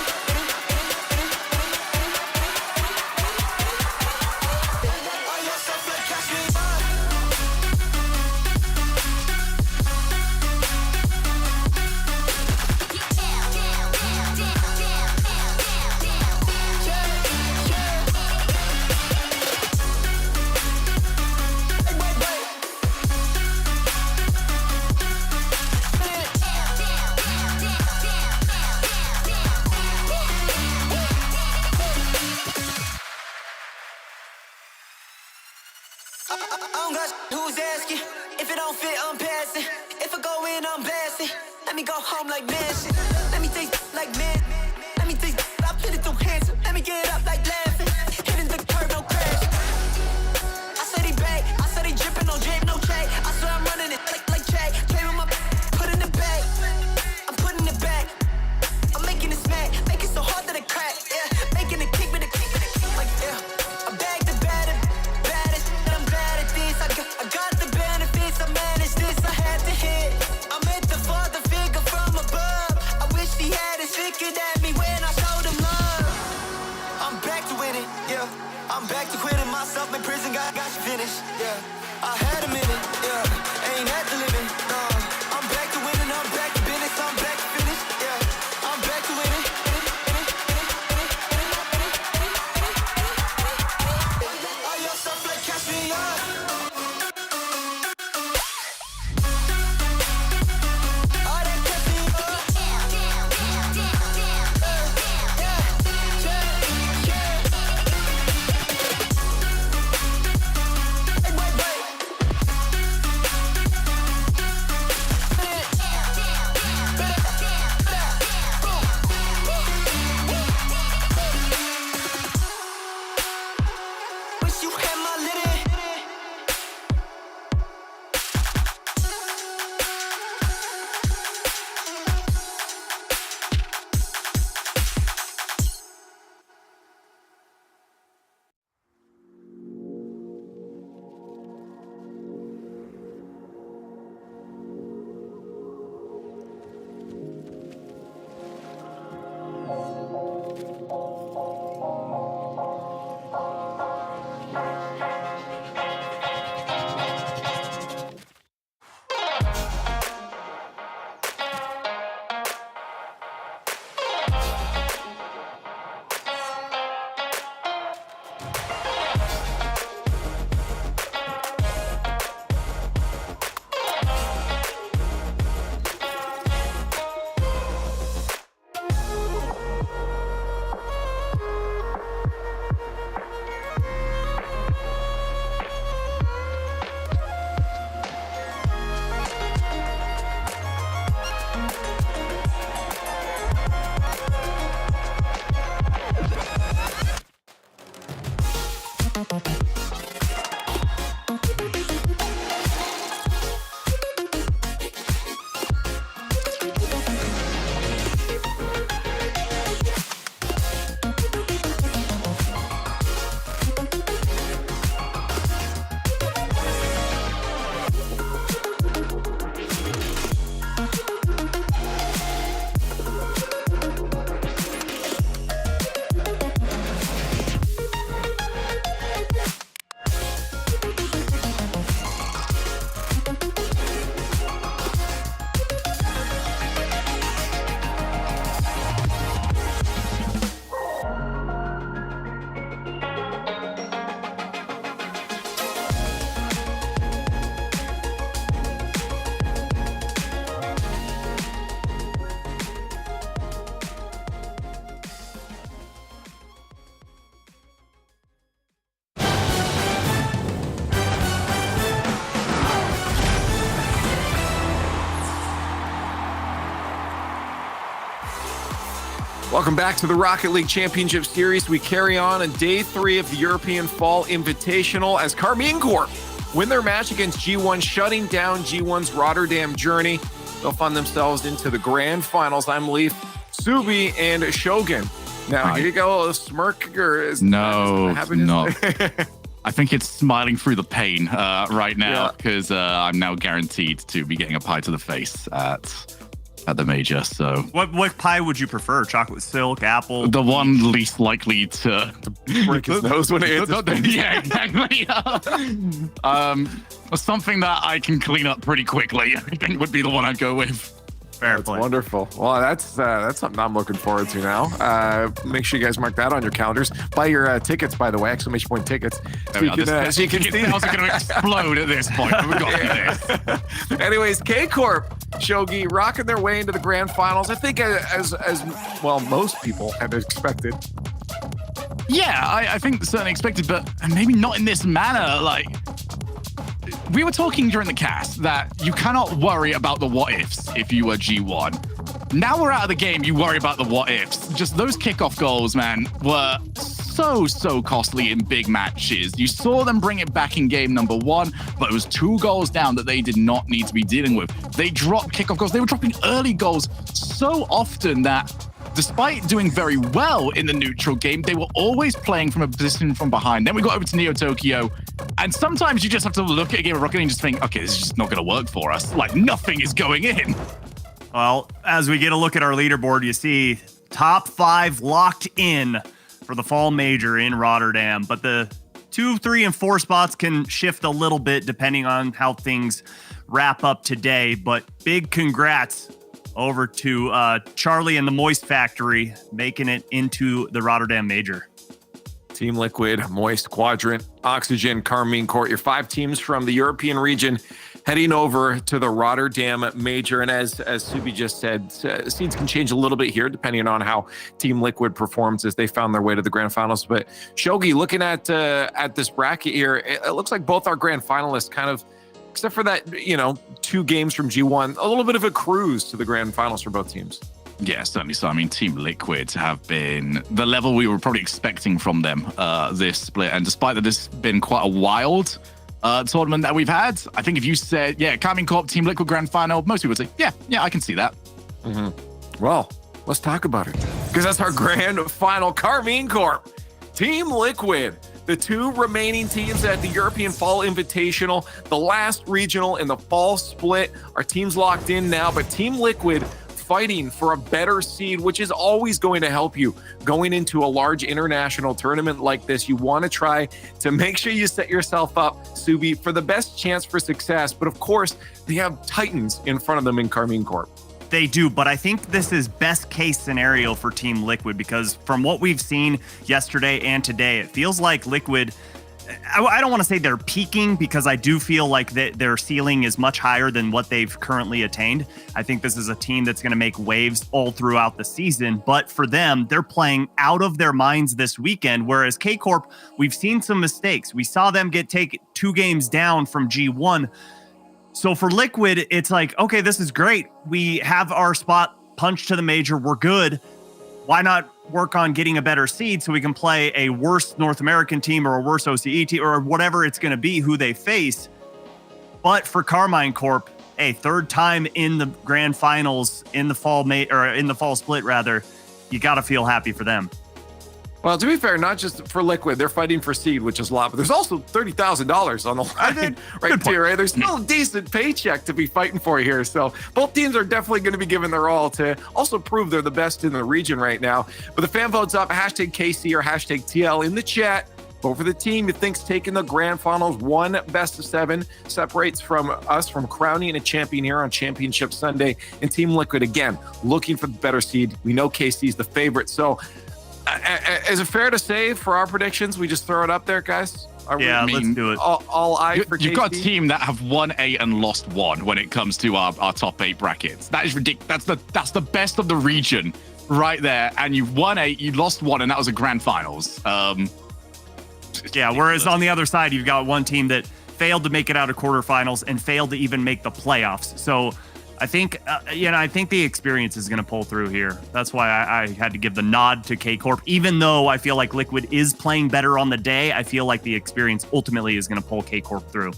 Who's asking? If it don't fit, I'm passing. If I go in, I'm blasting. Let me go home like Manson. Let me taste like man. Let me taste. I put it through handsome. Let me get up like laughing. Hitting the curb, no crash. I said he back. I said he dripping, no drip, no check. I swear I'm running it like Jack. Play with my put in the bag. I'm putting it back. I'm making it smack. Make it so hard that it crack. Yeah, making it kick with it. Like yeah. I bagged the baddest, and I'm glad at this. I got the benefits, I managed this, I had to hit. I meant the father figure from above. I wish he had his figured at me when I showed him love. I'm back to winning, yeah. I'm back to quitting myself in prison, got you finished, yeah. I had a minute, yeah. Ain't at the limit, no. I'm back to winning, I'm back to business, I'm back to finish, yeah. I'm back to winning. All your stuff like catch me up. Wish you had my little. Welcome back to the Rocket League Championship Series. We carry on day 3 of the European Fall Invitational as Karmine Corp win their match against G1, shutting down G1's Rotterdam journey. They'll find themselves into the grand finals. I'm Leaf, Subi, and Shogun. Now, here you go, a smirk. Or is no. I think it's smiling through the pain right now because I'm now guaranteed to be getting a pie to the face at the major. So what pie would you prefer? Chocolate silk, apple? The one least likely to break his nose when it hits. Yeah, exactly. Something that I can clean up pretty quickly, I think would be the one I'd go with. That's wonderful. Well, that's something I'm looking forward to now. Make sure you guys mark that on your calendars. Buy your tickets, by the way, > tickets. So you can see. It's also going to explode at this point. We've got this. Anyways, K-Corp, Shogi, rocking their way into the grand finals. I think as well, most people had expected. Yeah, I think certainly expected, but maybe not in this manner. Like, we were talking during the cast that you cannot worry about the what-ifs if you were G1. Now we're out of the game, you worry about the what-ifs. Just those kickoff goals, man, were so costly in big matches. You saw them bring it back in game number 1, but it was 2 goals down that they did not need to be dealing with. They dropped kickoff goals. They were dropping early goals so often that despite doing very well in the neutral game, they were always playing from a position from behind. Then we got over to Neo Tokyo, and sometimes you just have to look at a game of Rocket League and just think, okay, this is just not going to work for us. Like, nothing is going in. Well, as we get a look at our leaderboard, you see top 5 locked in for the fall major in Rotterdam, but the 2, 3, and 4 spots can shift a little bit depending on how things wrap up today. But big congrats over to Charlie and the Moist Factory, making it into the Rotterdam Major. Team Liquid, Moist, Quadrant, Oxygen, Karmine Corp, your 5 teams from the European region heading over to the Rotterdam Major. And as Subi just said, seeds can change a little bit here depending on how Team Liquid performs as they found their way to the grand finals. But Shogi, looking at this bracket here, it looks like both our grand finalists kind of, except for that, 2 games from G1, a little bit of a cruise to the grand finals for both teams. Yeah, certainly so. I mean, Team Liquid have been the level we were probably expecting from them this split. And despite that this has been quite a wild tournament that we've had, I think if you said, Karmine Corp, Team Liquid grand final, most people would say, yeah, I can see that. Mm-hmm. Well, let's talk about it. Because that's our grand final. Karmine Corp, Team Liquid, the 2 remaining teams at the European Fall Invitational, the last regional in the fall split. Our team's locked in now, but Team Liquid fighting for a better seed, which is always going to help you going into a large international tournament like this. You want to try to make sure you set yourself up, Subi, for the best chance for success. But of course, they have titans in front of them in Karmine Corp. They do, but I think this is best case scenario for Team Liquid because from what we've seen yesterday and today, it feels like Liquid, I don't want to say they're peaking because I do feel like their ceiling is much higher than what they've currently attained. I think this is a team that's going to make waves all throughout the season, but for them, they're playing out of their minds this weekend, whereas K-Corp, we've seen some mistakes. We saw them get 2 games down from G1. So for Liquid, it's like, okay, this is great. We have our spot punched to the major. We're good. Why not work on getting a better seed so we can play a worse North American team or a worse OCE team or whatever it's going to be, who they face. But for Karmine Corp, a 3rd time in the grand finals in the fall in the fall split rather, you got to feel happy for them. Well, to be fair, not just for Liquid, they're fighting for seed, which is a lot, but there's also $30,000 on the line right here, right? There's still a decent paycheck to be fighting for here. So both teams are definitely going to be giving their all to also prove they're the best in the region right now. But the fan vote's up, hashtag KC or hashtag TL in the chat. Vote for the team you think's taking the grand finals. 1 best of 7 separates from us from crowning a champion here on Championship Sunday. And Team Liquid, again, looking for the better seed. We know KC's the favorite. So is it fair to say for our predictions, we just throw it up there, guys? Let's do it. All eyes for KC? You've got a team that have won 8 and lost 1 when it comes to our top 8 brackets. That is ridiculous. That's the best of the region right there. And you've won 8, you lost 1, and that was a grand finals. Whereas on the other side, you've got one team that failed to make it out of quarterfinals and failed to even make the playoffs. So I think, I think the experience is going to pull through here. That's why I had to give the nod to K-Corp. Even though I feel like Liquid is playing better on the day, I feel like the experience ultimately is going to pull K-Corp through.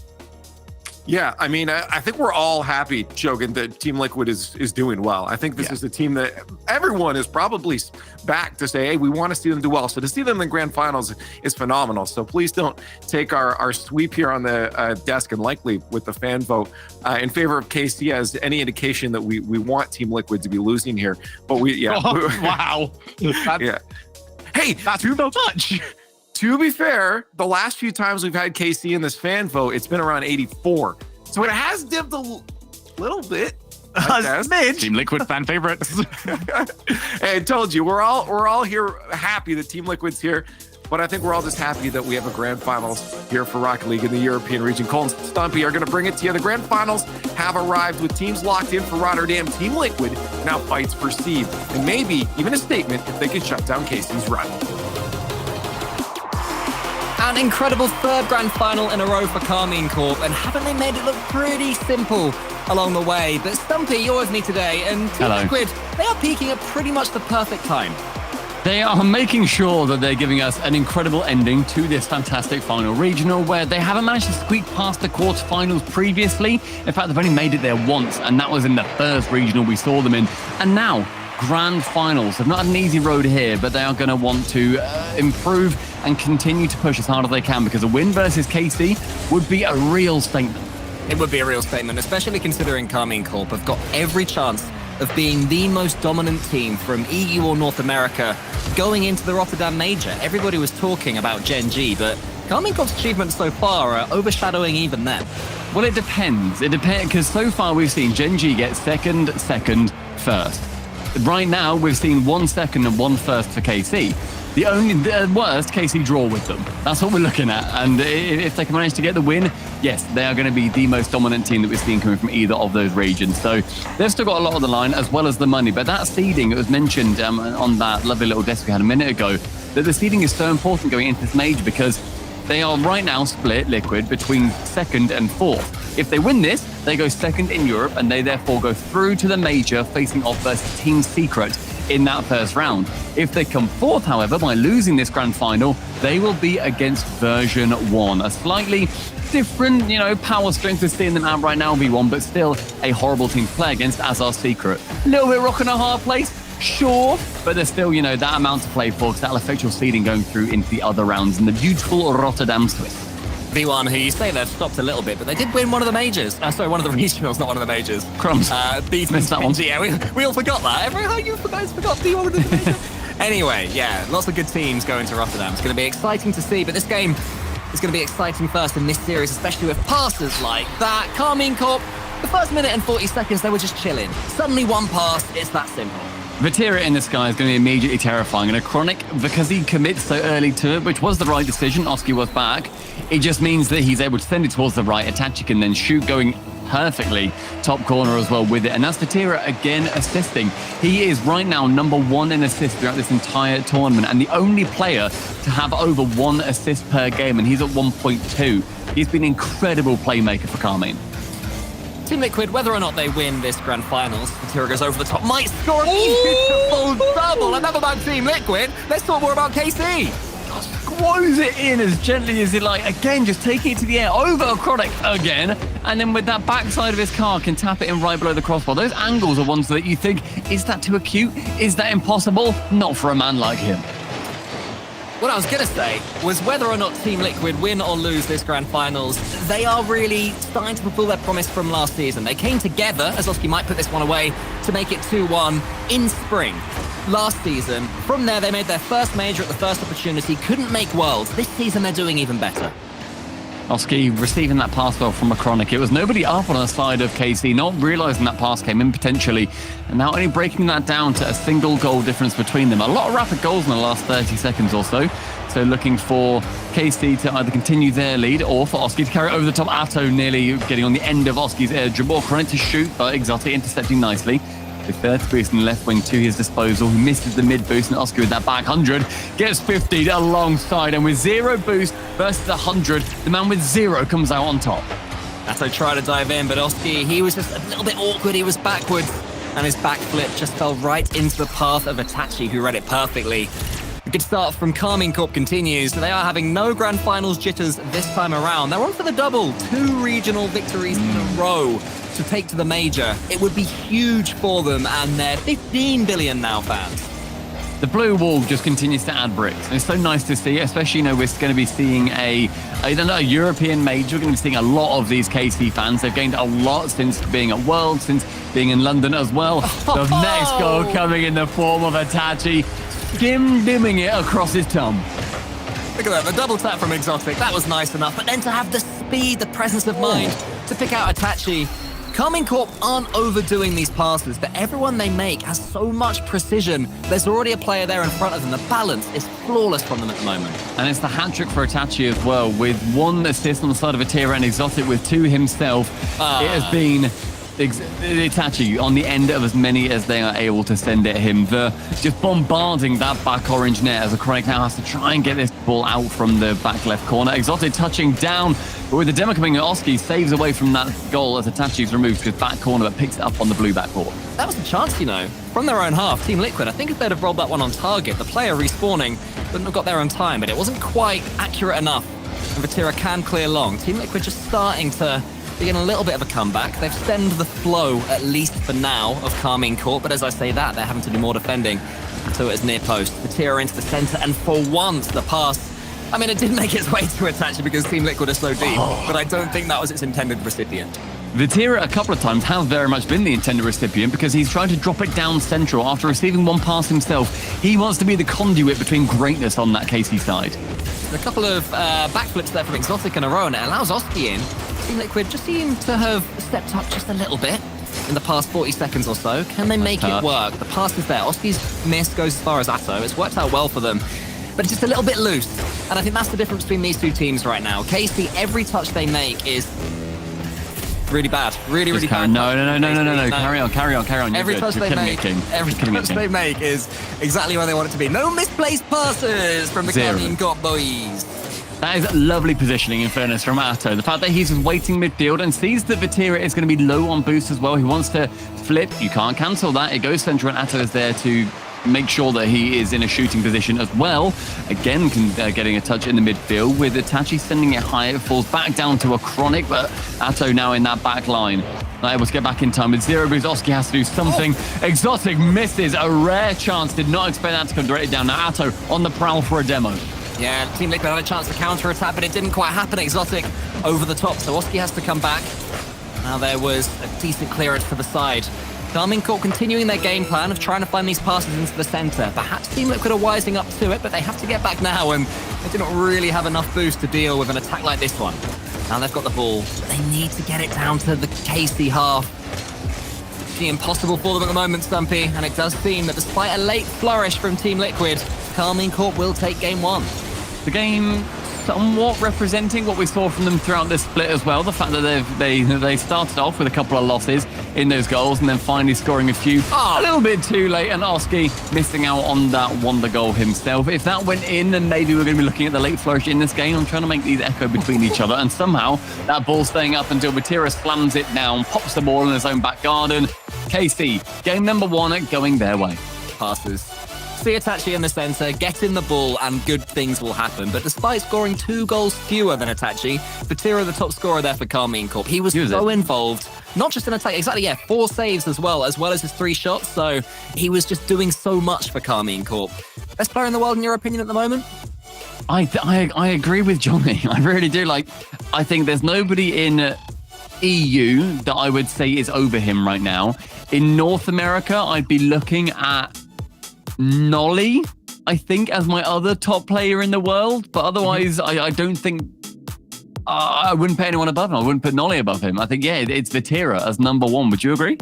Yeah, I mean, I think we're all happy, Shogun, that Team Liquid is doing well. I think this is a team that everyone is probably back to say, hey, we want to see them do well. So to see them in the grand finals is phenomenal. So please don't take our sweep here on the desk and likely with the fan vote in favor of KC as any indication that we want Team Liquid to be losing here. But Wow. Yeah. Hey, That's too much. to be fair, the last few times we've had KC in this fan vote, it's been around 84. So it has dipped a little bit. Team Liquid fan favorites. Hey, I told you, we're all here happy that Team Liquid's here. But I think we're all just happy that we have a grand finals here for Rocket League in the European region. Cole and Stumpy are going to bring it to you. The grand finals have arrived with teams locked in for Rotterdam. Team Liquid now fights for seed and maybe even a statement if they can shut down KC's run. An incredible third grand final in a row for Karmine Corp, and haven't they made it look pretty simple along the way? But Stumpy, you're with me today, and Team Liquid, they are peaking at pretty much the perfect time. They are making sure that they're giving us an incredible ending to this fantastic final regional where they haven't managed to squeak past the quarterfinals previously. In fact, they've only made it there once, and that was in the first regional we saw them in. And now, grand finals. They've not had an easy road here, but they are going to want to improve and continue to push as hard as they can, because a win versus KC would be a real statement. It would be a real statement, especially considering Karmine Corp have got every chance of being the most dominant team from EU or North America going into the Rotterdam Major. Everybody was talking about Gen G, but Karmine Corp's achievements so far are overshadowing even them. Well, it depends. It depends, because so far we've seen Gen G get second, first. Right now, we've seen 1 second and 1 first for KC. The worst, KC draw with them. That's what we're looking at. And if they can manage to get the win, yes, they are going to be the most dominant team that we've seen coming from either of those regions. So they've still got a lot on the line as well as the money. But that seeding, it was mentioned on that lovely little desk we had a minute ago, that the seeding is so important going into this major because they are right now split, Liquid, between second and fourth. If they win this, they go second in Europe and they therefore go through to the major facing off versus Team Secret in that first round. If they come fourth, however, by losing this grand final, they will be against version 1. A slightly different, power strength we're seeing them out right now, V1, but still a horrible team to play against as our Secret. A little bit rocking a hard place, sure, but there's still, that amount to play for because that'll affect your seeding going through into the other rounds in the beautiful Rotterdam Swiss. V1, who you say they've stopped a little bit, but they did win one of the majors. Sorry, one of the regionals, not one of the majors. Crumbs. Missed that one. Yeah, we all forgot that. You guys forgot V1 was the major. Anyway, yeah, lots of good teams going to Rotterdam. It's going to be exciting to see, but this game is going to be exciting first in this series, especially with passes like that. Karmine Corp, the first minute and 40 seconds, they were just chilling. Suddenly one pass, it's that simple. Vatira in the sky is going to be immediately terrifying. And Acronik, because he commits so early to it, which was the right decision, Oski was back, it just means that he's able to send it towards the right, attach it, and then shoot going perfectly top corner as well with it. And that's Vatira again assisting. He is right now number 1 in assists throughout this entire tournament and the only player to have over 1 assist per game, and he's at 1.2. He's been an incredible playmaker for Karmine. Team Liquid, whether or not they win this grand finals, Vatira goes over the top, might score a beautiful double. Enough about Team Liquid. Let's talk more about KC. Squoze it in as gently as he like. Again, just taking it to the air over Acronik again. And then with that backside of his car, can tap it in right below the crossbar. Those angles are ones that you think, is that too acute? Is that impossible? Not for a man like him. What I was going to say was whether or not Team Liquid win or lose this grand finals, they are really starting to fulfill their promise from last season. They came together, as Oski might put this one away, to make it 2-1 in spring last season. From there, they made their first major at the first opportunity, couldn't make Worlds. This season, they're doing even better. Oski receiving that pass well from Acronik. It was nobody up on the side of KC, not realising that pass came in potentially, and now only breaking that down to a single goal difference between them. A lot of rapid goals in the last 30 seconds or so. So looking for KC to either continue their lead or for Oski to carry it over the top. Atto nearly getting on the end of Oski's air dribble. Acronik to shoot, but Exotic intercepting nicely. With third boost in the left wing to his disposal. He misses the mid boost, and Oski with that back 100 gets 50 alongside. And with 0 boost versus 100, the man with 0 comes out on top. Atto tried to dive in, but Oski, he was just a little bit awkward. He was backwards, and his backflip just fell right into the path of Itachi, who read it perfectly. Good start from Karmine Corp continues. They are having no grand finals jitters this time around. They're on for the double. 2 regional victories in a row to take to the major. It would be huge for them and their 15 billion now fans. The blue wall just continues to add bricks. And it's so nice to see, especially, we're going to be seeing a European major. We're going to be seeing a lot of these KC fans. They've gained a lot since being at World, since being in London as well. The next goal coming in the form of Itachi, dimming it across his tongue. Look at that, the double tap from Exotic. That was nice enough. But then to have the speed, the presence of mind to pick out Itachi. Karmine Corp aren't overdoing these passes, but everyone they make has so much precision. There's already a player there in front of them. The balance is flawless from them at the moment. And it's the hat-trick for Itachi as well, with 1 assist on the side of Vatira and Exotic with 2 himself. It has been Itachi on the end of as many as they are able to send at him. Just bombarding that back orange net as Acronik now has to try and get this ball out from the back left corner. Exotic touching down, but with the demo coming in, Oski saves away from that goal as Itachi's removed to his back corner but picks it up on the blue backboard. That was a chance, from their own half. Team Liquid, I think if they'd have rolled that one on target, the player respawning wouldn't have got there on time, but it wasn't quite accurate enough. And Vatira can clear long. Team Liquid just starting to begin a little bit of a comeback. They've stemmed the flow, at least for now, of Karmine Corp, but as I say that, they're having to do more defending. So it's near post. Vatira into the center, and for once, the pass, it did make its way to Itachi because Team Liquid are so deep, but I don't think that was its intended recipient. Vatira a couple of times has very much been the intended recipient because he's trying to drop it down central after receiving one pass himself. He wants to be the conduit between greatness on that KC side. A couple of backflips there from Exotic in a row, and it allows Oski in. Team Liquid just seem to have stepped up just a little bit in the past 40 seconds or so. Can they make it work? The pass is there. Oski's miss goes as far as Atto. It's worked out well for them, but it's just a little bit loose. And I think that's the difference between these 2 teams right now. KC, every touch they make is really bad. Really bad. No. Carry on. Every touch they make is exactly where they want it to be. No misplaced passes from the Karmine Corp boys. That is lovely positioning, in fairness, from Atto. The fact that he's just waiting midfield and sees that Vatira is going to be low on boost as well. He wants to flip. You can't cancel that. It goes central, and Atto is there to make sure that he is in a shooting position as well. Again, getting a touch in the midfield with Itachi sending it high. It falls back down to Acronik, but Atto now in that back line. Not able to get back in time with 0 boost. Oski has to do something. Exotic misses a rare chance. Did not expect that to come directly down. Now Atto on the prowl for a demo. Yeah, Team Liquid had a chance to counter-attack, but it didn't quite happen. Exotic over the top, so Oski has to come back. Now there was a decent clearance to the side. Karmine Corp continuing their game plan of trying to find these passes into the center. Perhaps Team Liquid are wising up to it, but they have to get back now, and they do not really have enough boost to deal with an attack like this one. Now they've got the ball, but they need to get it down to the KC half. It's impossible for them at the moment, Stumpy, and it does seem that despite a late flourish from Team Liquid, Karmine Corp will take game 1. The game somewhat representing what we saw from them throughout this split as well. The fact that they started off with a couple of losses in those goals and then finally scoring a few a little bit too late, and Oski missing out on that wonder goal himself. If that went in, then maybe we're going to be looking at the late flourish in this game. I'm trying to make these echo between each other, and somehow that ball staying up until Vatira slams it down, pops the ball in his own back garden. KC, game number 1 going their way. Passes. See Itachi in the center, get in the ball, and good things will happen. But despite scoring 2 goals fewer than Itachi, Vatira the top scorer there for Karmine Corp. He was so involved, not just in attack, 4 saves as well as his 3 shots. So he was just doing so much for Karmine Corp. Best player in the world, in your opinion, at the moment? I agree with Johnny. I really do. I think there's nobody in EU that I would say is over him right now. In North America, I'd be looking at Nolly, I think, as my other top player in the world, but otherwise I don't think I wouldn't put anyone above him. I wouldn't put Nolly above him. I think it's Vatira as number 1. Would you agree?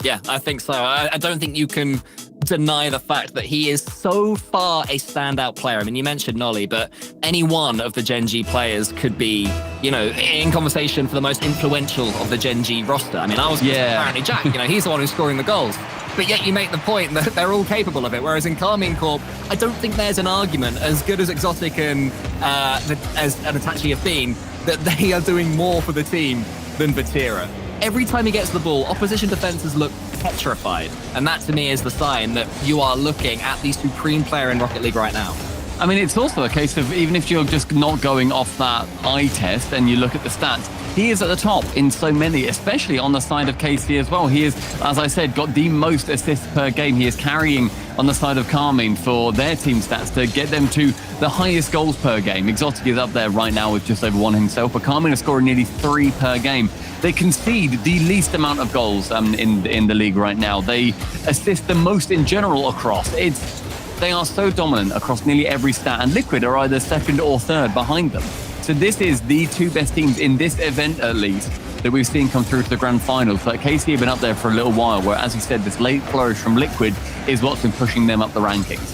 Yeah, I think so. I don't think you can deny the fact that he is so far a standout player. I mean, you mentioned Nolly, but any one of the Gen G players could be, in conversation for the most influential of the Gen G roster. I mean, I was apparently Jack. He's the one who's scoring the goals. But yet you make the point that they're all capable of it. Whereas in Karmine Corp, I don't think there's an argument, as good as Exotic and as Itachi have been, that they are doing more for the team than Vatira. Every time he gets the ball, opposition defenses look petrified. And that to me is the sign that you are looking at the supreme player in Rocket League right now. I mean, it's also a case of even if you're just not going off that eye test and you look at the stats, he is at the top in so many, especially on the side of KC as well. He is, as I said, got the most assists per game. He is carrying on the side of Karmine for their team stats to get them to the highest goals per game. Exotic is up there right now with just over 1 himself, but Karmine is scoring nearly 3 per game. They concede the least amount of goals in the league right now. They assist the most in general across. They are so dominant across nearly every stat, and Liquid are either second or third behind them. So this is the 2 best teams in this event, at least, that we've seen come through to the grand finals. But KC have been up there for a little while, where, as you said, this late flourish from Liquid is what's been pushing them up the rankings.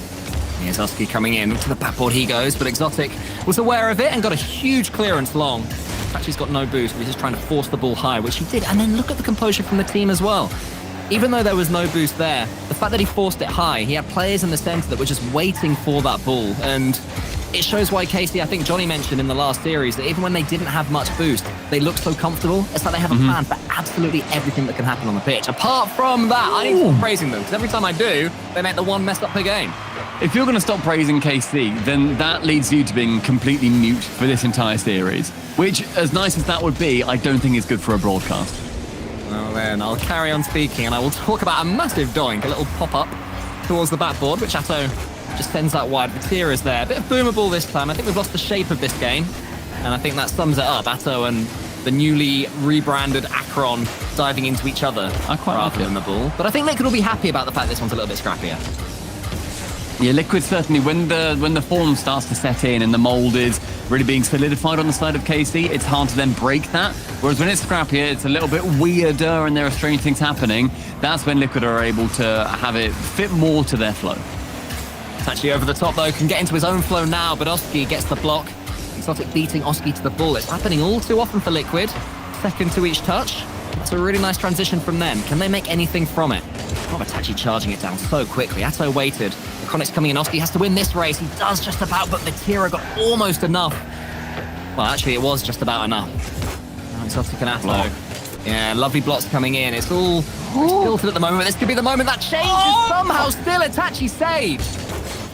Here's Oski coming in. To the backboard he goes, but Exotic was aware of it and got a huge clearance long. Actually, he's got no boost, but he's just trying to force the ball high, which he did. And then look at the composure from the team as well. Even though there was no boost there, the fact that he forced it high, he had players in the center that were just waiting for that ball. And it shows why KC, I think Johnny mentioned in the last series, that even when they didn't have much boost, they look so comfortable. It's like they have a plan for absolutely everything that can happen on the pitch. Apart from that, I need to stop praising them, because every time I do, they make the one messed up per game. If you're going to stop praising KC, then that leads you to being completely mute for this entire series, which, as nice as that would be, I don't think is good for a broadcast. Well then, I'll carry on speaking and I will talk about a massive doink, a little pop-up towards the backboard, which Atto just sends that wide. Vatira's there. A bit of boomer ball this time. I think we've lost the shape of this game, and I think that sums it up. Atto and the newly rebranded Acron diving into each other rather than the ball. But I think Liquid will be happy about the fact this one's a little bit scrappier. Yeah, Liquid certainly, when the form starts to set in and the mold is really being solidified on the side of KC, it's hard to then break that. Whereas when it's scrappier, it's a little bit weirder and there are strange things happening. That's when Liquid are able to have it fit more to their flow. It's actually over the top though, can get into his own flow now, but Oski gets the block. Exotic beating Oski to the ball. It's happening all too often for Liquid. Second to each touch. That's a really nice transition from them. Can they make anything from it? Oh, Itachi charging it down so quickly. Atto waited. Acronik's coming in. Oski has to win this race. He does just about, but Vatira got almost enough. Well, actually, it was just about enough. Now Exotic and Atto. Yeah, lovely blocks coming in. It's all tilted at the moment. This could be the moment that changes. Somehow still Itachi saved.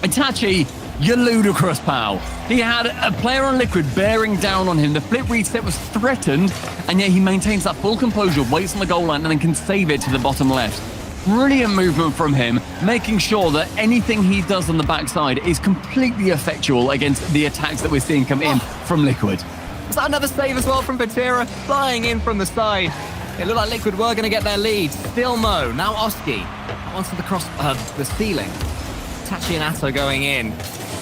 Itachi, you're ludicrous, pal. He had a player on Liquid bearing down on him. The flip reset was threatened, and yet he maintains that full composure, waits on the goal line, and then can save it to the bottom left. Brilliant movement from him, making sure that anything he does on the backside is completely effectual against the attacks that we're seeing come in from Liquid. Was that another save as well from Vatira? Flying in from the side. It looked like Liquid were going to get their lead. Still no. Now Oski. Onto the ceiling. Tachi and Atto going in.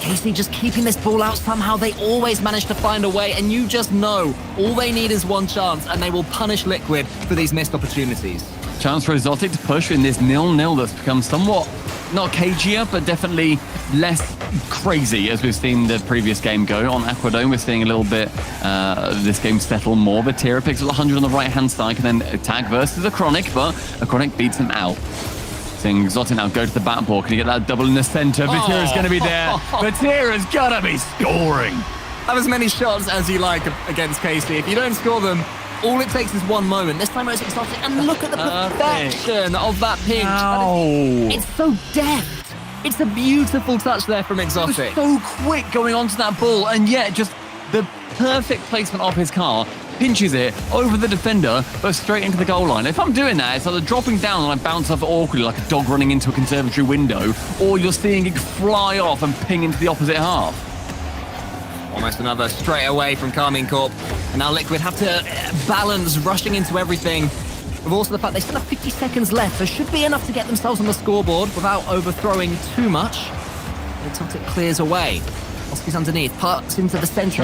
KC just keeping this ball out somehow. They always manage to find a way, and you just know all they need is one chance, and they will punish Liquid for these missed opportunities. Chance for Exotic to push in this 0-0 that's become somewhat, not cagier, but definitely less crazy as we've seen the previous game go. On Aquadome, we're seeing a little bit this game settle more. Vatira picks up 100 on the right-hand side, and then attack versus Acronik, but Acronik beats him out. Seeing Exotic now go to the backboard. Can you get that double in the center? Vatira's going to be there. Vatira's got to be scoring. Have as many shots as you like against KC. If you don't score them, all it takes is one moment. This time it's Exotic, and look at the perfection of that pinch. It's so deft. It's a beautiful touch there from Exotic. It was so quick going onto that ball, and yet just the perfect placement of his car. Pinches it over the defender, but straight into the goal line. If I'm doing that, it's either dropping down and I bounce off it awkwardly like a dog running into a conservatory window, or you're seeing it fly off and ping into the opposite half. Almost another straight away from Karmine Corp. And now Liquid have to balance rushing into everything. With also the fact they still have 50 seconds left, so should be enough to get themselves on the scoreboard without overthrowing too much. Exotic clears away. Oski's underneath, parks into the centre,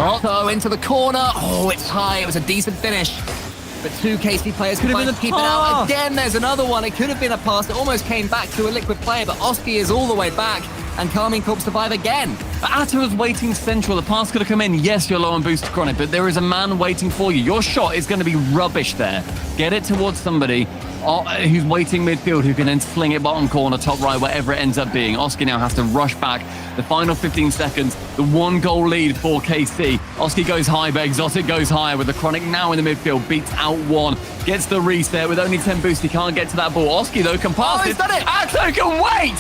into the corner. Oh, it's high. It was a decent finish. But 2 KC players could have been keep it out. Again, there's another one. It could have been a pass. It almost came back to a Liquid player, but Oski is all the way back, and Karmine Corp survive again. But Atto was waiting central. The pass could have come in. Yes, you're low on boost Acronik, but there is a man waiting for you. Your shot is going to be rubbish there. Get it towards somebody who's waiting midfield, who can then sling it bottom corner, top right, wherever it ends up being. Oski now has to rush back. The final 15 seconds, the 1-goal lead for KC. Oski goes high, but Exotic goes higher with Acronik now in the midfield, beats out one, gets the reset with only 10 boost. He can't get to that ball. Oski, though, can pass it. He's done it! Atto can wait!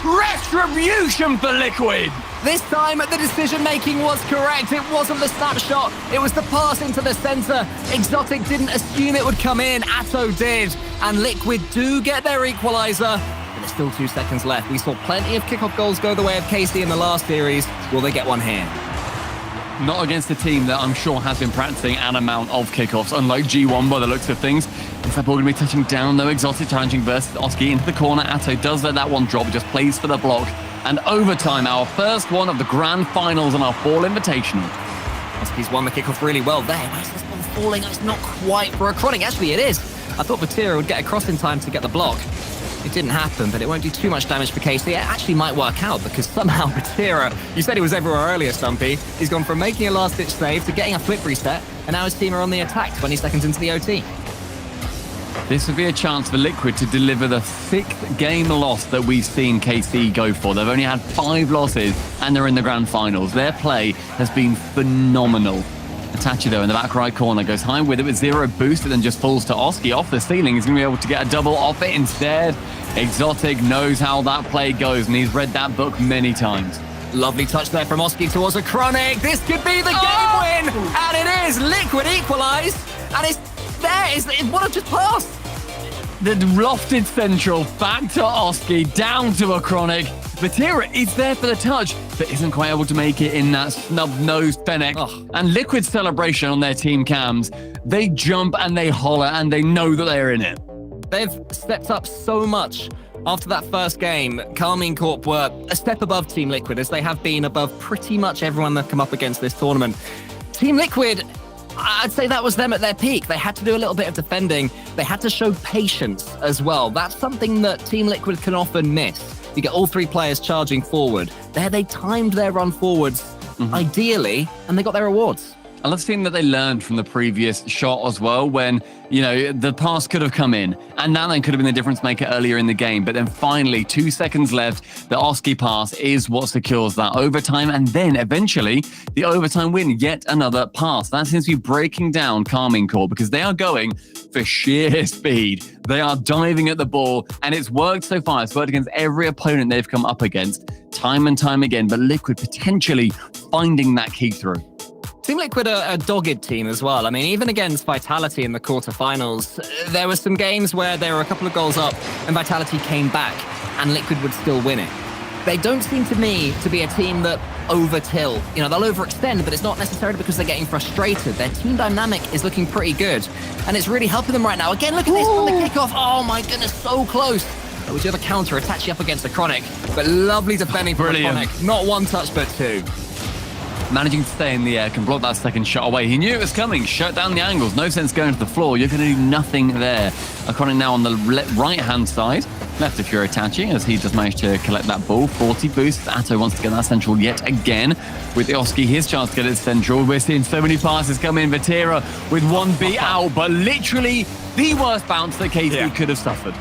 Retribution for Liquid. This time, the decision-making was correct. It wasn't the snapshot. It was the pass into the center. Exotic didn't assume it would come in. Atto did. And Liquid do get their equalizer. But there's still 2 seconds left. We saw plenty of kickoff goals go the way of KC in the last series. Will they get one here? Not against a team that I'm sure has been practicing an amount of kickoffs, unlike G1 by the looks of things. Is that ball going to be touching down, though? Exotic challenging versus Oski into the corner. Atto does let that one drop, just plays for the block. And overtime, our first one of the grand finals on our fall invitational. Oski's won the kickoff really well there. Where's this ball falling? It's not quite for Acronik. Actually, it is. I thought Vatira would get across in time to get the block. It didn't happen, but it won't do too much damage for KC. It actually might work out because somehow Vatira, you said he was everywhere earlier, Stumpy. He's gone from making a last-ditch save to getting a flip reset, and now his team are on the attack 20 seconds into the OT. This would be a chance for Liquid to deliver the 6th game loss that we've seen KC go for. They've only had 5 losses, and they're in the grand finals. Their play has been phenomenal. Itachi, though, in the back right corner, goes high with it with 0 boost, and then just falls to Oski off the ceiling. He's going to be able to get a double off it instead. Exotic knows how that play goes, and he's read that book many times. Lovely touch there from Oski towards Acronik. This could be the game win, and it is. Liquid equalised, and it's there. It's what I've just passed. The lofted central back to Oski, down to Acronik. Vatira is there for the touch, but isn't quite able to make it in that snub-nosed Fennec. And Liquid's celebration on their team cams, they jump and they holler and they know that they're in it. They've stepped up so much after that first game. Karmine Corp were a step above Team Liquid, as they have been above pretty much everyone they've come up against this tournament. Team Liquid, I'd say that was them at their peak. They had to do a little bit of defending. They had to show patience as well. That's something that Team Liquid can often miss. You get all 3 players charging forward. There, they timed their run forwards ideally, and they got their rewards. I love seeing that they learned from the previous shot as well, when, you know, the pass could have come in, and that then could have been the difference maker earlier in the game. But then finally, 2 seconds left, the Oski pass is what secures that overtime, and then eventually the overtime win, yet another pass. That seems to be breaking down Karmine Corp, because they are going for sheer speed. They are diving at the ball, and it's worked so far. It's worked against every opponent they've come up against, time and time again, but Liquid potentially finding that key through. Team Liquid are a dogged team as well. I mean, even against Vitality in the quarterfinals, there were some games where they were a couple of goals up and Vitality came back and Liquid would still win it. They don't seem to me to be a team that over-till. You know, they'll overextend, but it's not necessarily because they're getting frustrated. Their team dynamic is looking pretty good, and it's really helping them right now. Again, look at this on the kickoff. Oh my goodness, so close. We do have a counter, Itachi up against Acronik, but lovely defending from Acronik. Not 1 touch, but 2. Managing to stay in the air, can block that second shot away. He knew it was coming, shut down the angles. No sense going to the floor. You're going to do nothing there. Acronik now on the right-hand side. Left if you're Itachi, as he just managed to collect that ball. 40 boosts. Atto wants to get that central yet again. With Oski, his chance to get it central. We're seeing so many passes come in. Vatira with 1 beat out, but literally the worst bounce that KC could have suffered.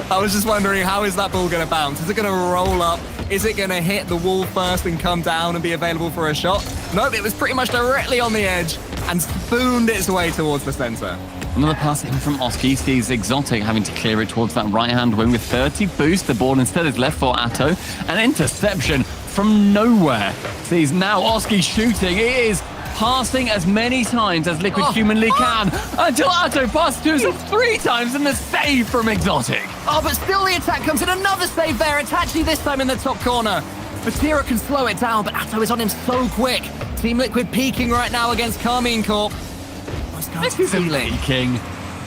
I was just wondering, how is that ball going to bounce? Is it going to roll up? Is it going to hit the wall first and come down and be available for a shot? Nope, it was pretty much directly on the edge and spooned its way towards the center. Another pass in from Oski, sees Exotic having to clear it towards that right-hand wing with 30 boost. The ball instead is left for Atto. An interception from nowhere. Sees now Oski shooting. It is passing as many times as Liquid humanly can, until Atto passes to himself 3 times and the save from Exotic. Oh, but still the attack comes in. Another save there. Itachi this time in the top corner. Vatira can slow it down, but Atto is on him so quick. Team Liquid peaking right now against Karmine Corp. This isn't peaking.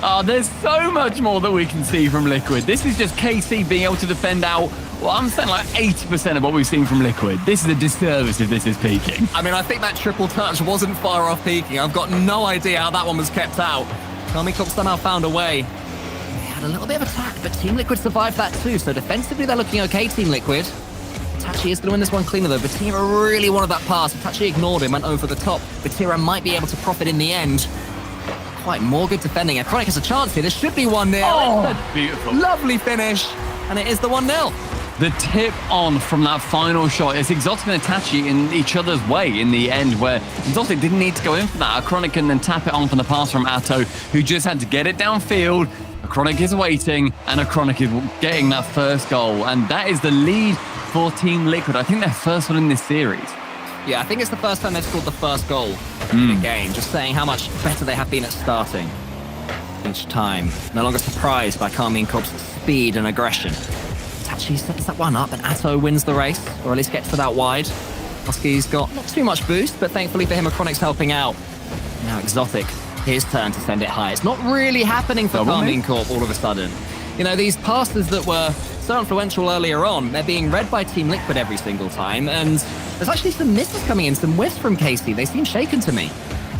Oh, there's so much more that we can see from Liquid. This is just KC being able to defend out, well, I'm saying like 80% of what we've seen from Liquid. This is a disservice if this is peaking. I mean, I think that triple touch wasn't far off peaking. I've got no idea how that one was kept out. Karmine Corp somehow found a way. They had a little bit of attack, but Team Liquid survived that too. So defensively, they're looking okay, Team Liquid. Itachi is going to win this one cleaner though. Vatira really wanted that pass. Itachi ignored him, went over the top. Vatira might be able to profit in the end. Quite more good defending. Acronik has a chance here. This should be 1-0. Oh, beautiful. Lovely finish. And it is the 1-0. The tip on from that final shot is Exotic and Itachi in each other's way in the end, where Exotic didn't need to go in for that. Acronik can then tap it on from the pass from Atto, who just had to get it downfield. Acronik is waiting, and Acronik is getting that first goal. And that is the lead for Team Liquid. I think their first one in this series. Yeah, I think it's the first time they've scored the first goal in a game. Just saying how much better they have been at starting each time. No longer surprised by Karmine Corp's speed and aggression. Itachi sets that one up, and Atto wins the race, or at least gets to that wide. Oski's got not too much boost, but thankfully for him, Acronik's helping out. Now Exotic, his turn to send it high. It's not really happening for Karmine Corp all of a sudden. You know, these passes that were so influential earlier on, they're being read by Team Liquid every single time, and there's actually some misses coming in, some whiffs from KC. They seem shaken to me.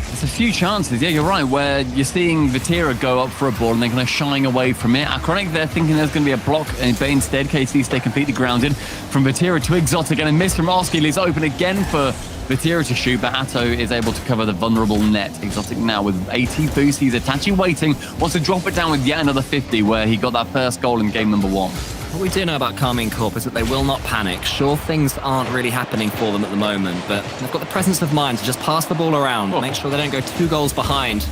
There's a few chances, yeah, you're right, where you're seeing Vatira go up for a ball and they're kind of shying away from it. Acronik, they're thinking there's going to be a block, but instead KC stay completely grounded. From Vatira to Exotic, and a miss from Oski leaves open again for Vatira to shoot, but Atto is able to cover the vulnerable net. Exotic now with 80 boost. He's Itachi waiting, wants to drop it down with yet another 50, where he got that first goal in game number 1. What we do know about Karmine Corp is that they will not panic. Sure, things aren't really happening for them at the moment, but they've got the presence of mind to just pass the ball around, make sure they don't go 2 goals behind,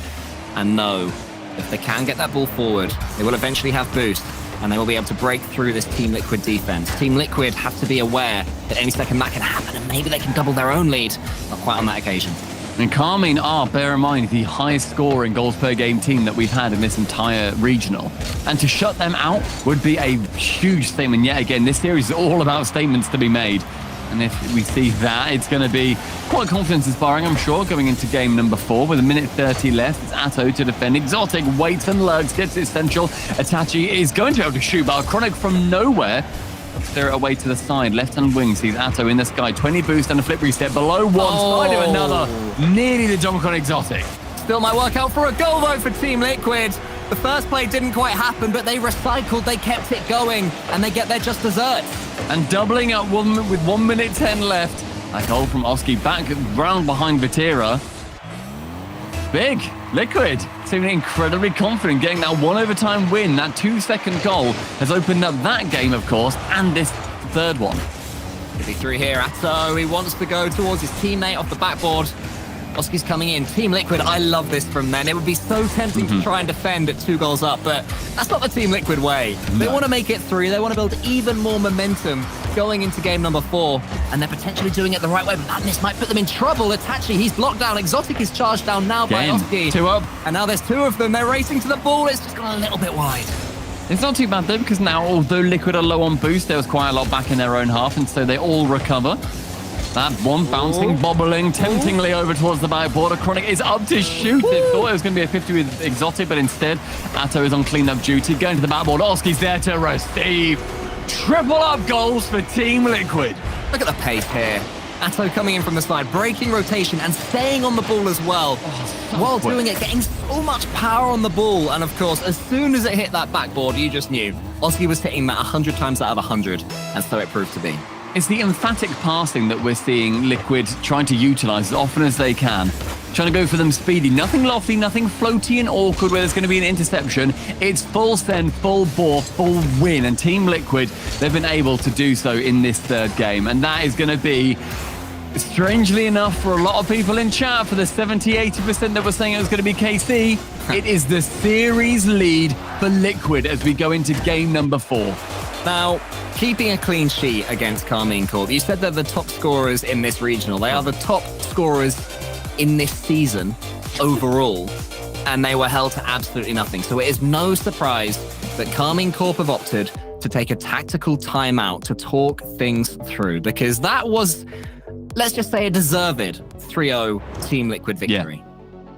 and know if they can get that ball forward, they will eventually have boost, and they will be able to break through this Team Liquid defense. Team Liquid have to be aware that any second that can happen, and maybe they can double their own lead. Not quite on that occasion. And Karmine are, bear in mind, the highest scoring goals per game team that we've had in this entire regional. And to shut them out would be a huge statement. Yet again, this series is all about statements to be made. And if we see that, it's going to be quite confidence-inspiring, I'm sure, going into game number 4 with 1:30 left. It's Atto to defend. Exotic waits and lurks, gets it central. Itachi is going to be able to shoot, but Acronik from nowhere steer it away to the side. Left-hand wing sees Atto in the sky. 20 boost and a flip reset. Below one, slide to another. Nearly the dunk on Exotic. Still might work out for a goal, though, for Team Liquid. The first play didn't quite happen, but they recycled, they kept it going, and they get their just desserts. And doubling up with 1:10 left. A goal from Oski back round behind Vatira. Big. Liquid seeming incredibly confident, getting that 1 overtime win. That 2-second goal has opened up that game, of course, and this third one. Could be through here. Atto, he wants to go towards his teammate off the backboard. Oski's coming in. Team Liquid, I love this from them. It would be so tempting to try and defend at 2 goals up, but that's not the Team Liquid way. They want to make it through. They want to build even more momentum going into game number 4, and they're potentially doing it the right way, but that miss might put them in trouble. Itachi, he's blocked down. Exotic is charged down now by Oski. 2 up. And now there's 2 of them. They're racing to the ball. It's just gone a little bit wide. It's not too bad though, because now, although Liquid are low on boost, there was quite a lot back in their own half, and so they all recover. That one bouncing, bobbling, temptingly over towards the backboard. Acronik is up to shoot. It thought it was going to be a 50 with Exotic, but instead, Atto is on clean-up duty. Going to the backboard. Oski's there to receive. Triple up goals for Team Liquid. Look at the pace here. Atto coming in from the side, breaking rotation and staying on the ball as well. While doing it, getting so much power on the ball. And of course, as soon as it hit that backboard, you just knew. Oski was hitting that 100 times out of 100. And so it proved to be. It's the emphatic passing that we're seeing Liquid trying to utilize as often as they can. Trying to go for them speedy. Nothing lofty, nothing floaty and awkward where there's going to be an interception. It's full send, full bore, full win. And Team Liquid, they've been able to do so in this third game. And that is going to be, strangely enough, for a lot of people in chat, for the 70-80% that were saying it was going to be KC, it is the series lead for Liquid as we go into game number 4. Now, keeping a clean sheet against Karmine Corp, you said they're the top scorers in this regional. They are the top scorers in this season overall, and they were held to absolutely nothing. So it is no surprise that Karmine Corp have opted to take a tactical timeout to talk things through, because that was, let's just say, a deserved 3-0 Team Liquid victory. Yeah.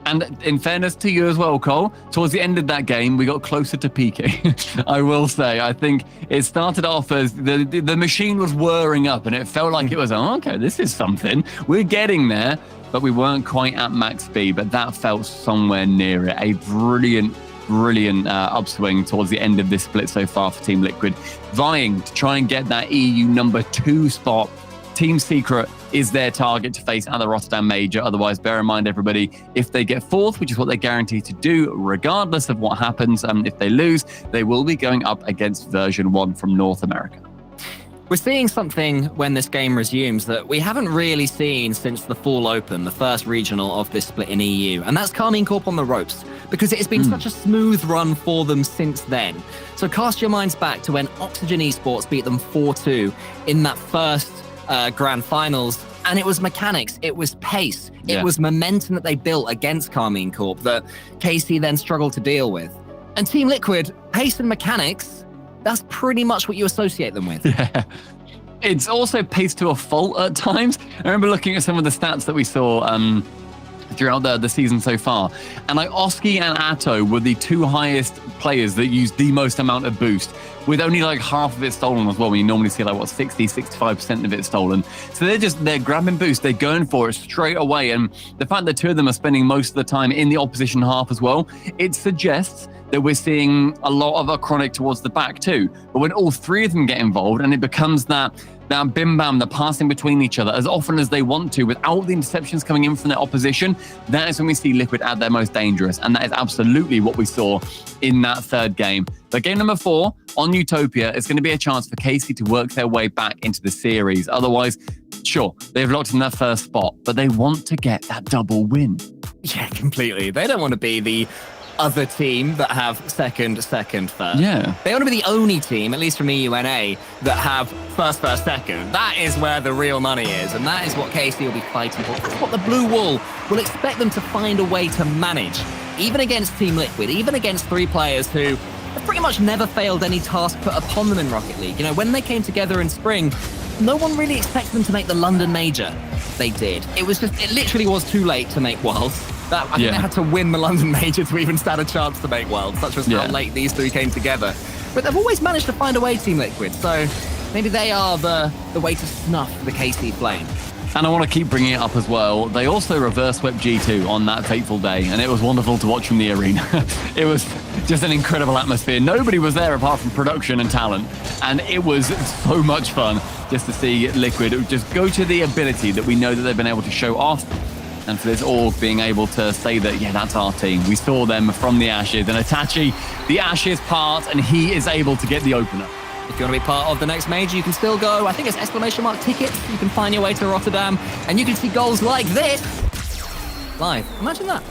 And in fairness to you as well, Cole, towards the end of that game, we got closer to peaking. I will say, I think it started off as the machine was whirring up and it felt like it was, oh, okay, this is something. We're getting there, but we weren't quite at max speed, but that felt somewhere near it. A brilliant upswing towards the end of this split so far for Team Liquid, vying to try and get that EU number 2 spot. Team Secret is their target to face at the Rotterdam Major. Otherwise, bear in mind, everybody, if they get 4th, which is what they're guaranteed to do, regardless of what happens, if they lose, they will be going up against version 1 from North America. We're seeing something when this game resumes that we haven't really seen since the Fall Open, the first regional of this split in EU, and that's Karmine Corp on the ropes. because it has been such a smooth run for them since then. So cast your minds back to when Oxygen Esports beat them 4-2 in that first grand finals. And it was mechanics, it was pace, it was momentum that they built against Karmine Corp that KC then struggled to deal with. And Team Liquid, pace and mechanics, that's pretty much what you associate them with. Yeah. It's also paced to a fault at times. I remember looking at some of the stats that we saw throughout the season so far. And like Oski and Atto were the two highest players that used the most amount of boost, with only like half of it stolen as well, when you normally see like, what, 60, 65% of it stolen. So they're grabbing boost, they're going for it straight away. And the fact that two of them are spending most of the time in the opposition half as well, it suggests that we're seeing a lot of Acronik towards the back too. But when all three of them get involved and it becomes that bim bam, the passing between each other as often as they want to without the interceptions coming in from their opposition, that is when we see Liquid at their most dangerous. And that is absolutely what we saw in that third game. But game number 4 on Utopia is going to be a chance for KC to work their way back into the series. Otherwise, sure, they've locked in their first spot, but they want to get that double win. Yeah, completely. They don't want to be the other team that have second, first. Yeah. They want to be the only team, at least from EUNA, that have first, second. That is where the real money is, and that is what KC will be fighting for. That's what the Blue Wall will expect them to find a way to manage, even against Team Liquid, even against 3 players who have pretty much never failed any task put upon them in Rocket League. You know, when they came together in spring, no one really expected them to make the London Major. They did. It literally was too late to make Worlds. I think they had to win the London Major to even stand a chance to make Worlds. Such was how late these 3 came together. But they've always managed to find a way, Team Liquid. So maybe they are the way to snuff the KC flame. And I want to keep bringing it up as well. They also reverse swept G2 on that fateful day, and it was wonderful to watch from the arena. It was just an incredible atmosphere. Nobody was there apart from production and talent, and it was so much fun just to see Liquid just go to the ability that we know that they've been able to show off. And for this org being able to say that, yeah, that's our team. We saw them from the Ashes. And Itachi, the Ashes part, and he is able to get the opener. If you want to be part of the next major, you can still go. I think it's ! tickets. You can find your way to Rotterdam, and you can see goals like this live. Imagine that.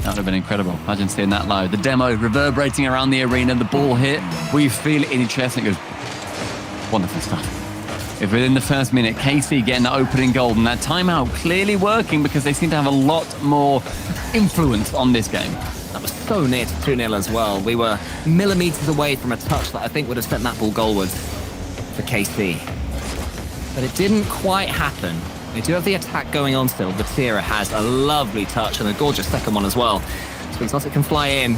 That would have been incredible. Imagine seeing that live. The demo reverberating around the arena, the ball hit, where you feel it in your chest, and it goes, wonderful stuff. If within the first minute, KC getting that opening goal, and that timeout clearly working because they seem to have a lot more influence on this game. That was so near to 2-0 as well. We were millimeters away from a touch that I think would have sent that ball goalwards for KC. But it didn't quite happen. They do have the attack going on still. Vatira has a lovely touch and a gorgeous second one as well. So Exotic can fly in.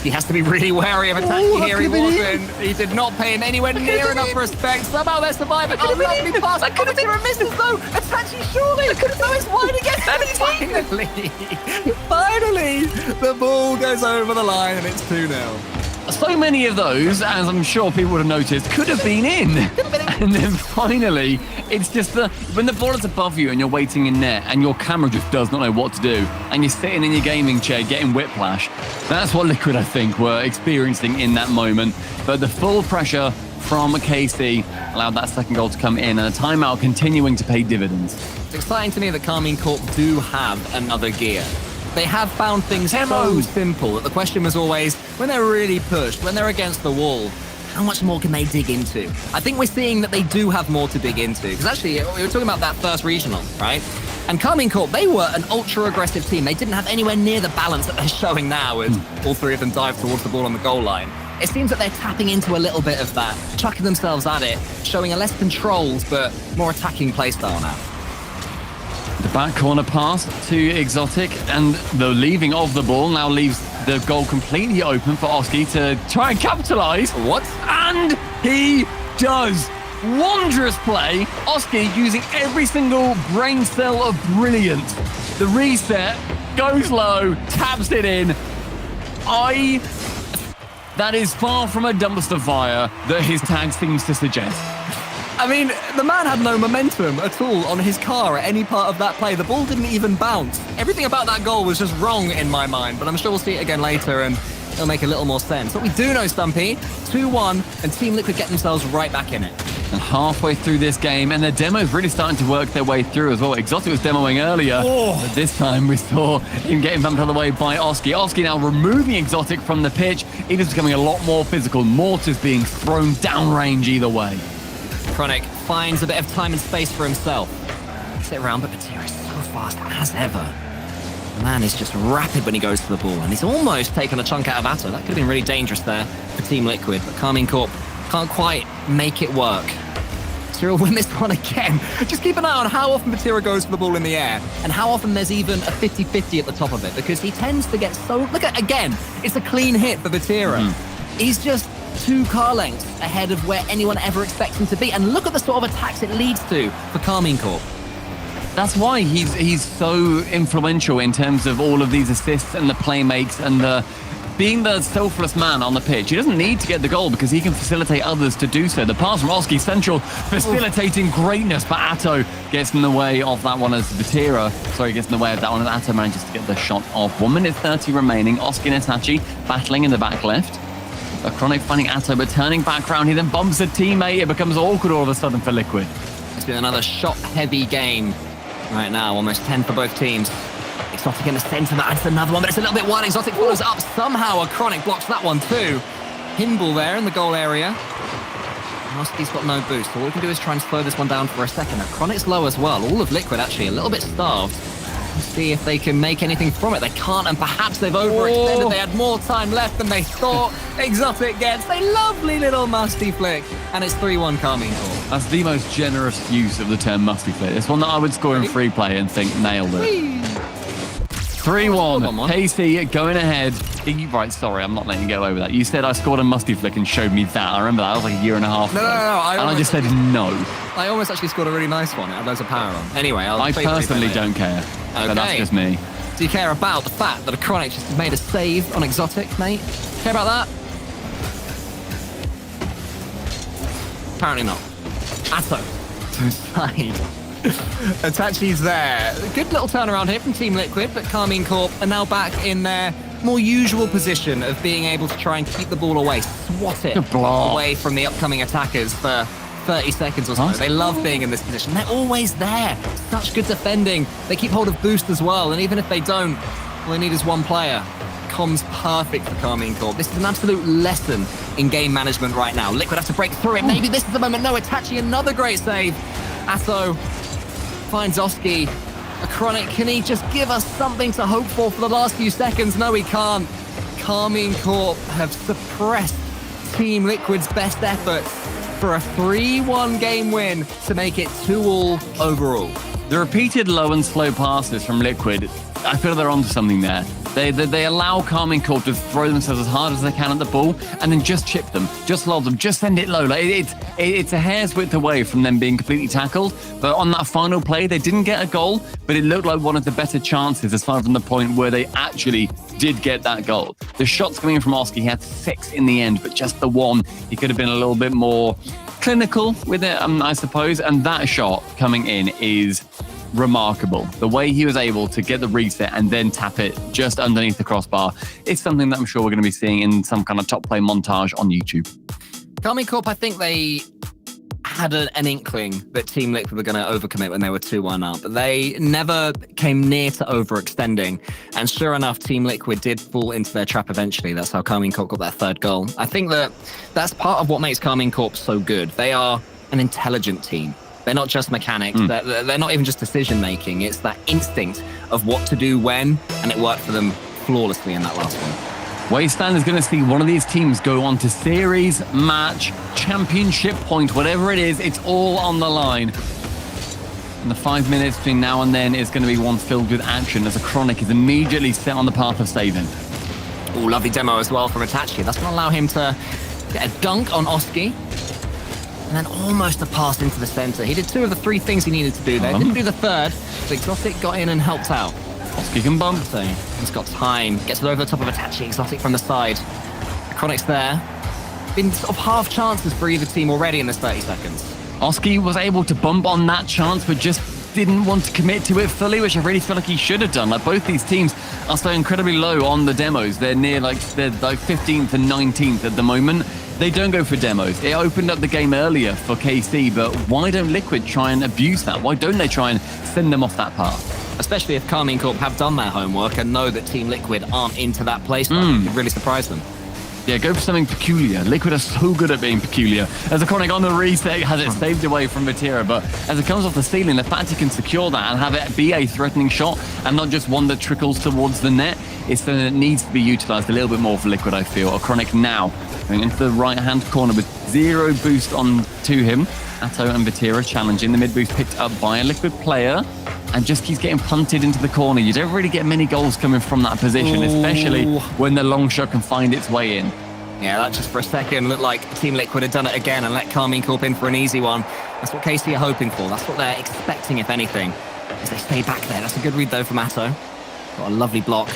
He has to be really wary of Itachi here. He wasn't. He did not pay him anywhere near enough respect. Somehow they're surviving. Oh, lovely pass. That could have been a misses though. Itachi surely. No, it's wide again. Finally, the ball goes over the line and it's 2-0. So many of those, as I'm sure people would have noticed, could have been in. And then finally, it's just when the ball is above you and you're waiting in net and your camera just does not know what to do and you're sitting in your gaming chair getting whiplash, that's what Liquid, I think, were experiencing in that moment. But the full pressure from KC allowed that second goal to come in, and a timeout continuing to pay dividends. It's exciting to me that Karmine Corp do have another gear. They have found things so simple that the question was always, when they're really pushed, when they're against the wall, how much more can they dig into? I think we're seeing that they do have more to dig into. Because actually, we were talking about that first regional, right? And Karmine Corp, they were an ultra-aggressive team. They didn't have anywhere near the balance that they're showing now as all 3 of them dive towards the ball on the goal line. It seems that they're tapping into a little bit of that, chucking themselves at it, showing a less controlled but more attacking playstyle now. The back corner pass to Exotic, and the leaving of the ball now leaves the goal completely open for Oski to try and capitalise. What? And he does. Wondrous play. Oski using every single brain cell of brilliance. The reset, goes low, taps it in. That is far from a dumpster fire that his tag seems to suggest. I mean, the man had no momentum at all on his car at any part of that play. The ball didn't even bounce. Everything about that goal was just wrong in my mind, but I'm sure we'll see it again later and it'll make a little more sense. But we do know, Stumpy, 2-1, and Team Liquid get themselves right back in it. And halfway through this game, and the demo's really starting to work their way through as well. Exotic was demoing earlier, but this time we saw him getting bumped out of the way by Oski. Oski now removing Exotic from the pitch. It is becoming a lot more physical. Mortars being thrown downrange either way. Acronik finds a bit of time and space for himself. Sit around, but Patira is so fast as ever. The man is just rapid when he goes to the ball, and he's almost taken a chunk out of Atto. That could have been really dangerous there for Team Liquid, but Karmine Corp can't quite make it work. Patira will win this one again. Just keep an eye on how often Patira goes for the ball in the air and how often there's even a 50-50 at the top of it, because he tends to get so... Look at, again, it's a clean hit for Patira. He's just 2 car lengths ahead of where anyone ever expects him to be. And look at the sort of attacks it leads to for Karmine Corp. That's why he's so influential in terms of all of these assists and the play makes and the being the selfless man on the pitch. He doesn't need to get the goal because he can facilitate others to do so. The pass from Oski Central facilitating greatness, but Atto gets in the way of that one as Vatira. Sorry, gets in the way of that one as Atto manages to get the shot off. 1 minute 30 remaining. Oski and Itachi battling in the back left. Acronik finding Atto, but turning back round, he then bumps a teammate. It becomes awkward all of a sudden for Liquid. It's been another shot-heavy game right now, almost 10 for both teams. Exotic in the centre, that adds another one, but it's a little bit wide. Exotic follows up somehow. Acronik blocks that one too. Pinball there in the goal area. Oski's got no boost, so all we can do is try and slow this one down for a second. Akronik's low as well. All of Liquid actually a little bit starved. Let's see if they can make anything from it. They can't, and perhaps they've overextended. They had more time left than they thought. Exotic gets a lovely little musty flick, and it's 3-1 Karmine Corp. That's the most generous use of the term musty flick. It's one that I would score in free play and think nailed it. 3-1, KC going ahead. Right, sorry, I'm not letting you get away with that. You said I scored a musty flick and showed me that. I remember that. I was like a year and a half ago. No. I just said no. I almost actually scored a really nice one. It had loads of power on. Anyway, I personally don't care. Okay. But that's just me. Do you care about the fact that Acronik just made a save on Exotic, mate? Care about that? Apparently not. Atto to his side. Itachi's there. Good little turnaround here from Team Liquid, but Karmine Corp are now back in their more usual position of being able to try and keep the ball away, swat it away from the upcoming attackers for 30 seconds or so. They love being in this position. They're always there. Such good defending. They keep hold of boost as well, and even if they don't, all they need is one player. Comms perfect for Karmine Corp. This is an absolute lesson in game management right now. Liquid have to break through it. Maybe this is the moment. No, Itachi, another great save. Atto finds Oski. Acronik, can he just give us something to hope for the last few seconds? No, he can't. Karmine Corp have suppressed Team Liquid's best efforts for a 3-1 game win to make it 2-2 overall. The repeated low and slow passes from Liquid, I feel they're onto something there. They allow Karmine Corp to throw themselves as hard as they can at the ball and then just chip them, just lob them, just send it low. Like it's a hair's width away from them being completely tackled. But on that final play, they didn't get a goal, but it looked like one of the better chances aside from the point where they actually did get that goal. The shots coming in from Oski, he had 6 in the end, but just the one. He could have been a little bit more clinical with it, I suppose. And that shot coming in is remarkable. The way he was able to get the reset and then tap it just underneath the crossbar is something that I'm sure we're going to be seeing in some kind of top play montage on YouTube. Karmine Corp, I think they had an inkling that Team Liquid were going to overcommit when they were 2-1 up, but they never came near to overextending. And sure enough, Team Liquid did fall into their trap eventually. That's how Karmine Corp got their 3rd goal. I think that's part of what makes Karmine Corp so good. They are an intelligent team. They're not just mechanics. They're not even just decision-making. It's that instinct of what to do when, and it worked for them flawlessly in that last one. Wasteland is going to see one of these teams go on to series, match, championship point, whatever it is, it's all on the line. And the 5 minutes between now and then is going to be one filled with action as Acronik is immediately set on the path of saving. Oh, lovely demo as well from Itachi. That's going to allow him to get a dunk on Oski. And then almost a pass into the center. He did 2 of the 3 things he needed to do there. Didn't do the 3rd, but Exotic got in and helped out. Oski can bump. So he's got time. Gets it over the top of Itachi. Exotic from the side. Acronik's there. Been sort of half chances for either team already in this 30 seconds. Oski was able to bump on that chance, but just didn't want to commit to it fully, which I really feel like he should have done. Like both these teams are so incredibly low on the demos. They're near they're 15th and 19th at the moment. they don't go for demos. It opened up the game earlier for KC, but why don't Liquid try and abuse that? Why don't they try and send them off that path? Especially if Karmine Corp have done their homework and know that Team Liquid aren't into that playstyle. It could really surprise them. Yeah, go for something peculiar. Liquid are so good at being peculiar. As Acronik on the reset has it saved away from Vatira, but as it comes off the ceiling, the fact he can secure that and have it be a threatening shot and not just one that trickles towards the net, it's something that needs to be utilized a little bit more for Liquid, I feel. Acronik now going into the right-hand corner with 0 boost on to him. Atto and Vatira challenging. The mid boost picked up by a Liquid player and just keeps getting punted into the corner. You don't really get many goals coming from that position, especially when the long shot can find its way in. Yeah, that just for a second looked like Team Liquid had done it again and let Karmine Corp in for an easy one. That's what KC are hoping for. That's what they're expecting, if anything, as they stay back there. That's a good read, though, from Atto. Got a lovely block.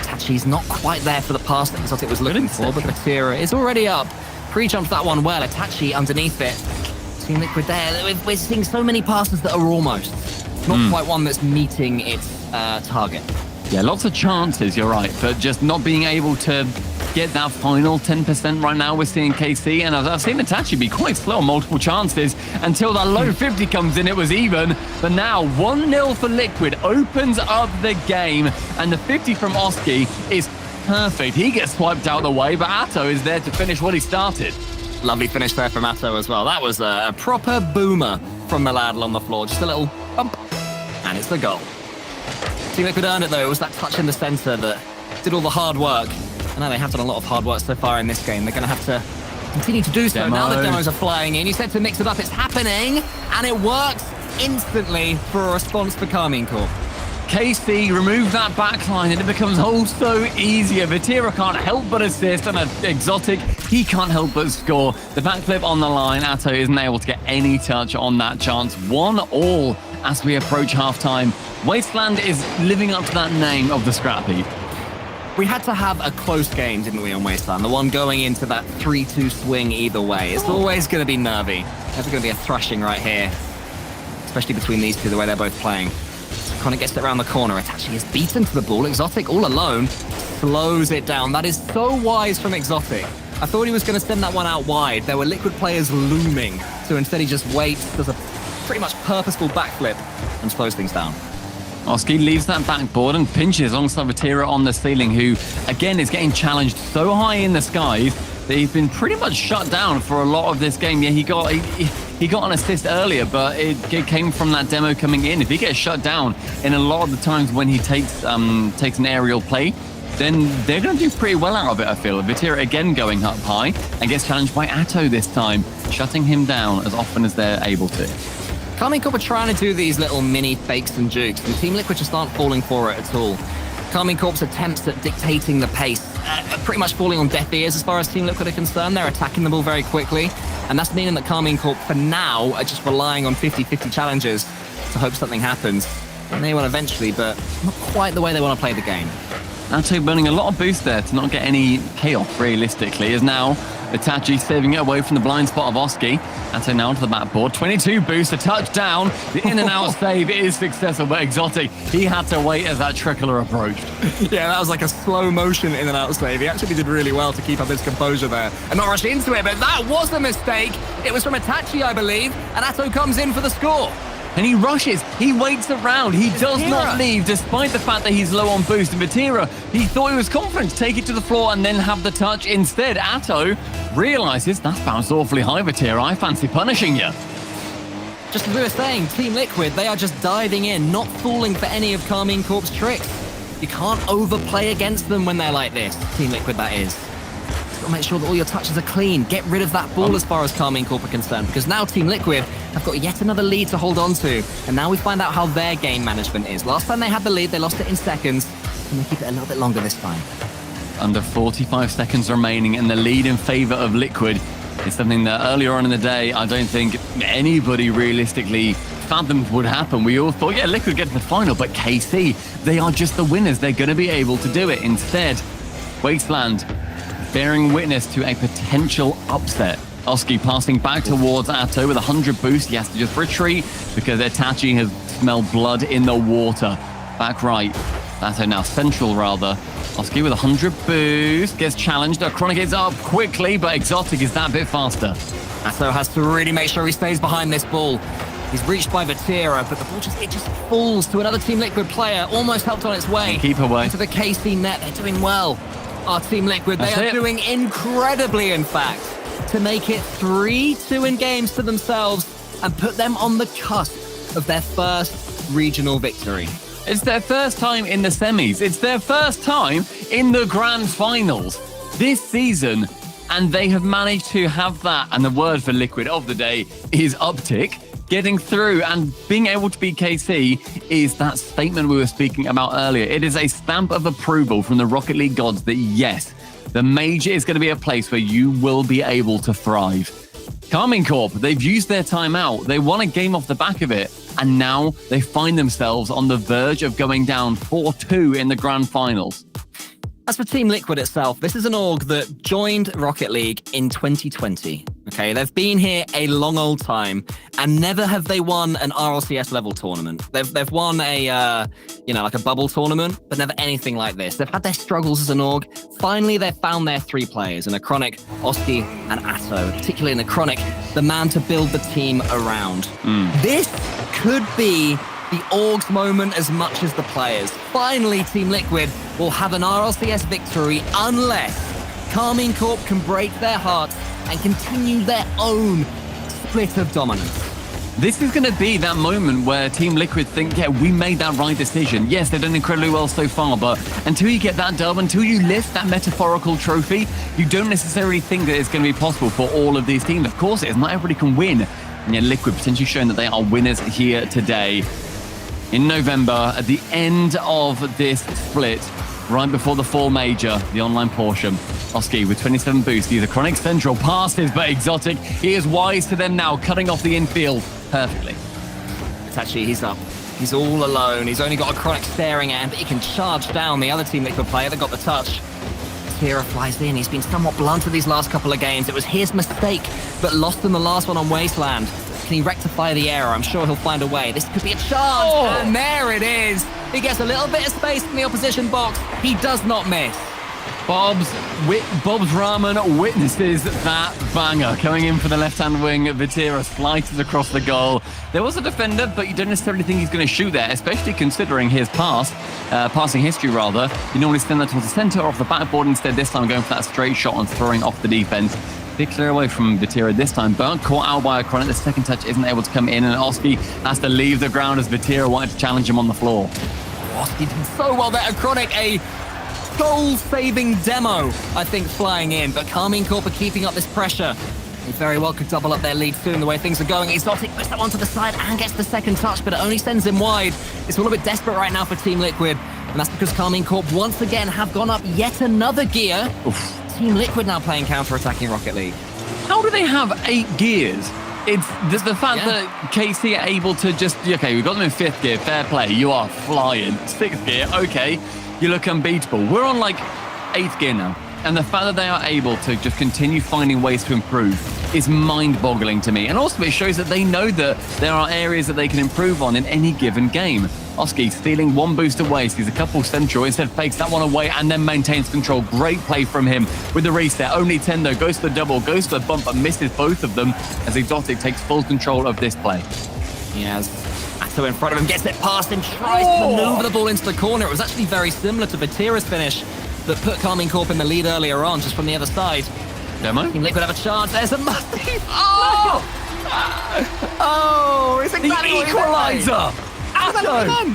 Tachi's not quite there for the pass that Exotic was looking for, but Vatira is already up. Pre-jumped that one well. Itachi underneath it. Team Liquid there. We're seeing so many passes that are almost. Not quite one that's meeting its target. Yeah, lots of chances, you're right, but just not being able to get that final 10% right now. We're seeing KC, and I've seen Itachi be quite slow on multiple chances until that low 50 comes in. It was even, but now 1-0 for Liquid opens up the game, and the 50 from Oski is perfect. He gets swiped out the way, but Atto is there to finish what he started. Lovely finish there from Atto as well. That was a proper boomer from Maladl on the floor. Just a little bump, and it's the goal. Team Liquid earned it, though. It was that touch in the center that did all the hard work. I know they have done a lot of hard work so far in this game. They're going to have to continue to do so. Demo. Now the demos are flying in. You said to mix it up. It's happening, and it works instantly for a response for Karmine Corp. KC remove that backline and it becomes also easier. Vatira can't help but assist, and Exotic, he can't help but score. The backflip on the line, Atto isn't able to get any touch on that chance. 1-1 as we approach halftime. Wasteland is living up to that name of the scrap heap. We had to have a close game, didn't we, on Wasteland? The one going into that 3-2 swing either way. It's always going to be nervy. There's going to be a thrashing right here, especially between these two, the way they're both playing. Acronik gets it around the corner. Itachi is beaten to the ball. Exotic, all alone, slows it down. That is so wise from Exotic. I thought he was going to send that one out wide. There were Liquid players looming, so instead he just waits, does a pretty much purposeful backflip, and slows things down. Oski leaves that backboard and pinches alongside Vatira on the ceiling, who, again, is getting challenged so high in the skies that he's been pretty much shut down for a lot of this game. Yeah, he got an assist earlier, but it came from that demo coming in. If he gets shut down in a lot of the times when he takes an aerial play, then they're going to do pretty well out of it, I feel. Vatira again going up high and gets challenged by Atto this time, shutting him down as often as they're able to. Karmine Corp are trying to do these little mini fakes and jukes, and Team Liquid just aren't falling for it at all. Karmine Corp's attempts at dictating the pace are pretty much falling on deaf ears as far as Team Liquid are concerned. They're attacking the ball very quickly, and that's meaning that Karmine Corp, for now, are just relying on 50-50 challenges to hope something happens. And they will eventually, but not quite the way they want to play the game. Atto burning a lot of boost there to not get any payoff, realistically, as now Itachi saving it away from the blind spot of Oski. Atto now onto the backboard. 22 boost, a touchdown. The in and out save is successful, but Exotic, he had to wait as that trickler approached. Yeah, that was like a slow motion in and out save. He actually did really well to keep up his composure there and not rush into it, but that was a mistake. It was from Itachi, I believe, and Atto comes in for the score. And he rushes, he waits around, he does not leave, despite the fact that he's low on boost. And Vatira, he thought he was confident to take it to the floor and then have the touch. Instead, Atto realizes that's bounced awfully high, Vatira. I fancy punishing you. Just as we were saying, Team Liquid, they are just diving in, not falling for any of Karmine Corp's tricks. You can't overplay against them when they're like this. Team Liquid, that is. You've got to make sure that all your touches are clean. Get rid of that ball as far as Karmine Corp are concerned, because now Team Liquid have got yet another lead to hold on to, and now we find out how their game management is. Last time they had the lead, they lost it in seconds. Can they keep it a little bit longer this time? Under 45 seconds remaining, and the lead in favor of Liquid is something that earlier on in the day, I don't think anybody realistically fathomed would happen. We all thought, yeah, Liquid get to the final, but KC, they are just the winners. They're going to be able to do it. Instead, Wasteland bearing witness to a potential upset. Oski passing back towards Atto with 100 boost. He has to just retreat because Itachi has smelled blood in the water. Back right. That's now Central, rather. Oski with 100 boost, gets challenged. Acronik is up quickly, but Exotic is that bit faster. Atto has to really make sure he stays behind this ball. He's reached by Vatira, but the ball just falls to another Team Liquid player, almost helped on its way. Keep away. To the KC net, they're doing well. Our Team Liquid, they are doing incredibly, in fact, to make it 3-2 in games to themselves and put them on the cusp of their first regional victory. It's their first time in the semis. It's their first time in the grand finals this season. And they have managed to have that. And the word for Liquid of the day is uptick. Getting through and being able to beat KC is that statement we were speaking about earlier. It is a stamp of approval from the Rocket League gods that yes, the Major is going to be a place where you will be able to thrive. Karmine Corp, they've used their timeout. They won a game off the back of it. And now they find themselves on the verge of going down 4-2 in the grand finals. As for Team Liquid itself, this is an org that joined Rocket League in 2020. Okay, they've been here a long old time, and never have they won an RLCS level tournament. They've won a, like a bubble tournament, but never anything like this. They've had their struggles as an org. Finally, they've found their three players in Acronik, Oski, and Atto. Particularly in Acronik, the man to build the team around. This could be the org's moment as much as the players. Finally, Team Liquid will have an RLCS victory unless Karmine Corp can break their hearts and continue their own split of dominance. This is going to be that moment where Team Liquid think, yeah, we made that right decision. Yes, they've done incredibly well so far, but until you get that dub, until you lift that metaphorical trophy, you don't necessarily think that it's going to be possible for all of these teams. Of course it is. Not everybody can win. And yet Liquid potentially showing that they are winners here today. In November, at the end of this split, right before the fall major, the online portion, Oski with 27 boosts, these Acronik Central passes, but Exotic, he is wise to them now, cutting off the infield perfectly. Itachi, he's up. He's all alone. He's only got Acronik staring at him, but he can charge down the other Team Liquid player that got the touch. Tira flies in. He's been somewhat blunted these last couple of games. It was his mistake, but lost in the last one on Wasteland. Can he rectify the error? I'm sure he'll find a way. This could be a chance. And there it is. He gets a little bit of space in the opposition box. He does not miss. Bob's Ramen witnesses that banger. Coming in for the left-hand wing, Vatira slices across the goal. There was a defender, but you don't necessarily think he's going to shoot there, especially considering his passing history rather. You normally send that towards the center or off the backboard. Instead, this time going for that straight shot and throwing off the defense. Big clear away from Vatira this time, but caught out by Acronik. The second touch isn't able to come in, and Oski has to leave the ground as Vatira wanted to challenge him on the floor. Oski did so well there. Acronik, a goal-saving demo, I think, flying in, but Karmine Corp are keeping up this pressure. They very well could double up their lead soon, the way things are going. Exotic puts that one to the side and gets the second touch, but it only sends him wide. It's a little bit desperate right now for Team Liquid, and that's because Karmine Corp once again have gone up yet another gear. Oof. Team Liquid now playing counter-attacking Rocket League. How do they have 8 gears? It's the fact that KC are able to just, okay, we've got them in 5th gear, fair play, you are flying. 6th gear, okay, you look unbeatable. We're on like 8th gear now. And the fact that they are able to just continue finding ways to improve is mind-boggling to me. And also it shows that they know that there are areas that they can improve on in any given game. Oski stealing one boost away, sees a couple central, instead fakes that one away and then maintains control. Great play from him with the reset. Only 10 though, goes for the double, goes for the bump, but misses both of them as Exotic takes full control of this play. He has Atto in front of him, gets it past him, tries to maneuver the ball into the corner. It was actually very similar to Vatira's finish that put Karmine Corp in the lead earlier on, just from the other side. Demo? Team Liquid have a chance. There's a musty. It's exactly the equalizer! Atto!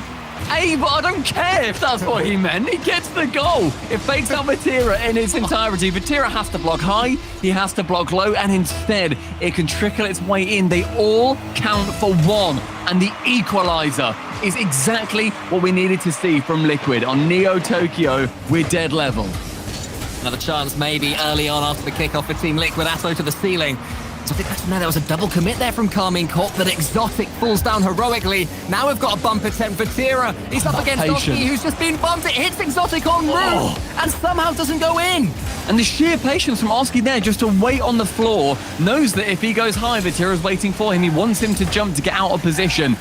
Hey, but I don't care if that's what he meant. He gets the goal. It fakes out Vatira in its entirety. Vatira has to block high, he has to block low, and instead it can trickle its way in. They all count for one, and the equalizer is exactly what we needed to see from Liquid on Neo Tokyo with dead level. Another chance maybe early on after the kickoff for Team Liquid. Atto to the ceiling. So I think that's, no, there was a double commit there from Karmine Corp, but Exotic falls down heroically. Now we've got a bump attempt for Tira. He's up against Oski, who's just been bumped. It hits Exotic en route and somehow doesn't go in. And the sheer patience from Oski there just to wait on the floor, knows that if he goes high, Vatira's waiting for him. He wants him to jump to get out of position.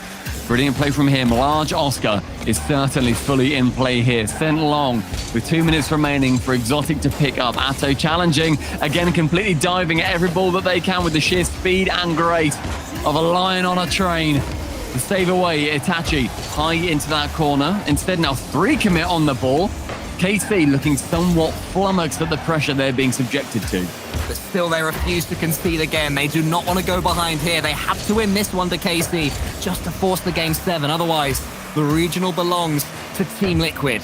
Brilliant play from him. Large Oscar is certainly fully in play here. Sent long with 2 minutes remaining for Exotic to pick up. Atto challenging, again completely diving at every ball that they can with the sheer speed and grace of a lion on a train. To save away, Itachi high into that corner. Instead now 3 commit on the ball. KC looking somewhat flummoxed at the pressure they're being subjected to. But still they refuse to concede again. They do not want to go behind here. They have to win this one to KC just to force the game 7. Otherwise, the regional belongs to Team Liquid.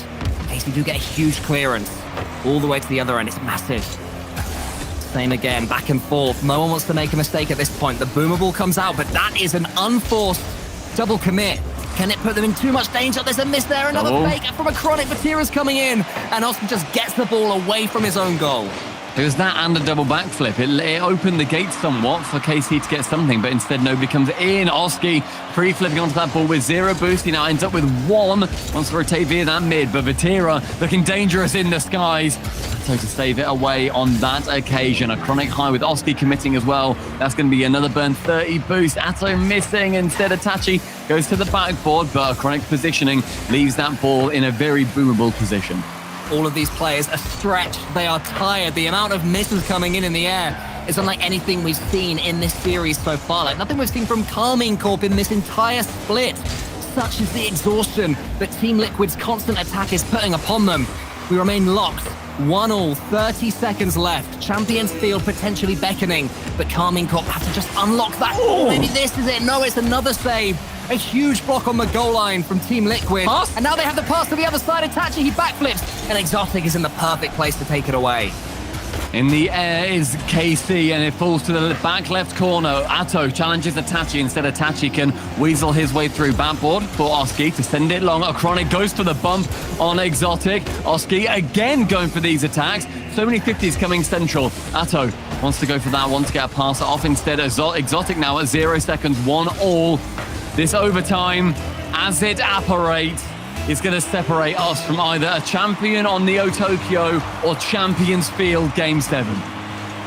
KC do get a huge clearance all the way to the other end. It's massive. Same again, back and forth. No one wants to make a mistake at this point. The boomer ball comes out, but that is an unforced double commit. Can it put them in too much danger? There's a miss there. Another fake from Acronik. Vatira's coming in. And Austin just gets the ball away from his own goal. It was that and a double backflip. It opened the gate somewhat for KC to get something, but instead nobody comes in. Oski pre-flipping onto that ball with 0 boost. He now ends up with 1. Wants to rotate via that mid, but Vatira looking dangerous in the skies. So to save it away on that occasion. Acronik high with Oski committing as well. That's going to be another burn 30 boost. Atto missing. Instead Itachi goes to the backboard, but Acronik positioning leaves that ball in a very boomable position. All of these players are stretched. They are tired. The amount of misses coming in the air is unlike anything we've seen in this series so far. Like nothing we've seen from Karmine Corp in this entire split. Such is the exhaustion that Team Liquid's constant attack is putting upon them. We remain locked. 1-1, 30 seconds left. Champions Field potentially beckoning, but Karmine Corp have to just unlock that. Oh, maybe this is it. No, it's another save. A huge block on the goal line from Team Liquid. And now they have the pass to the other side. Itachi, he backflips. And Exotic is in the perfect place to take it away. In the air is KC, and it falls to the back left corner. Atto challenges Itachi. Instead, Itachi can weasel his way through. Backboard for Oski to send it long. Acronik goes for the bump on Exotic. Oski again going for these attacks. So many 50s coming central. Atto wants to go for that one to get a pass off. Instead, Exotic now at 0 seconds, 1-1. This overtime, as it apparates, is going to separate us from either a champion on Neo Tokyo or Champions Field Game 7.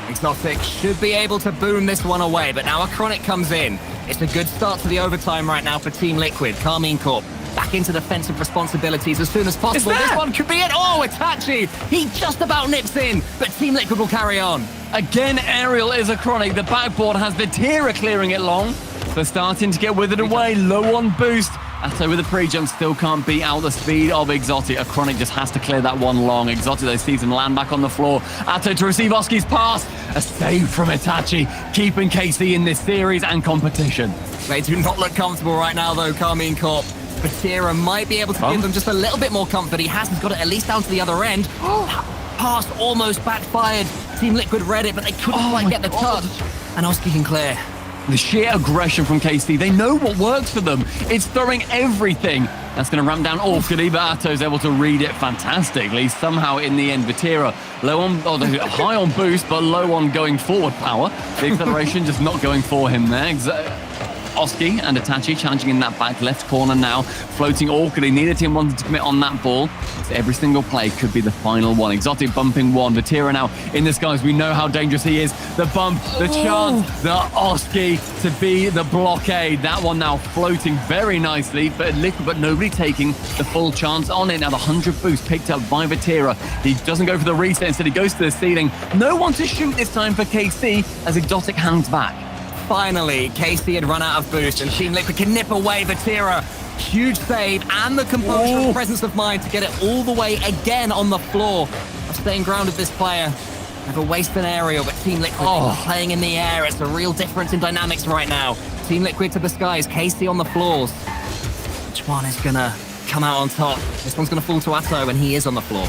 Exotic should be able to boom this one away, but now Acronik comes in. It's a good start to the overtime right now for Team Liquid. Karmine Corp back into defensive responsibilities as soon as possible. This one could be it. Oh, Itachi! He just about nips in, but Team Liquid will carry on. Again, aerial is Acronik. The backboard has Vatira clearing it long. They're starting to get withered away. Low on boost. Atto with a pre-jump still can't beat out the speed of Exotic. Acronik just has to clear that one long. Exotic, though, sees him land back on the floor. Atto to receive Oski's pass. A save from Itachi, keeping KC in this series and competition. They do not look comfortable right now, though, Karmine Corp. Vatira might be able to give them just a little bit more comfort. He has got it at least down to the other end. Pass almost backfired. Team Liquid read it, but they couldn't quite get the touch. And Oski can clear. The sheer aggression from KC, they know what works for them. It's throwing everything. That's going to ramp down awkwardly, but Atto's able to read it fantastically. Somehow, in the end, Vatira low on, high on boost, but low on going forward power. The acceleration just not going for him there. Oski and Itachi challenging in that back left corner now, floating awkwardly. Neither team wanted to commit on that ball. So every single play could be the final one. Exotic bumping one. Vatira now in the skies. We know how dangerous he is. The bump, the chance, the Oski to be the blockade. That one now floating very nicely, but nobody taking the full chance on it. Now the 100 boost picked up by Vatira. He doesn't go for the reset. Instead, he goes to the ceiling. No one to shoot this time for KC as Exotic hangs back. Finally, KC had run out of boost, and Team Liquid can nip away Vatira. Huge save and the composure and presence of mind to get it all the way again on the floor. Staying grounded, this player. Never waste an aerial, but Team Liquid playing in the air. It's a real difference in dynamics right now. Team Liquid to the skies, KC on the floors. Which one is gonna come out on top? This one's gonna fall to Atto, and he is on the floor.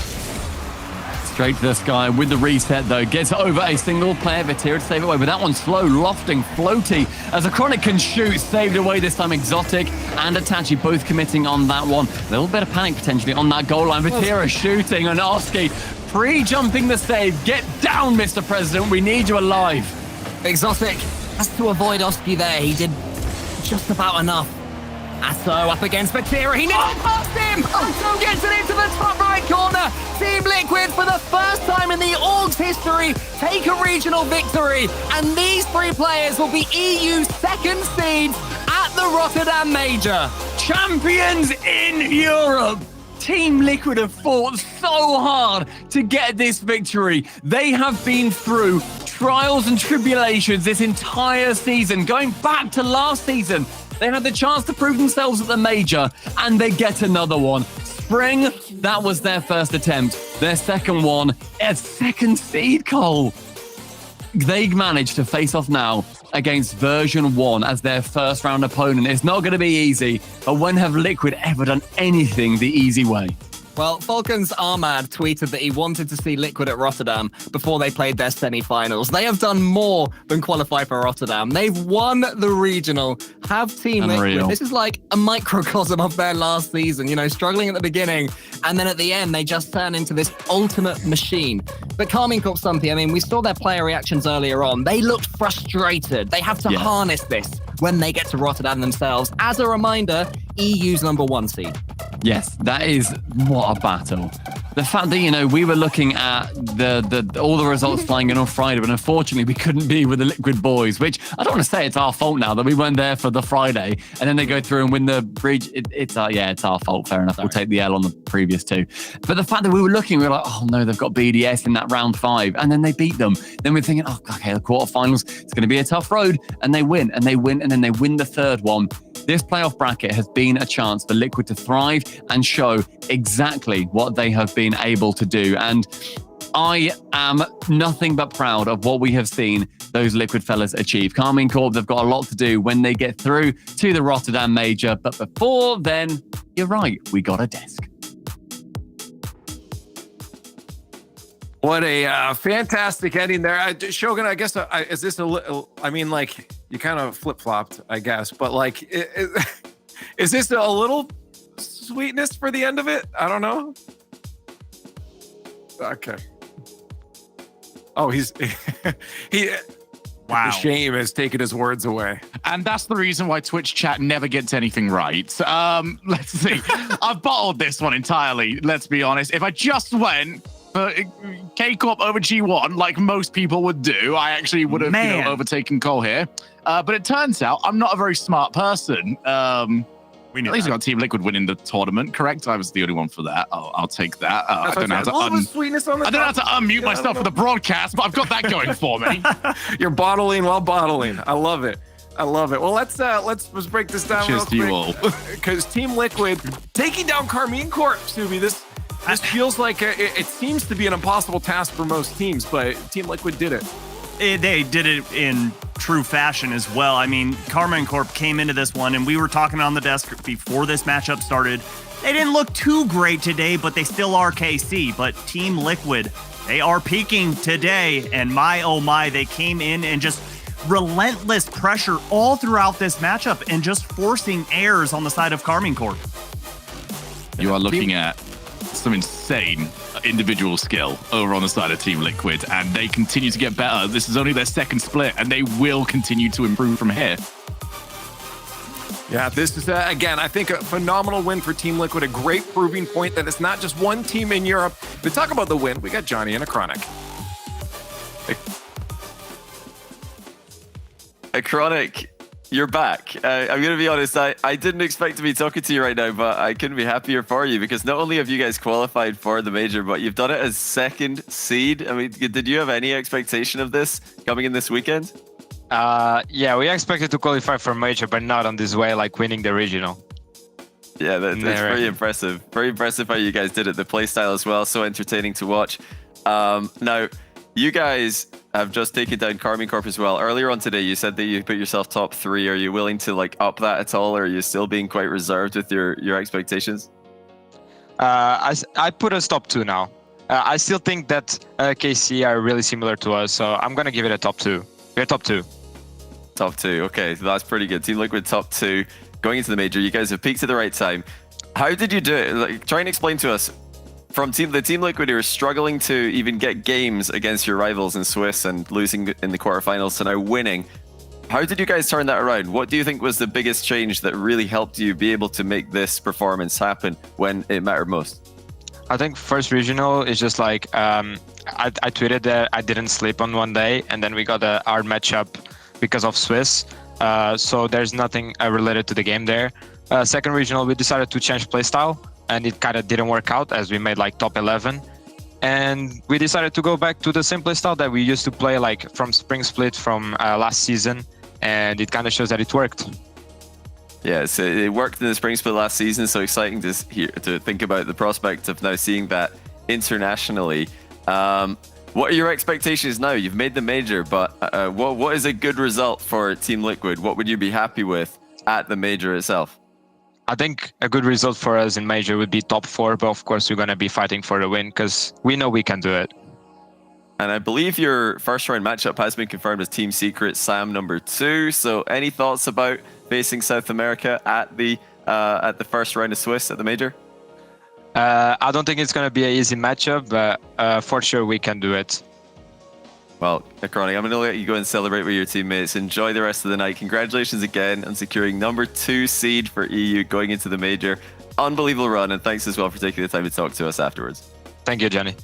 Straight to the sky with the reset, though. Gets over a single player. Vatira to save it away, but that one's slow, lofting, floaty. As Acronik can shoot, saved away this time. Exotic and Itachi both committing on that one. A little bit of panic potentially on that goal line. Vatira shooting, and Oski pre-jumping the save. Get down, Mr. President. We need you alive. Exotic has to avoid Oski there. He did just about enough. Atto up against Vatira. He nearly passed him. Atto gets it into the top right corner. Team Liquid, for the first time in the org's history, take a regional victory. And these three players will be EU second seeds at the Rotterdam Major. champions in Europe. Team Liquid have fought so hard to get this victory. They have been through trials and tribulations this entire season. Going back to last season, they had the chance to prove themselves at the major, and they get another one. Spring, that was their first attempt. Their second one, a second seed, Cole. They managed to face off now against version 1 as their first round opponent. It's not going to be easy, but when have Liquid ever done anything the easy way? Well, Falcons Ahmad tweeted that he wanted to see Liquid at Rotterdam before they played their semi-finals. They have done more than qualify for Rotterdam. They've won the regional, have Team Liquid. This is like a microcosm of their last season, you know, struggling at the beginning, and then at the end, they just turn into this ultimate machine. But Karmine Corp Stumpy, I mean, we saw their player reactions earlier on. They looked frustrated. They have to harness this when they get to Rotterdam themselves. As a reminder, EU's #1 seed. Yes, that is what a battle. The fact that, you know, we were looking at all the results flying in on Friday, but unfortunately we couldn't be with the Liquid boys, which I don't want to say it's our fault now that we weren't there for the Friday, and then they go through and win the bridge. It's our fault. Fair enough. We'll take the L on the previous two. But the fact that we were looking, we were like, oh no, they've got BDS in that round 5, and then they beat them. Then we're thinking, oh, okay, the quarterfinals, it's going to be a tough road, and they win, and then they win the third one. This playoff bracket has been a chance for Liquid to thrive and show exactly what they have been able to do. And I am nothing but proud of what we have seen those Liquid fellas achieve. Karmine Corp, they've got a lot to do when they get through to the Rotterdam Major. But before then, you're right, we got a desk. What a fantastic ending there. Shogun, I guess, is this a little, I mean, like, you kind of flip-flopped, I guess, but like, is this a little sweetness for the end of it? I don't know. Okay. Oh, Wow. The shame has taken his words away. And that's the reason why Twitch chat never gets anything right. Let's see. I've bottled this one entirely, let's be honest. If I just went for K-Corp over G1, like most people would do, I actually would have overtaken Cole here. But it turns out I'm not a very smart person. We knew at least that. I got Team Liquid winning the tournament, correct? I was the only one for that. I'll take that. I don't know how to unmute myself for the broadcast, but I've got that going for me. You're bottling while bottling. I love it. Well, let's break this down. Cheers to you all. Because Team Liquid taking down Karmine Corp, Subi. This feels like it seems to be an impossible task for most teams, but Team Liquid did it. They did it in true fashion as well. I mean, Karmine Corp came into this one, and we were talking on the desk before this matchup started. They didn't look too great today, but they still are KC. But Team Liquid, they are peaking today, and my, oh my, they came in and just relentless pressure all throughout this matchup and just forcing airs on the side of Karmine Corp. You are looking at some insane individual skill over on the side of Team Liquid, and they continue to get better. This is only their second split, and they will continue to improve from here. Yeah, this is, again, I think a phenomenal win for Team Liquid, a great proving point that it's not just one team in Europe. But talk about the win, we got Johnny and Acronik. Acronik, you're back. I'm going to be honest, I didn't expect to be talking to you right now, but I couldn't be happier for you because not only have you guys qualified for the major, but you've done it as second seed. I mean, did you have any expectation of this coming in this weekend? Yeah, we expected to qualify for major, but not on this way, like winning the regional. Yeah, that's very impressive. Very impressive how you guys did it. The playstyle as well, so entertaining to watch. Now, you guys have just taken down Karmine Corp as well. Earlier on today, you said that you put yourself top 3. Are you willing to like up that at all, or are you still being quite reserved with your expectations? I put us top 2 now. I still think that KC are really similar to us, so I'm gonna give it a top 2. We're top 2. Top 2. Okay, so that's pretty good. Team Liquid top 2 going into the major. You guys have peaked at the right time. How did you do it? Like, try and explain to us. From the Team Liquid who are struggling to even get games against your rivals in Swiss and losing in the quarterfinals to now winning, how did you guys turn that around? What do you think was the biggest change that really helped you be able to make this performance happen when it mattered most? I think first regional is just like, I tweeted that I didn't sleep on one day, and then we got a hard matchup because of Swiss. So there's nothing related to the game there. second regional, we decided to change playstyle, and it kind of didn't work out as we made like top 11. And we decided to go back to the same playstyle that we used to play like from Spring Split from last season, and it kind of shows that it worked. Yeah, so it worked in the Spring Split last season, so exciting to think about the prospect of now seeing that internationally. What are your expectations now? You've made the major, but what is a good result for Team Liquid? What would you be happy with at the major itself? I think a good result for us in major would be top 4, but of course we're going to be fighting for the win because we know we can do it. And I believe your first round matchup has been confirmed as Team Secret Sam number 2. So any thoughts about facing South America at the first round of Swiss at the major? I don't think it's going to be an easy matchup, but for sure we can do it. Well, Acronik, I'm going to let you go and celebrate with your teammates. Enjoy the rest of the night. Congratulations again on securing number 2 seed for EU going into the major. Unbelievable run, and thanks as well for taking the time to talk to us afterwards. Thank you, Jenny.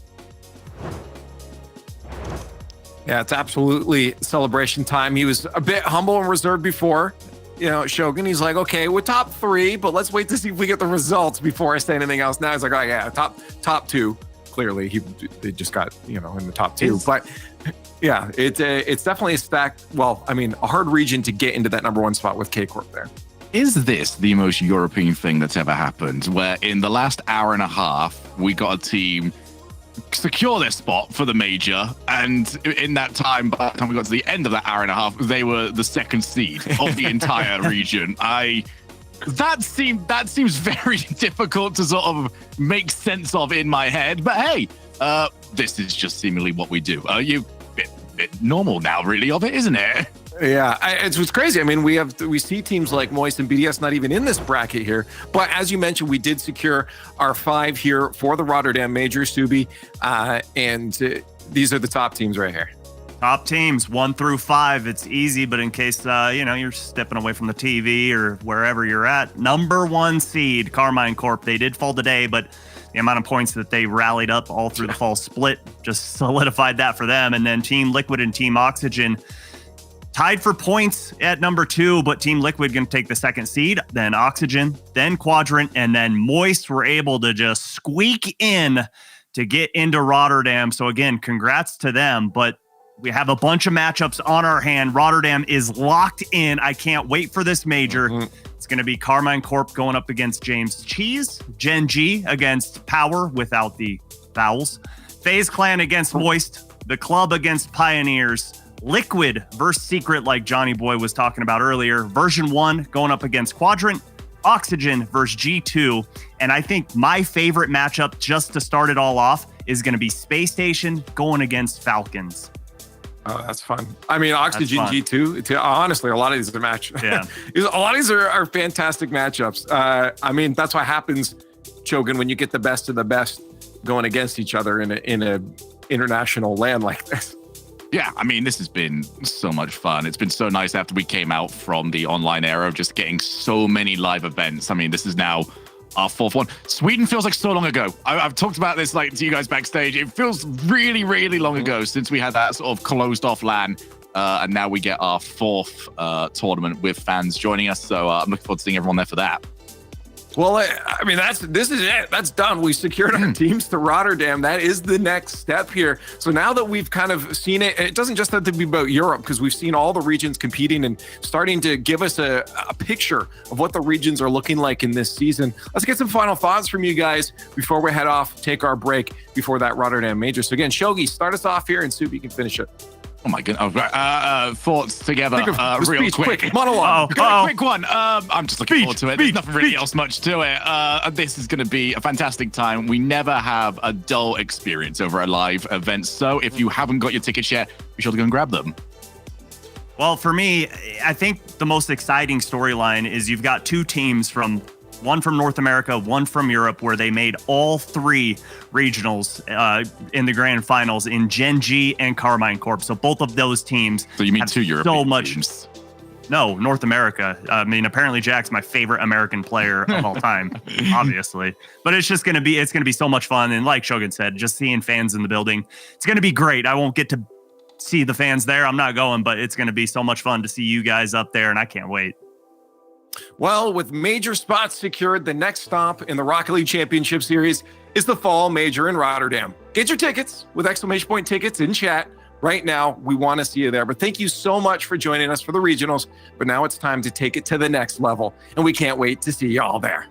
Yeah, it's absolutely celebration time. He was a bit humble and reserved before, Shogun. He's like, okay, we're top 3, but let's wait to see if we get the results before I say anything else. Now he's like, oh yeah, top 2. Clearly, they just got in the top 2. But yeah, it's definitely a stacked. Well, I mean, a hard region to get into that number 1 spot with K Corp there. Is this the most European thing that's ever happened? Where in the last hour and a half, we got a team secure their spot for the major, and in that time, by the time we got to the end of that hour and a half, they were the 2nd seed of the entire region. That seems very difficult to sort of make sense of in my head, but hey, this is just seemingly what we do. You bit normal now, really, of it, isn't it? Yeah, it's crazy. I mean, we see teams like Moist and BDS not even in this bracket here. But as you mentioned, we did secure our 5 here for the Rotterdam Major, Subi, and these are the top teams right here. Top teams 1 through 5. It's easy, but in case you're stepping away from the TV or wherever you're at, number 1 seed Karmine Corp. They did fall today, but the amount of points that they rallied up all through the fall split just solidified that for them. And then Team Liquid and Team Oxygen tied for points at number 2, but Team Liquid going to take the 2nd seed, then Oxygen, then Quadrant, and then Moist were able to just squeak in to get into Rotterdam. So again, congrats to them, but we have a bunch of matchups on our hand. Rotterdam is locked in. I can't wait for this major. It's going to be Karmine Corp going up against James Cheese, Gen G against Power without the vowels, FaZe Clan against Moist, the Club against Pioneers, Liquid versus Secret, like Johnny Boy was talking about earlier. Version 1 going up against Quadrant, Oxygen versus G2. And I think my favorite matchup, just to start it all off, is going to be Space Station going against Falcons. Oh, that's fun. I mean, Oxygen G2. Honestly, a lot of these are Yeah. a lot of these are fantastic matchups. I mean, that's what happens, Chogan, when you get the best of the best going against each other in a international land like this. Yeah, I mean, this has been so much fun. It's been so nice after we came out from the online era of just getting so many live events. I mean, this is now our 4th one. Sweden feels like so long ago. I've talked about this to you guys backstage. It feels really, really long ago since we had that sort of closed off LAN. And now we get our 4th tournament with fans joining us. So I'm looking forward to seeing everyone there for that. Well, I mean, this is it. That's done. We secured our teams to Rotterdam. That is the next step here. So now that we've kind of seen it, it doesn't just have to be about Europe, because we've seen all the regions competing and starting to give us a picture of what the regions are looking like in this season. Let's get some final thoughts from you guys before we head off, take our break before that Rotterdam major. So again, Shogi, start us off here and Subi can finish it. Oh my goodness. Thoughts together real quick. Monologue. Quick one. I'm just looking forward to it. There's nothing really else much to it. This is going to be a fantastic time. We never have a dull experience over a live event. So if you haven't got your tickets yet, be sure to go and grab them. Well, for me, I think the most exciting storyline is you've got 2 teams one from North America, one from Europe, where they made all 3 regionals in the grand finals in Gen G and Karmine Corp. So both of those teams. So you mean 2 European teams? No, North America. I mean, apparently Jack's my favorite American player of all time, obviously. But it's just going to be so much fun. And like Shogun said, just seeing fans in the building, it's going to be great. I won't get to see the fans there. I'm not going, but it's going to be so much fun to see you guys up there, and I can't wait. Well, with major spots secured, the next stop in the Rocket League Championship Series is the Fall Major in Rotterdam. Get your tickets with exclamation point tickets in chat. Right now, we want to see you there. But thank you so much for joining us for the regionals. But now it's time to take it to the next level. And we can't wait to see you all there.